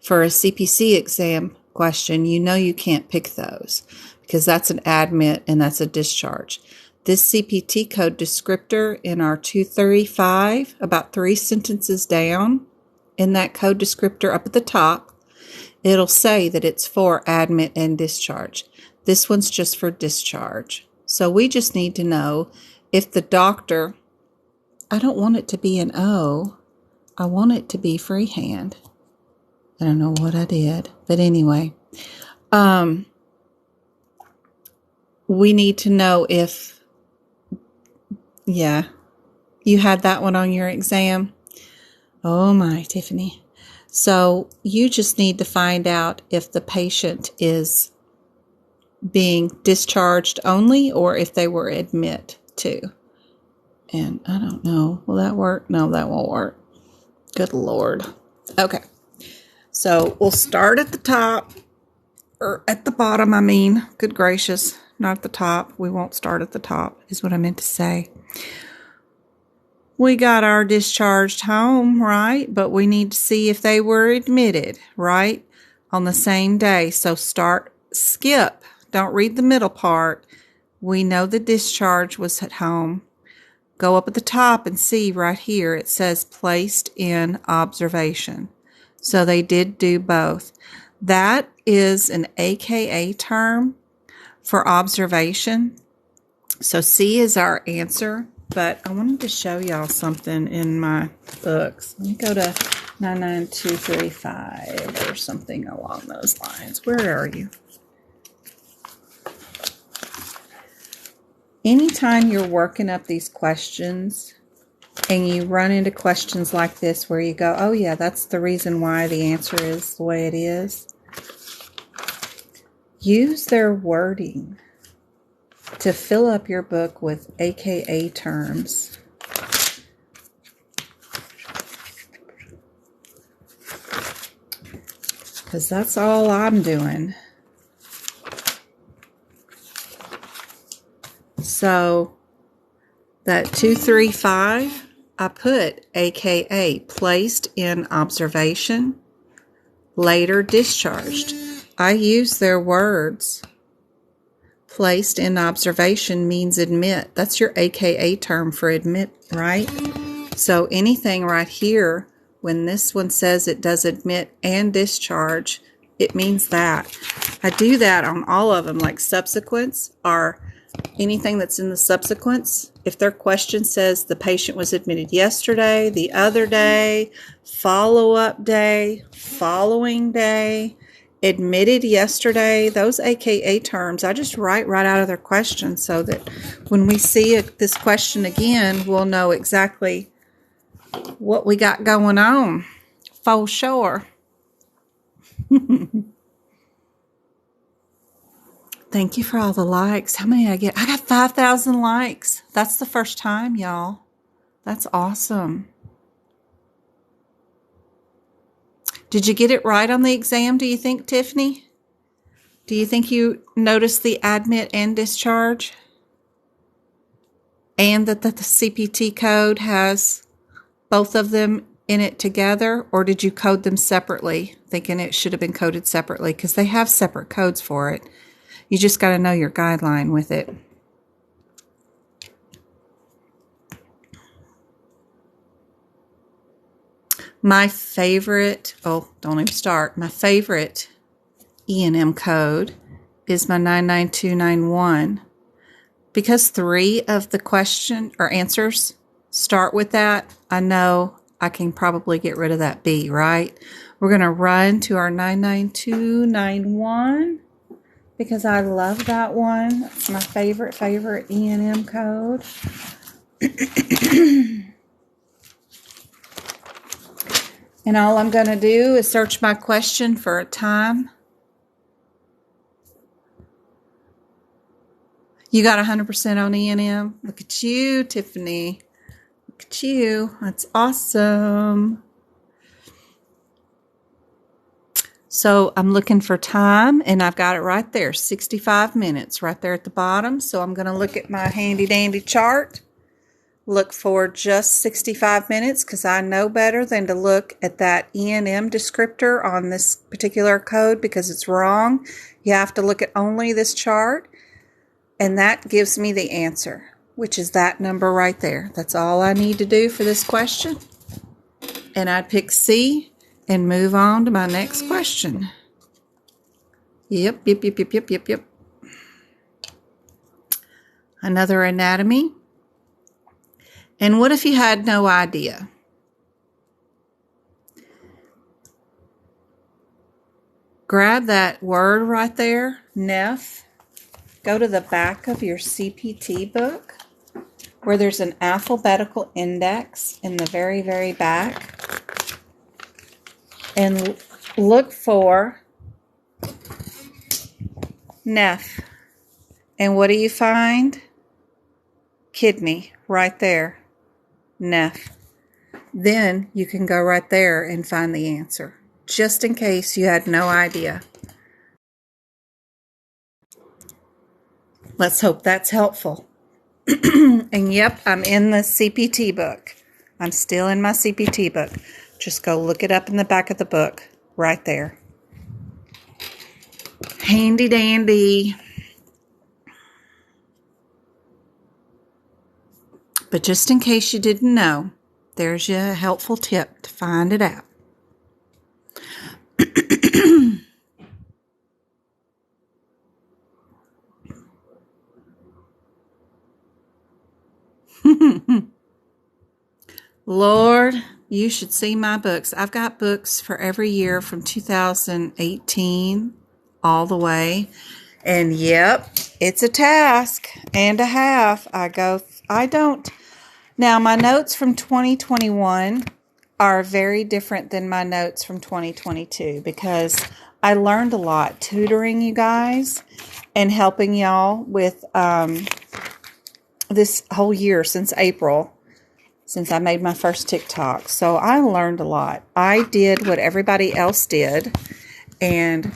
for a CPC exam question, you know you can't pick those because that's an admit and that's a discharge. This CPT code descriptor in our 235, about 3 sentences down in that code descriptor up at the top, it'll say that it's for admit and discharge. This one's just for discharge. So we just need to know if the doctor, I don't want it to be an O, I want it to be freehand. I don't know what I did, but anyway, we need to know if, yeah, you had that one on your exam. Oh my, Tiffany. So you just need to find out if the patient is being discharged only or if they were admit to. And I don't know. Will that work? No, that won't work. Good Lord. Okay. So we'll start at the top, or at the bottom, I mean. Good gracious. Not at the top. We won't start at the top, is what I meant to say. We got our discharged home, right? But we need to see if they were admitted, right? On the same day. So skip. Don't read the middle part. We know the discharge was at home. Go up at the top and see right here. It says placed in observation. So they did do both. That is an AKA term for observation. So C is our answer. But I wanted to show y'all something in my books. Let me go to 99235 or something along those lines. Where are you? Anytime you're working up these questions and you run into questions like this where you go, oh yeah, that's the reason why the answer is the way it is. Use their wording to fill up your book with AKA terms. Because that's all I'm doing. So that 235, I put AKA, placed in observation, later discharged. I use their words. Placed in observation means admit. That's your AKA term for admit, right? So anything right here, when this one says it does admit and discharge, it means that. I do that on all of them, like subsequents or anything that's in the subsequents. If their question says the patient was admitted yesterday, the other day, follow-up day, following day, admitted yesterday, those AKA terms, I just write right out of their question so that when we see this question again, we'll know exactly what we got going on. For sure. Thank you for all the likes. How many did I get? I got 5,000 likes. That's the first time, y'all. That's awesome. Did you get it right on the exam, do you think, Tiffany? Do you think you noticed the admit and discharge? And that the CPT code has both of them in it together? Or did you code them separately, thinking it should have been coded separately? Because they have separate codes for it. You just got to know your guideline with it. My favorite, oh, don't even start. My favorite E&M code is my 99291. Because 3 of the question or answers start with that, I know I can probably get rid of that B, right? We're going to run to our 99291 because I love that one. It's my favorite E&M code. And all I'm going to do is search my question for a time. You got 100% on E&M. Look at you, Tiffany. Look at you. That's awesome. So I'm looking for time, and I've got it right there, 65 minutes right there at the bottom. So I'm going to look at my handy-dandy chart. Look for just 65 minutes because I know better than to look at that E&M descriptor on this particular code because it's wrong. You have to look at only this chart, and that gives me the answer, which is that number right there. That's all I need to do for this question. And I'd pick C and move on to my next question. Yep. Another anatomy. And what if you had no idea? Grab that word right there, neph. Go to the back of your CPT book where there's an alphabetical index in the very, very back. And look for neph. And what do you find? Kidney right there. Neph. Then you can go right there and find the answer, just in case you had no idea. Let's hope that's helpful. And yep, I'm in the CPT book. I'm still in my CPT book. Just go look it up in the back of the book, right there. Handy dandy. But just in case you didn't know, there's your helpful tip to find it out. Lord, you should see my books. I've got books for every year from 2018 all the way. And yep, it's a task and a half. Now my notes from 2021 are very different than my notes from 2022 because I learned a lot tutoring you guys and helping y'all with this whole year since April, since I made my first TikTok. So I learned a lot. I did what everybody else did and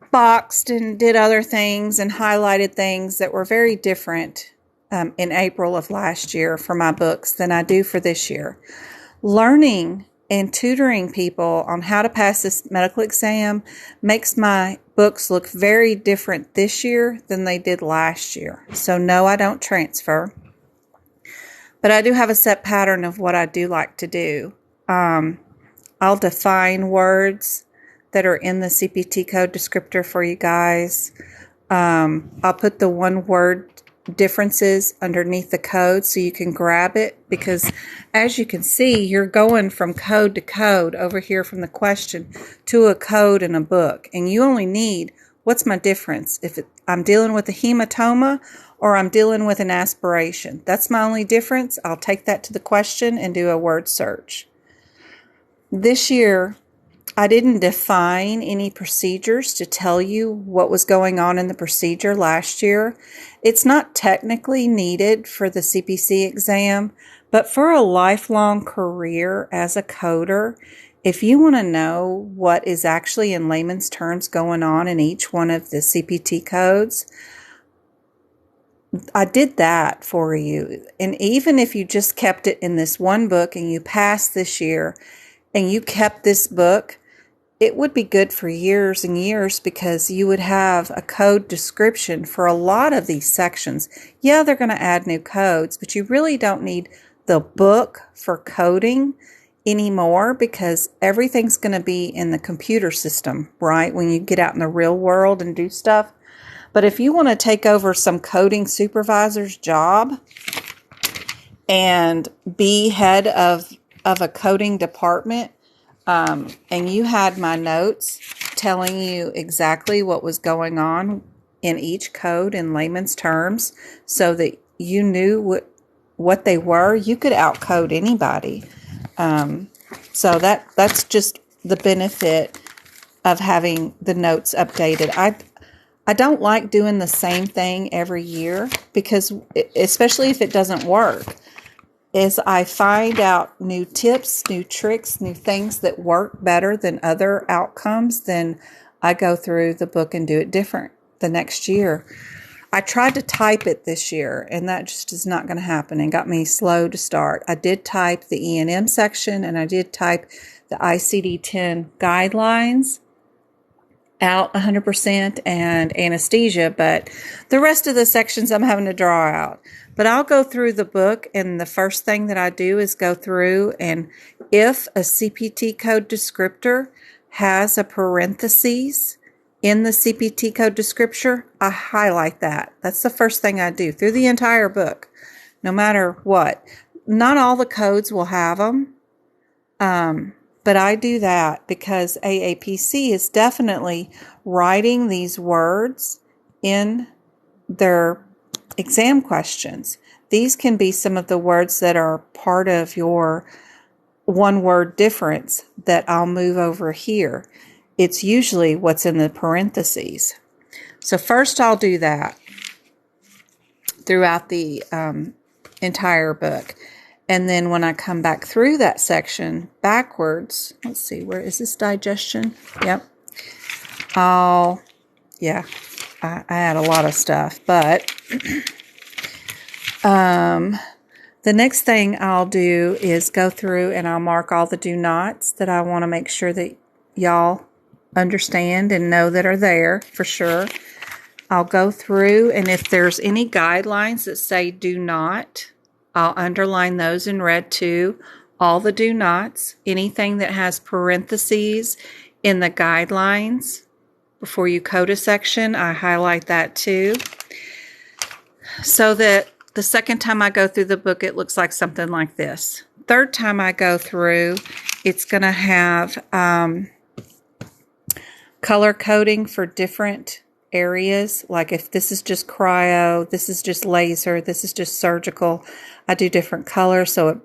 boxed and did other things and highlighted things that were very different in April of last year for my books than I do for this year. Learning and tutoring people on how to pass this medical exam makes my books look very different this year than they did last year. So no, I don't transfer. But I do have a set pattern of what I do like to do. I'll define words that are in the CPT code descriptor for you guys. I'll put the one word differences underneath the code so you can grab it, because as you can see, you're going from code to code over here from the question to a code in a book, and you only need, what's my difference if I'm dealing with a hematoma or I'm dealing with an aspiration. That's my only difference. I'll take that to the question and do a word search. this year, I didn't define any procedures to tell you what was going on in the procedure last year. It's not technically needed for the CPC exam, but for a lifelong career as a coder, if you want to know what is actually in layman's terms going on in each one of the CPT codes, I did that for you. And even if you just kept it in this one book and you passed this year and you kept this book, it would be good for years and years because you would have a code description for a lot of these sections. Yeah, they're going to add new codes, but you really don't need the book for coding anymore because everything's going to be in the computer system, right? When you get out in the real world and do stuff. But if you want to take over some coding supervisor's job and be head of a coding department, and you had my notes telling you exactly what was going on in each code in layman's terms so that you knew what they were, you could outcode anybody. So that's just the benefit of having the notes updated. I don't like doing the same thing every year because, especially if it doesn't work, is I find out new tips, new tricks, new things that work better than other outcomes, then I go through the book and do it different the next year. I tried to type it this year, and that just is not going to happen and got me slow to start. I did type the E&M section, and I did type the ICD-10 guidelines out 100% and anesthesia, but the rest of the sections I'm having to draw out. But I'll go through the book, and the first thing that I do is go through, and if a CPT code descriptor has a parentheses in the CPT code descriptor, I highlight that. That's the first thing I do through the entire book, no matter what. Not all the codes will have them, but I do that because AAPC is definitely writing these words in their exam questions. These can be some of the words that are part of your one-word difference that I'll move over here. It's usually what's in the parentheses. So first I'll do that throughout the entire book. And then when I come back through that section backwards, let's see, where is this digestion? Yep. I add a lot of stuff, but the next thing I'll do is go through and I'll mark all the do nots that I want to make sure that y'all understand and know that are there for sure. I'll go through, and if there's any guidelines that say do not, I'll underline those in red too. All the do nots, anything that has parentheses in the guidelines before you code a section, I highlight that too. So that the second time I go through the book, it looks like something like this. Third time I go through, it's going to have color coding for different areas. Like if this is just cryo, this is just laser, this is just surgical, I do different colors so it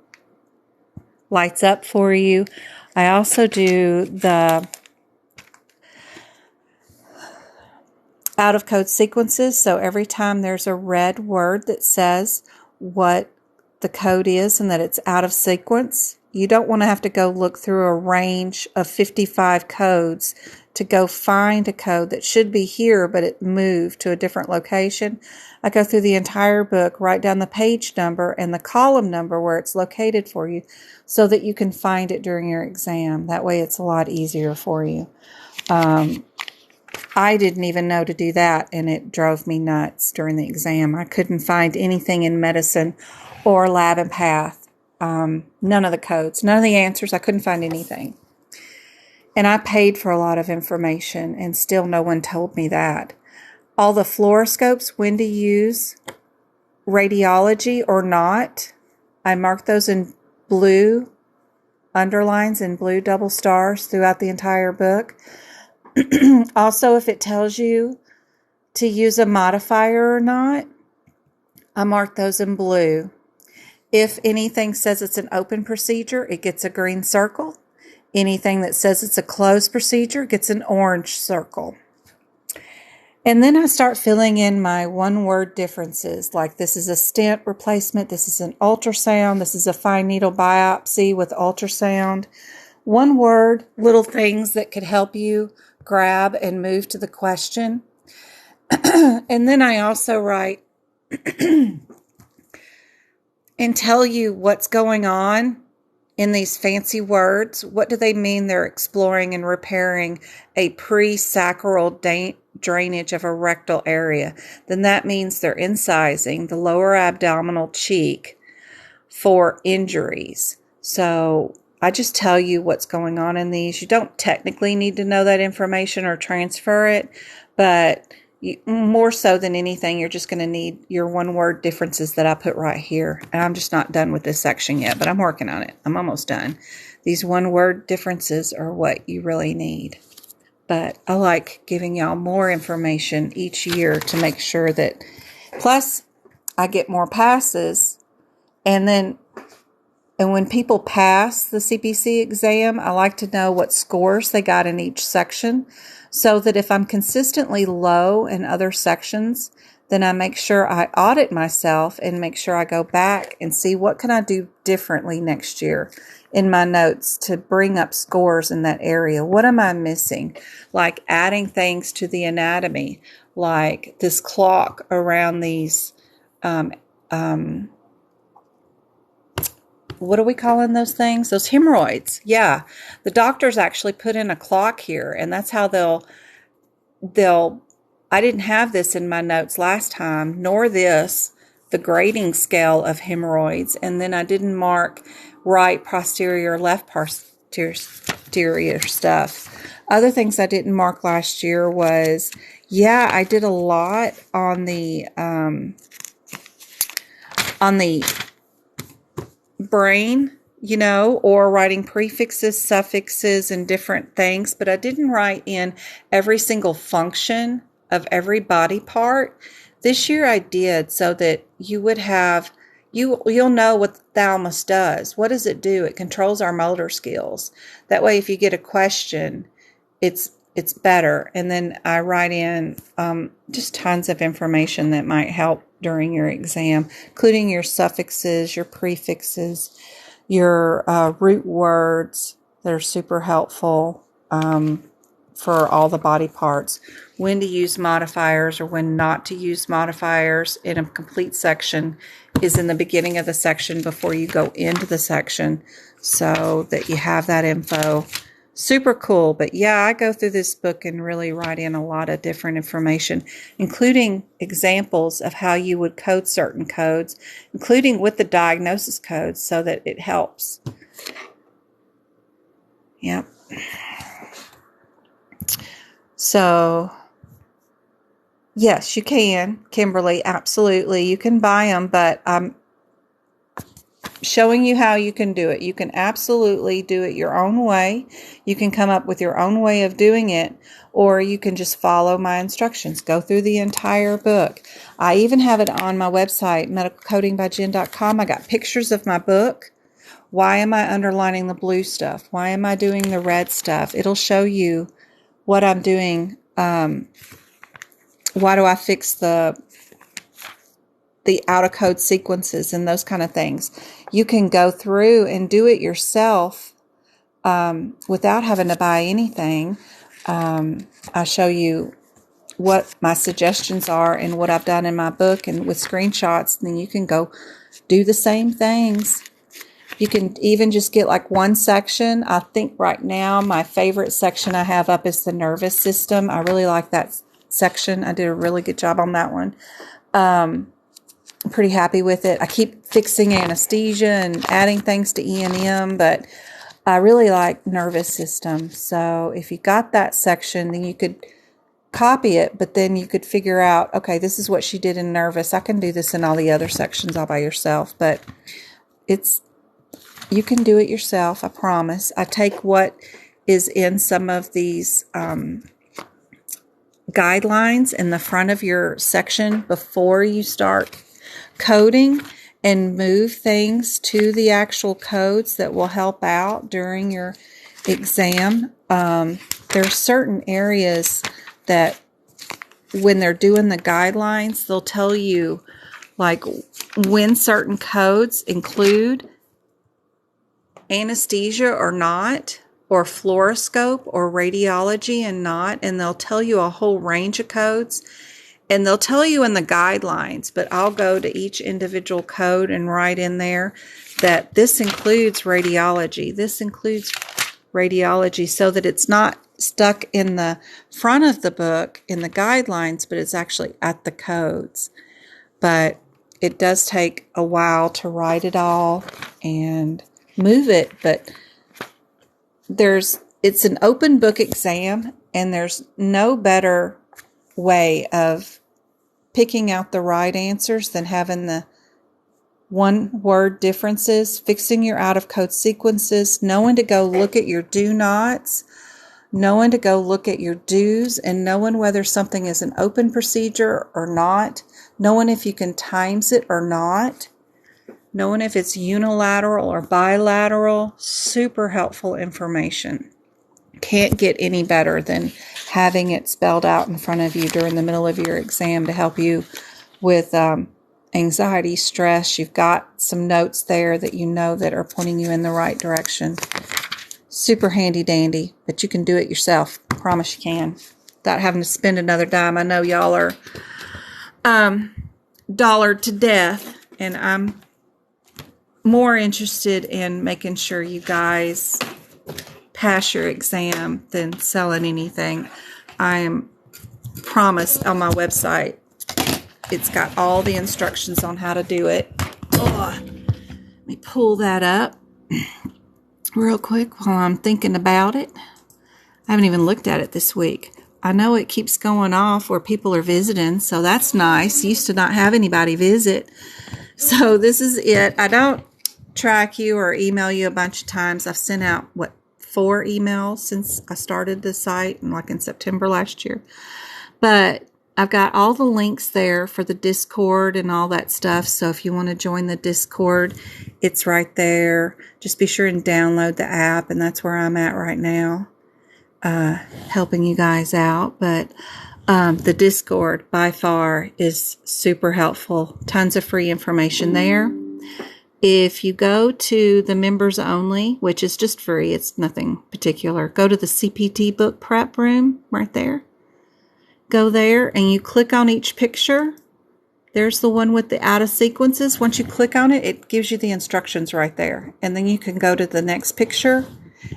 lights up for you. I also do the out of code sequences. So every time there's a red word that says what the code is and that it's out of sequence, you don't want to have to go look through a range of 55 codes to go find a code that should be here, but it moved to a different location. I go through the entire book, write down the page number and the column number where it's located for you so that you can find it during your exam. That way it's a lot easier for you. I didn't even know to do that, and it drove me nuts during the exam. I couldn't find anything in medicine or lab and path. None of the codes, none of the answers. I couldn't find anything. And I paid for a lot of information, and still no one told me that. All the fluoroscopes, when to use, radiology or not, I marked those in blue underlines and blue double stars throughout the entire book. Also, if it tells you to use a modifier or not, I mark those in blue. If anything says it's an open procedure, it gets a green circle. Anything that says it's a closed procedure gets an orange circle. And then I start filling in my one-word differences, like this is a stent replacement, this is an ultrasound, this is a fine needle biopsy with ultrasound. One word, little things that could help you grab and move to the question. And then I also write and tell you what's going on in these fancy words. What do they mean? They're exploring and repairing a pre-sacral drainage of a rectal area. Then that means they're incising the lower abdominal cheek for injuries. So I just tell you what's going on in these. You don't technically need to know that information or transfer it, but more so than anything, you're just going to need your one-word differences that I put right here. And I'm just not done with this section yet, but I'm working on it. I'm almost done. These one-word differences are what you really need. But I like giving y'all more information each year to make sure that, plus I get more passes. And when people pass the CPC exam, I like to know what scores they got in each section, so that if I'm consistently low in other sections, then I make sure I audit myself and make sure I go back and see what can I do differently next year in my notes to bring up scores in that area. What am I missing? Like adding things to the anatomy, like this clock around these, what are we calling those things? Those hemorrhoids. Yeah. The doctors actually put in a clock here, and that's how they'll, I didn't have this in my notes last time, nor the grading scale of hemorrhoids. And then I didn't mark right posterior, left posterior stuff. Other things I didn't mark last year was, I did a lot on the brain, or writing prefixes, suffixes, and different things, but I didn't write in every single function of every body part. This year I did, so that you would have, you'll know what the thalamus does. What does it do? It controls our motor skills. That way, if you get a question, it's better. And then I write in just tons of information that might help during your exam, including your suffixes, your prefixes, your root words that are super helpful for all the body parts, when to use modifiers or when not to use modifiers in a complete section is in the beginning of the section before you go into the section, so that you have that info. Super cool. But I go through this book and really write in a lot of different information, including examples of how you would code certain codes, including with the diagnosis codes, so that it helps. Yep. So, yes, you can, Kimberly. Absolutely. You can buy them, but I'm showing you how you can do it. You can absolutely do it your own way. You can come up with your own way of doing it, or you can just follow my instructions. Go through the entire book. I even have it on my website, medicalcodingbyjen.com. I got pictures of my book. Why am I underlining the blue stuff? Why am I doing the red stuff? It'll show you what I'm doing. Why do I fix the out of code sequences and those kind of things? You can go through and do it yourself without having to buy anything. I show you what my suggestions are and what I've done in my book, and with screenshots, and then you can go do the same things. You can even just get like one section. I think right now my favorite section I have up is the nervous system. I really like that section. I did a really good job on that one. I'm pretty happy with it. I keep fixing anesthesia and adding things to E&M, but I really like nervous system. So if you got that section, then you could copy it, but then you could figure out, okay, this is what she did in nervous. I can do this in all the other sections all by yourself, but you can do it yourself, I promise. I take what is in some of these guidelines in the front of your section before you start coding and move things to the actual codes that will help out during your exam, there are certain areas that when they're doing the guidelines, they'll tell you like when certain codes include anesthesia or not, or fluoroscope or radiology and not, and they'll tell you a whole range of codes, and they'll tell you in the guidelines, but I'll go to each individual code and write in there that this includes radiology, so that it's not stuck in the front of the book in the guidelines, but it's actually at the codes. But it does take a while to write it all and move it, but it's an open book exam, and there's no better way of picking out the right answers than having the one-word differences, fixing your out-of-code sequences, knowing to go look at your do-nots, knowing to go look at your do's, and knowing whether something is an open procedure or not, knowing if you can times it or not, knowing if it's unilateral or bilateral. Super helpful information. Can't get any better than having it spelled out in front of you during the middle of your exam to help you with anxiety, stress. You've got some notes there that you know that are pointing you in the right direction. Super handy dandy, but you can do it yourself. I promise you can, without having to spend another dime. I know y'all are dollared to death, and I'm more interested in making sure you guys pass your exam than selling anything. I am promised on my website, it's got all the instructions on how to do it. Let me pull that up real quick while I'm thinking about it. I haven't even looked at it this week. I know it keeps going off where people are visiting, so that's nice. Used to not have anybody visit. So this is it. I don't track you or email you a bunch of times. I've sent out, 4 emails since I started the site, like in September last year. But I've got all the links there for the Discord and all that stuff. So if you want to join the Discord, it's right there. Just be sure and download the app, and that's where I'm at right now, helping you guys out. But the Discord by far is super helpful. Tons of free information there. If you go to the members only, which is just free, it's nothing particular, go to the CPT book prep room right there. Go there and you click on each picture. There's the one with the out of sequences. Once you click on it, it gives you the instructions right there. And then you can go to the next picture,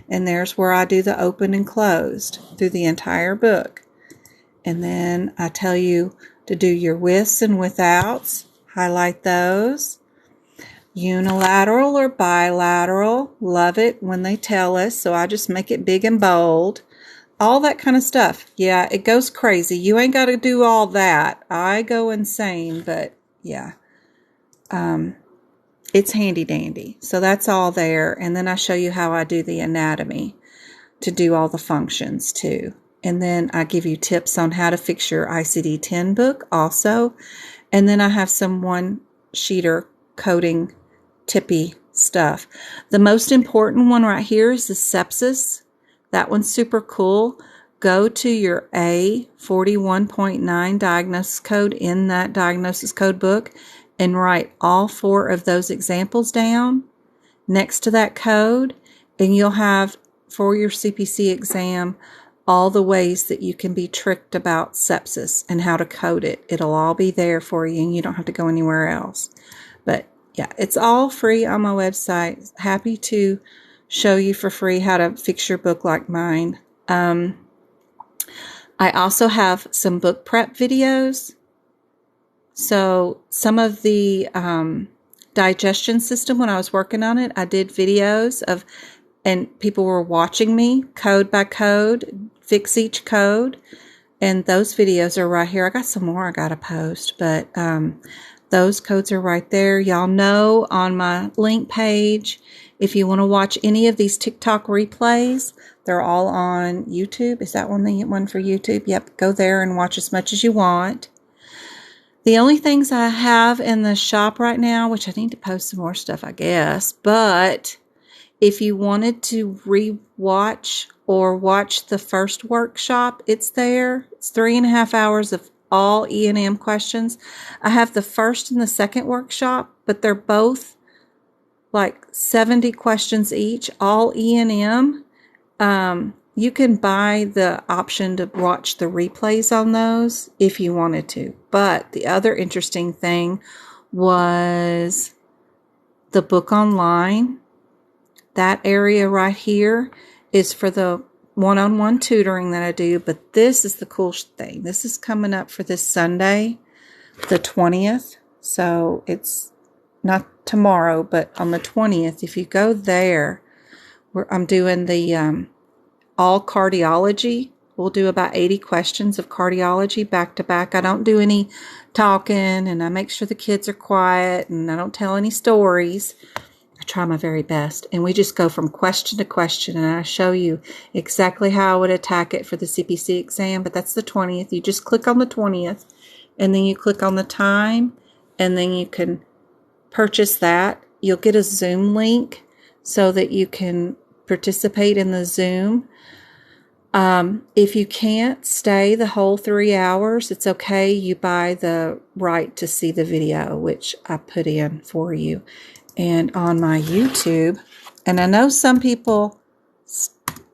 and there's where I do the open and closed through the entire book. And then I tell you to do your withs and withouts, highlight those. Unilateral or bilateral, love it when they tell us, so I just make it big and bold. All that kind of stuff. Yeah, it goes crazy. You ain't got to do all that. I go insane, but yeah. It's handy dandy. So that's all there. And then I show you how I do the anatomy to do all the functions too. And then I give you tips on how to fix your ICD-10 book also. And then I have some one-sheeter coding tippy stuff. The most important one right here is the sepsis. That one's super cool. Go to your A41.9 diagnosis code in that diagnosis code book and write all 4 of those examples down next to that code, and you'll have, for your CPC exam, all the ways that you can be tricked about sepsis and how to code it. It'll all be there for you, and you don't have to go anywhere else. But yeah, it's all free on my website. Happy to show you for free how to fix your book like mine. I also have some book prep videos. So some of the digestion system, when I was working on it, I did videos of, and people were watching me code by code, fix each code. And those videos are right here. I got some more I got to post, but those codes are right there. Y'all know on my link page, if you want to watch any of these TikTok replays, they're all on YouTube. Is that one for YouTube? Yep, go there and watch as much as you want. The only things I have in the shop right now, which I need to post some more stuff, I guess, but If you wanted to re-watch or watch the first workshop, it's there. It's 3.5 hours of all E&M questions. I have the first and the second workshop, but they're both like 70 questions each, all E&M. You can buy the option to watch the replays on those if you wanted to. But the other interesting thing was the book online. That area right here is for the one-on-one tutoring that I do. But this is the cool thing. This is coming up for this Sunday, the 20th. So it's not tomorrow, but on the 20th, if you go there, I'm doing the all cardiology. We'll do about 80 questions of cardiology back to back. I don't do any talking, and I make sure the kids are quiet, and I don't tell any stories. I try my very best. And we just go from question to question, and I show you exactly how I would attack it for the CPC exam. But that's the 20th. You just click on the 20th, and then you click on the time, and then you can purchase that. You'll get a Zoom link so that you can participate in the Zoom. If you can't stay the whole 3 hours, it's okay. You buy the right to see the video, which I put in for you. And on my YouTube, and I know some people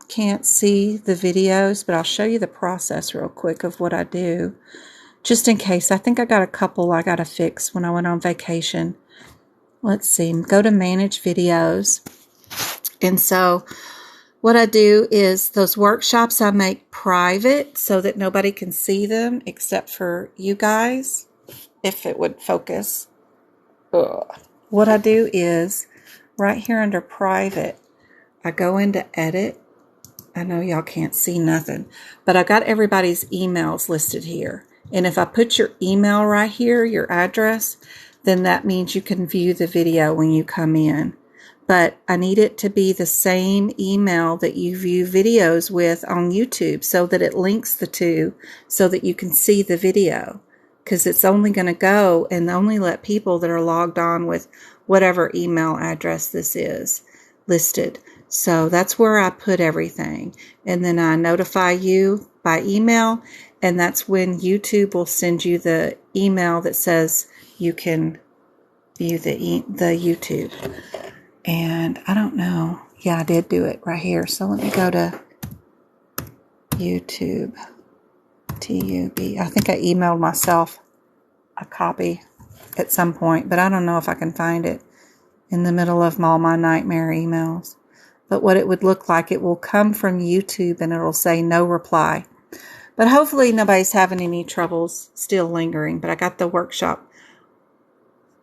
can't see the videos, but I'll show you the process real quick of what I do, just in case. I think I got a couple I got to fix when I went on vacation. Let's see, go to manage videos. And so what I do is those workshops I make private so that nobody can see them except for you guys, if it would focus. What I do is right here under private, I go into edit. I know y'all can't see nothing, but I got everybody's emails listed here. And if I put your email right here, your address, then that means you can view the video when you come in. But I need it to be the same email that you view videos with on YouTube so that it links the two so that you can see the video. Because it's only going to go and only let people that are logged on with whatever email address this is listed. So that's where I put everything. And then I notify you by email, and that's when YouTube will send you the email that says you can view the YouTube. And I don't know. Yeah, I did do it right here. So let me go to YouTube. TUB. I think I emailed myself a copy at some point, but I don't know if I can find it in the middle of all my nightmare emails. But what it would look like, it will come from YouTube and it'll say no reply. But hopefully nobody's having any troubles still lingering. But I got the workshop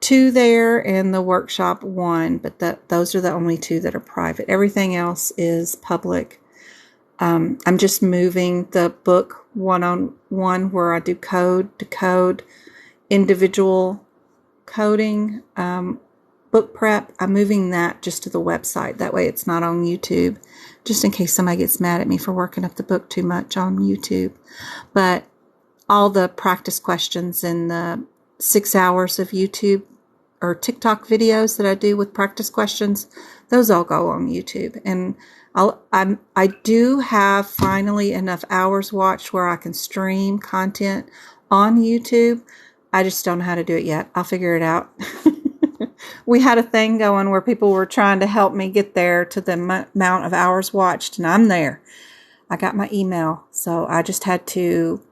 2 there and the workshop 1, but those are the only 2 that are private. Everything else is public. I'm just moving the book one-on-one where I do code to code, individual coding, book prep. I'm moving that just to the website. That way it's not on YouTube, just in case somebody gets mad at me for working up the book too much on YouTube. But all the practice questions and the 6 hours of YouTube or TikTok videos that I do with practice questions, those all go on YouTube. And I do have finally enough hours watched where I can stream content on YouTube. I just don't know how to do it yet. I'll figure it out. We had a thing going where people were trying to help me get there to the amount of hours watched, and I'm there. I got my email, so I just had to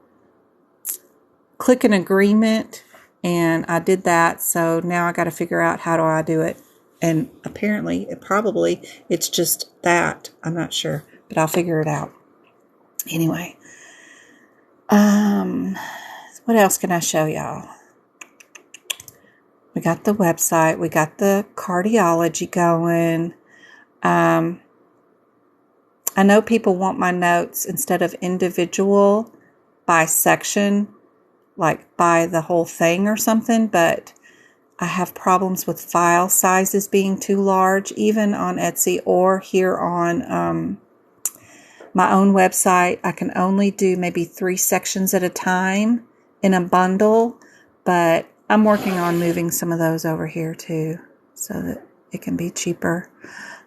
click an agreement, and I did that. So now I got to figure out how do I do it. And apparently, it's just that. I'm not sure, but I'll figure it out. Anyway, what else can I show y'all? We got the website. We got the cardiology going. I know people want my notes instead of individual by section, like by the whole thing or something, but I have problems with file sizes being too large, even on Etsy or here on my own website. I can only do maybe 3 sections at a time in a bundle, but I'm working on moving some of those over here too, so that it can be cheaper.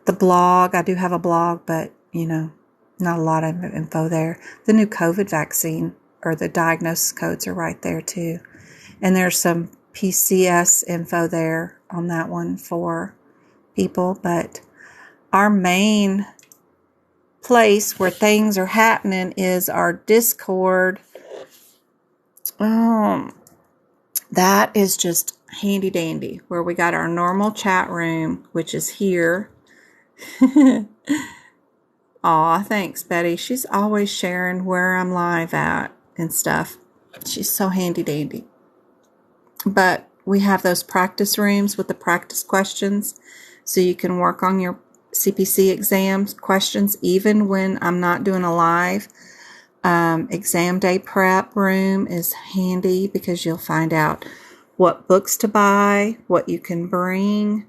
The blog, I do have a blog, but, not a lot of info there. The new COVID vaccine or the diagnosis codes are right there too. And there's some PCS info there on that one for people. But our main place where things are happening is our Discord. That is just handy dandy, where we got our normal chat room, which is here. Aw, thanks, Betty. She's always sharing where I'm live at and stuff. She's so handy dandy. But we have those practice rooms with the practice questions, so you can work on your CPC exams questions even when I'm not doing a live. Exam day prep room is handy because you'll find out what books to buy, what you can bring,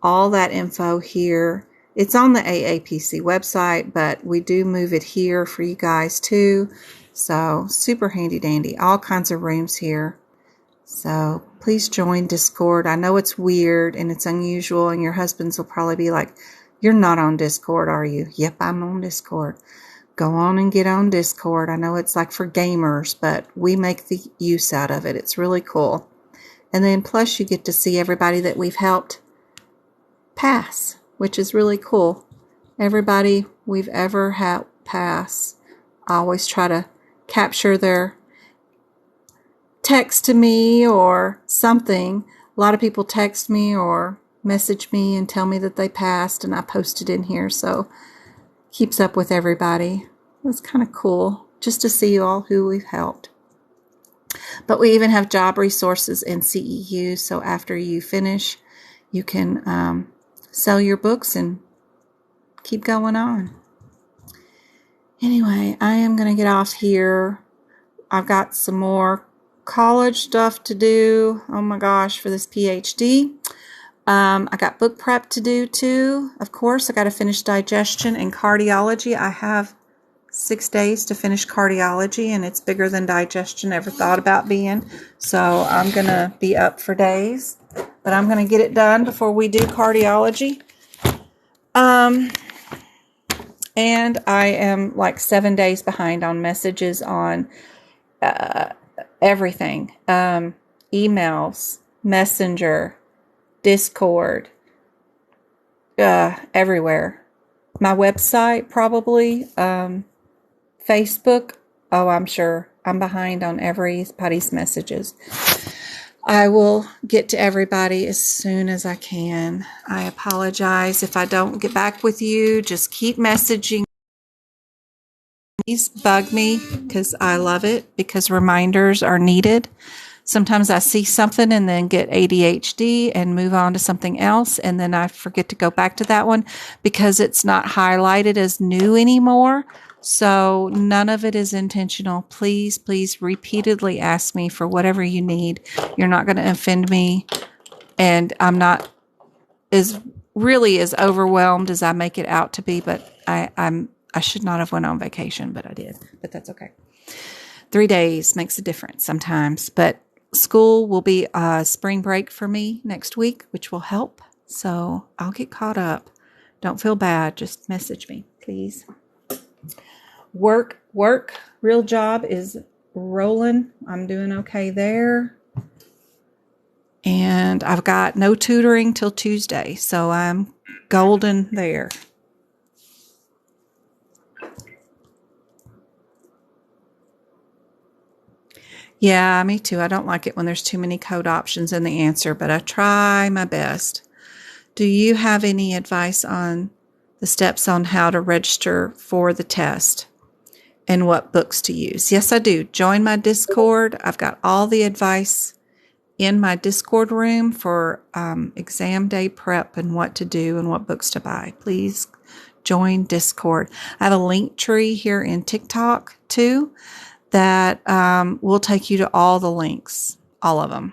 all that info here. It's on the AAPC website, but we do move it here for you guys too. So super handy dandy, all kinds of rooms here. So please join Discord. I know it's weird and it's unusual, and your husbands will probably be like, "You're not on Discord, are you?" Yep, I'm on Discord. Go on and get on Discord. I know it's like for gamers, but we make the use out of it. It's really cool. And then plus you get to see everybody that we've helped pass, which is really cool. Everybody we've ever had pass, I always try to capture their text to me or something. A lot of people text me or message me and tell me that they passed, and I post it in here, so keeps up with everybody. It's kind of cool just to see all who we've helped. But we even have job resources in CEU, so after you finish, you can sell your books and keep going on. Anyway, I am going to get off here. I've got some more college stuff to do. Oh my gosh, for this PhD. I got book prep to do too. Of course, I got to finish digestion and cardiology. I have 6 days to finish cardiology, and it's bigger than digestion ever thought about being. So I'm going to be up for days, but I'm going to get it done before we do cardiology. And I am like 7 days behind on messages on everything. Emails, Messenger, Discord, everywhere. My website, probably. Facebook. Oh, I'm sure I'm behind on everybody's messages. I will get to everybody as soon as I can. I apologize if I don't get back with you. Just keep messaging. Please bug me because I love it, because reminders are needed. Sometimes I see something and then get ADHD and move on to something else, and then I forget to go back to that one because it's not highlighted as new anymore. So none of it is intentional. Please, please repeatedly ask me for whatever you need. You're not going to offend me, and I'm not as overwhelmed as I make it out to be, but I should not have went on vacation, but I did. But that's okay. 3 days makes a difference sometimes. But school will be spring break for me next week, which will help. So I'll get caught up. Don't feel bad. Just message me, please. Work. Real job is rolling. I'm doing okay there. And I've got no tutoring till Tuesday, so I'm golden there. Yeah, me too. I don't like it when there's too many code options in the answer, but I try my best. Do you have any advice on the steps on how to register for the test and what books to use? Yes, I do. Join my Discord. I've got all the advice in my Discord room for exam day prep and what to do and what books to buy. Please join Discord. I have a link tree here in TikTok too that will take you to all the links, all of them.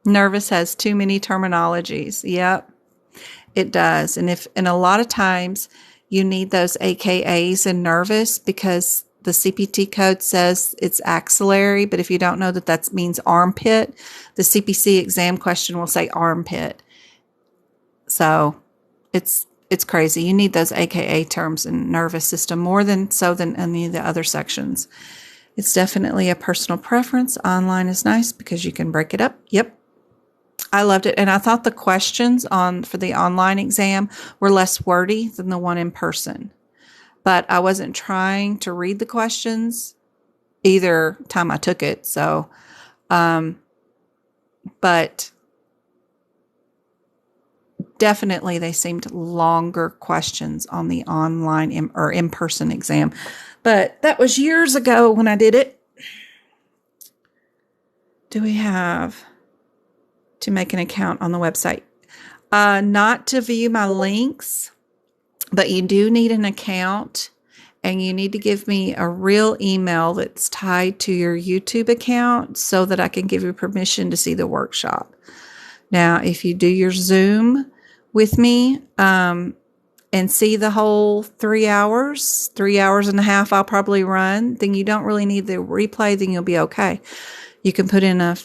Nervous has too many terminologies. Yep, it does. And a lot of times you need those AKAs in nervous because the CPT code says it's axillary, but if you don't know that means armpit, the CPC exam question will say armpit. So it's crazy. You need those AKA terms in nervous system more than any of the other sections. It's definitely a personal preference. Online is nice because you can break it up. Yep. I loved it. And I thought the questions for the online exam were less wordy than the one in person. But I wasn't trying to read the questions either time I took it. So, but definitely they seemed longer questions on the online or in-person exam. But that was years ago when I did it. Do we have to make an account on the website? Not to view my links, but you do need an account, and you need to give me a real email that's tied to your YouTube account so that I can give you permission to see the workshop. Now, if you do your Zoom with me and see the whole 3 hours, 3.5 hours I'll probably run, then you don't really need the replay, then you'll be okay. You can put in a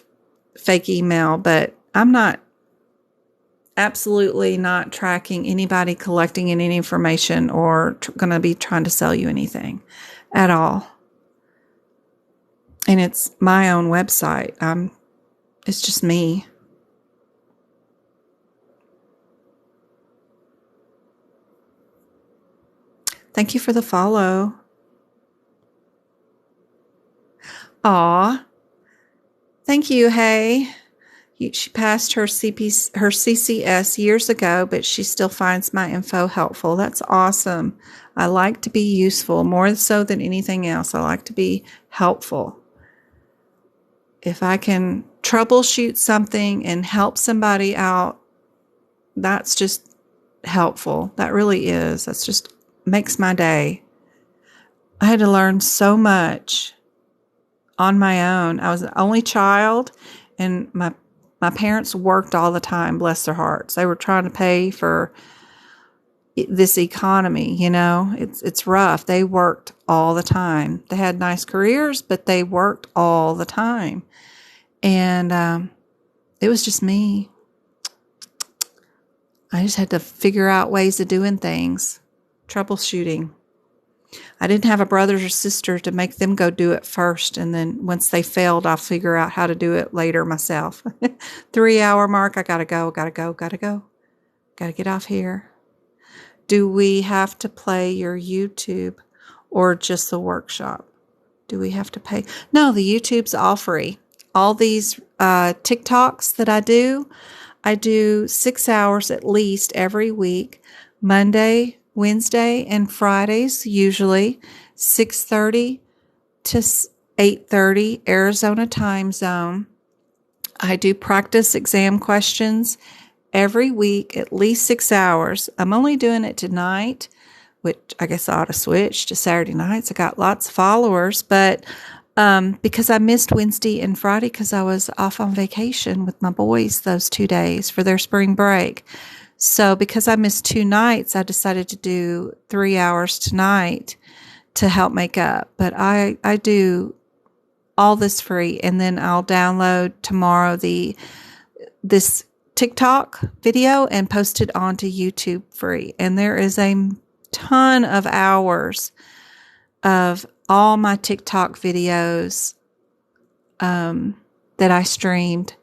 fake email, but I'm absolutely not tracking anybody collecting any information or going to be trying to sell you anything at all. And it's my own website. It's just me. Thank you for the follow. Aw. Thank you. Hey. She passed her CCS years ago, but she still finds my info helpful. That's awesome. I like to be useful more so than anything else. I like to be helpful. If I can troubleshoot something and help somebody out, that's just helpful. That really is. That's just makes my day. I had to learn so much on my own. I was the only child, and my parents worked all the time, bless their hearts. They were trying to pay for this economy, you know. It's rough. They worked all the time. They had nice careers, but they worked all the time. And it was just me. I just had to figure out ways of doing things. Troubleshooting. I didn't have a brother or sister to make them go do it first. And then once they failed, I'll figure out how to do it later myself. 3 hour mark. I gotta go. Gotta get off here. Do we have to play your YouTube or just the workshop? Do we have to pay? No, the YouTube's all free. All these TikToks that I do 6 hours at least every week, Monday, Wednesday, and Fridays, usually 6:30 to 8:30 Arizona time zone. I do practice exam questions every week, at least 6 hours. I'm only doing it tonight, which I guess I ought to switch to Saturday nights. I got lots of followers, but because I missed Wednesday and Friday because I was off on vacation with my boys those 2 days for their spring break. So because I missed 2 nights, I decided to do 3 hours tonight to help make up. But I do all this free, and then I'll download tomorrow this TikTok video and post it onto YouTube free. And there is a ton of hours of all my TikTok videos that I streamed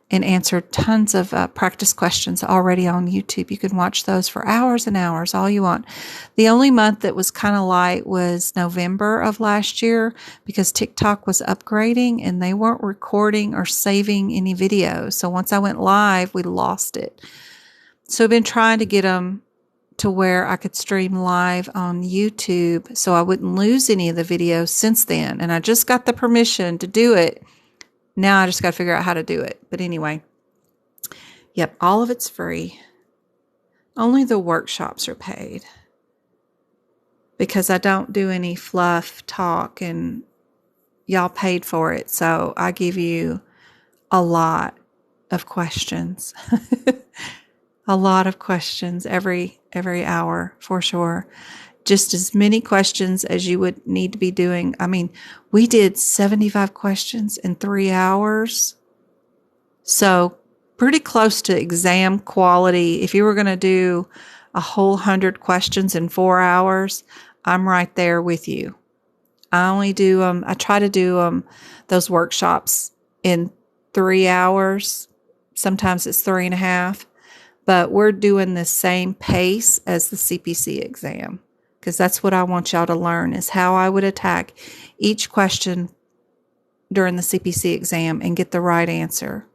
and answered tons of practice questions already on YouTube. You can watch those for hours and hours, all you want. The only month that was kind of light was November of last year because TikTok was upgrading and they weren't recording or saving any videos. So once I went live, we lost it. So I've been trying to get them to where I could stream live on YouTube so I wouldn't lose any of the videos since then. And I just got the permission to do it. Now I just got to figure out how to do it. But anyway, yep, all of it's free. Only the workshops are paid because I don't do any fluff talk and y'all paid for it. So I give you a lot of questions, a lot of questions every hour for sure. Just as many questions as you would need to be doing. I mean, we did 75 questions in 3 hours. So pretty close to exam quality. If you were going to do a whole 100 questions in 4 hours, I'm right there with you. I try to do those workshops in 3 hours. Sometimes it's 3.5, but we're doing the same pace as the CPC exam, because that's what I want y'all to learn, is how I would attack each question during the CPC exam and get the right answer.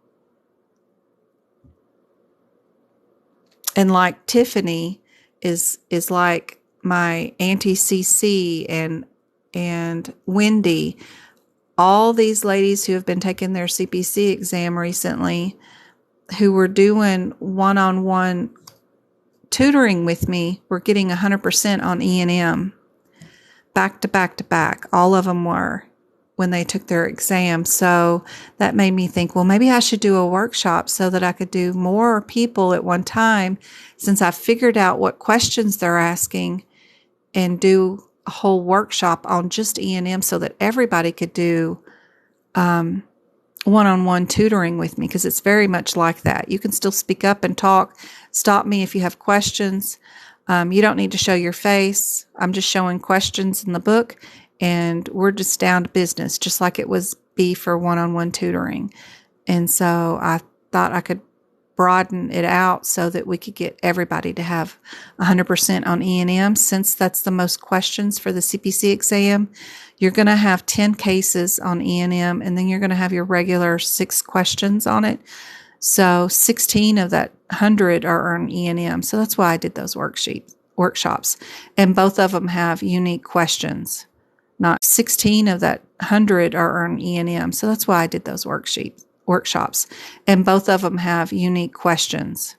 And like Tiffany is like my Auntie CC and Wendy, all these ladies who have been taking their CPC exam recently, who were doing one-on-one tutoring with me, were getting 100% on E&M. Back to back to back. All of them were when they took their exam. So that made me think, well, maybe I should do a workshop so that I could do more people at one time, since I figured out what questions they're asking, and do a whole workshop on just E&M so that everybody could do one-on-one tutoring with me, because it's very much like that. You can still speak up and talk. Stop me if you have questions. You don't need to show your face. I'm just showing questions in the book, and we're just down to business, just like it was be for one-on-one tutoring. And so I thought I could broaden it out so that we could get everybody to have 100% on E&M. Since that's the most questions for the CPC exam, you're going to have 10 cases on E&M, and then you're going to have your regular 6 questions on it. So 16 of that 100 are on E&M. So that's why I did those workshops. And both of them have unique questions. Not 16 of that 100 are on E&M. So that's why I did those workshops. And both of them have unique questions,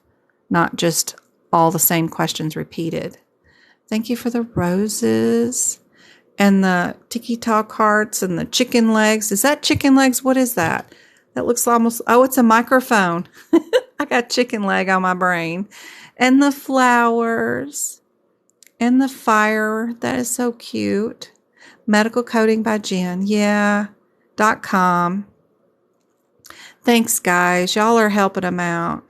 not just all the same questions repeated. Thank you for the roses and the tiki talk hearts and the chicken legs. Is that chicken legs? What is that? That looks almost, oh, it's a microphone. I got chicken leg on my brain. And the flowers and the fire. That is so cute. Medical Coding by Jen. Yeah. .com. Thanks, guys. Y'all are helping them out.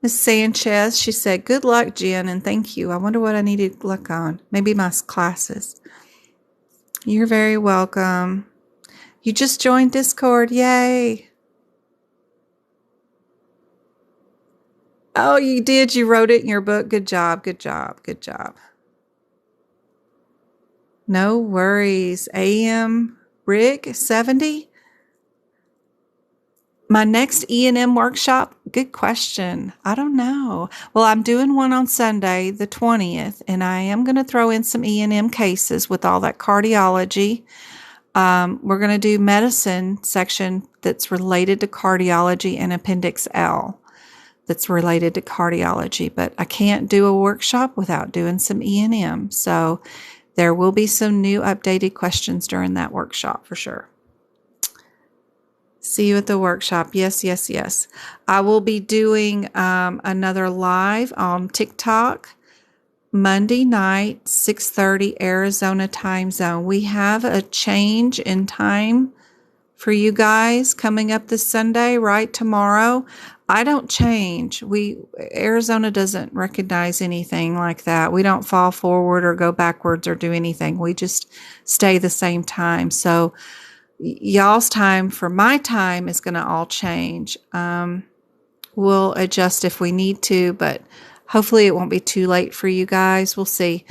Miss Sanchez, she said, good luck, Jen, and thank you. I wonder what I needed luck on. Maybe my classes. You're very welcome. You just joined Discord. Yay. Oh, you did. You wrote it in your book. Good job. Good job. Good job. No worries. AM Rig 70. My next E&M workshop? Good question. I don't know. Well, I'm doing one on Sunday, the 20th, and I am going to throw in some E&M cases with all that cardiology. We're going to do medicine section that's related to cardiology and Appendix L that's related to cardiology, but I can't do a workshop without doing some E&M. So there will be some new updated questions during that workshop for sure. See you at the workshop. Yes, yes, yes. I will be doing another live on TikTok Monday night, 6:30 Arizona time zone. We have a change in time for you guys coming up this Sunday, right? Tomorrow. I don't change. Arizona doesn't recognize anything like that. We don't fall forward or go backwards or do anything. We just stay the same time. So y'all's time for my time is going to all change. We'll adjust if we need to, but hopefully it won't be too late for you guys. We'll see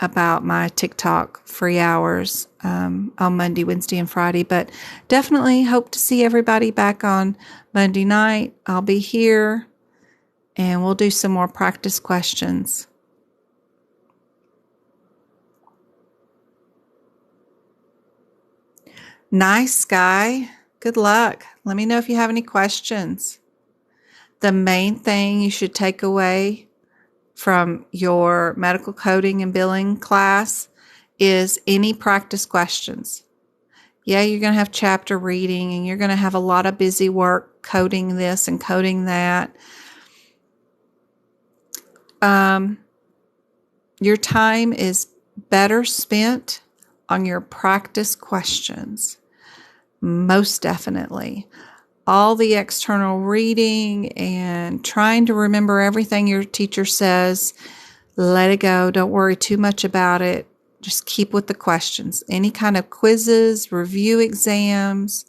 about my TikTok free hours on Monday, Wednesday, and Friday. But definitely hope to see everybody back on Monday night. I'll be here, and we'll do some more practice questions. Nice, Sky. Good luck. Let me know if you have any questions. The main thing you should take away from your medical coding and billing class is any practice questions. Yeah, you're going to have chapter reading, and you're going to have a lot of busy work coding this and coding that. Your time is better spent on your practice questions. Most definitely. All the external reading and trying to remember everything your teacher says, let it go. Don't worry too much about it. Just keep with the questions. Any kind of quizzes, review exams,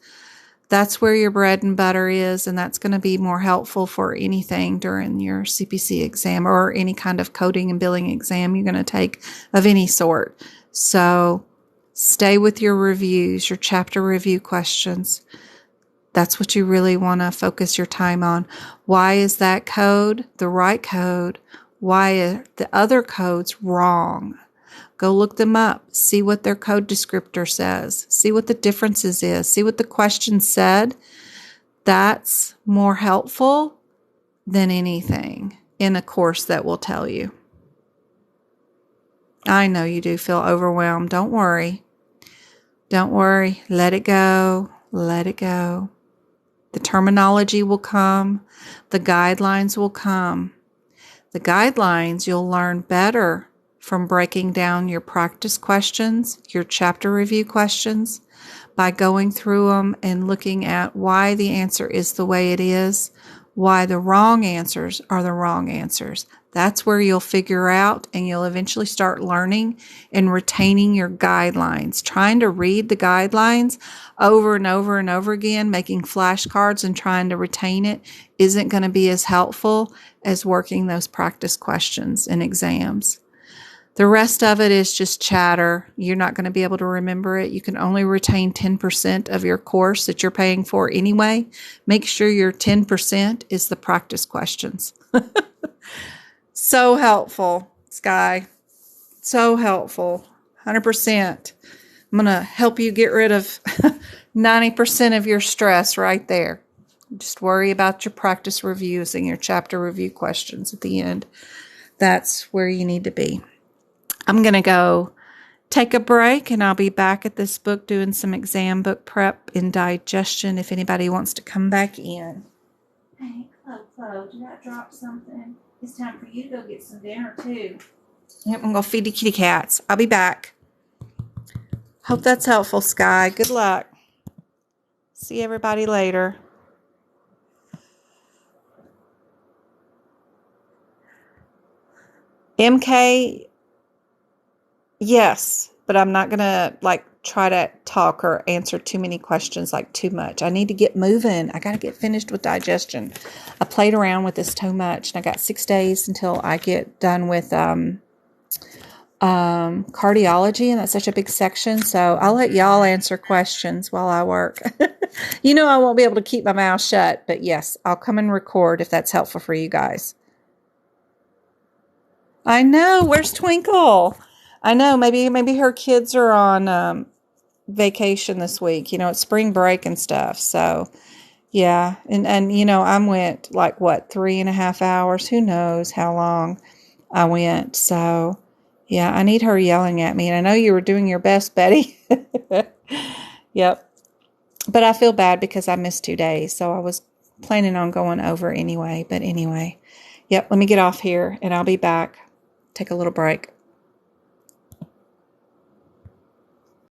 that's where your bread and butter is, and that's going to be more helpful for anything during your CPC exam or any kind of coding and billing exam you're going to take of any sort. So stay with your reviews, your chapter review questions. That's what you really want to focus your time on. Why is that code the right code? Why are the other codes wrong? Go look them up. See what their code descriptor says. See what the differences is. See what the question said. That's more helpful than anything in a course that will tell you. I know you do feel overwhelmed. Don't worry. Don't worry. Let it go. Let it go. The terminology will come. The guidelines will come. The guidelines you'll learn better from breaking down your practice questions, your chapter review questions, by going through them and looking at why the answer is the way it is, why the wrong answers are the wrong answers. That's where you'll figure out and you'll eventually start learning and retaining your guidelines. Trying to read the guidelines over and over and over again, making flashcards and trying to retain it isn't going to be as helpful as working those practice questions in exams. The rest of it is just chatter. You're not going to be able to remember it. You can only retain 10% of your course that you're paying for anyway. Make sure your 10% is the practice questions. So helpful, Sky. So helpful. 100%. I'm going to help you get rid of 90% of your stress right there. Just worry about your practice reviews and your chapter review questions at the end. That's where you need to be. I'm going to go take a break, and I'll be back at this book doing some exam book prep and digestion if anybody wants to come back in. Hey, Chloe, did I drop something? It's time for you to go get some dinner, too. Yep, I'm going to feed the kitty cats. I'll be back. Hope that's helpful, Sky. Good luck. See everybody later. MK, yes, but I'm not going to try to talk or answer too many questions too much. I need to get moving. I got to get finished with digestion. I played around with this too much, and I got 6 days until I get done with cardiology, and that's such a big section. So I'll let y'all answer questions while I work. I won't be able to keep my mouth shut, but yes, I'll come and record if that's helpful for you guys. I know. Where's Twinkle? I know. Maybe her kids are on vacation this week. It's spring break and stuff. So, yeah. And I went 3.5 hours. Who knows how long I went. So, yeah, I need her yelling at me. And I know you were doing your best, Betty. Yep. But I feel bad because I missed 2 days. So I was planning on going over anyway. But anyway, yep, let me get off here and I'll be back. Take a little break.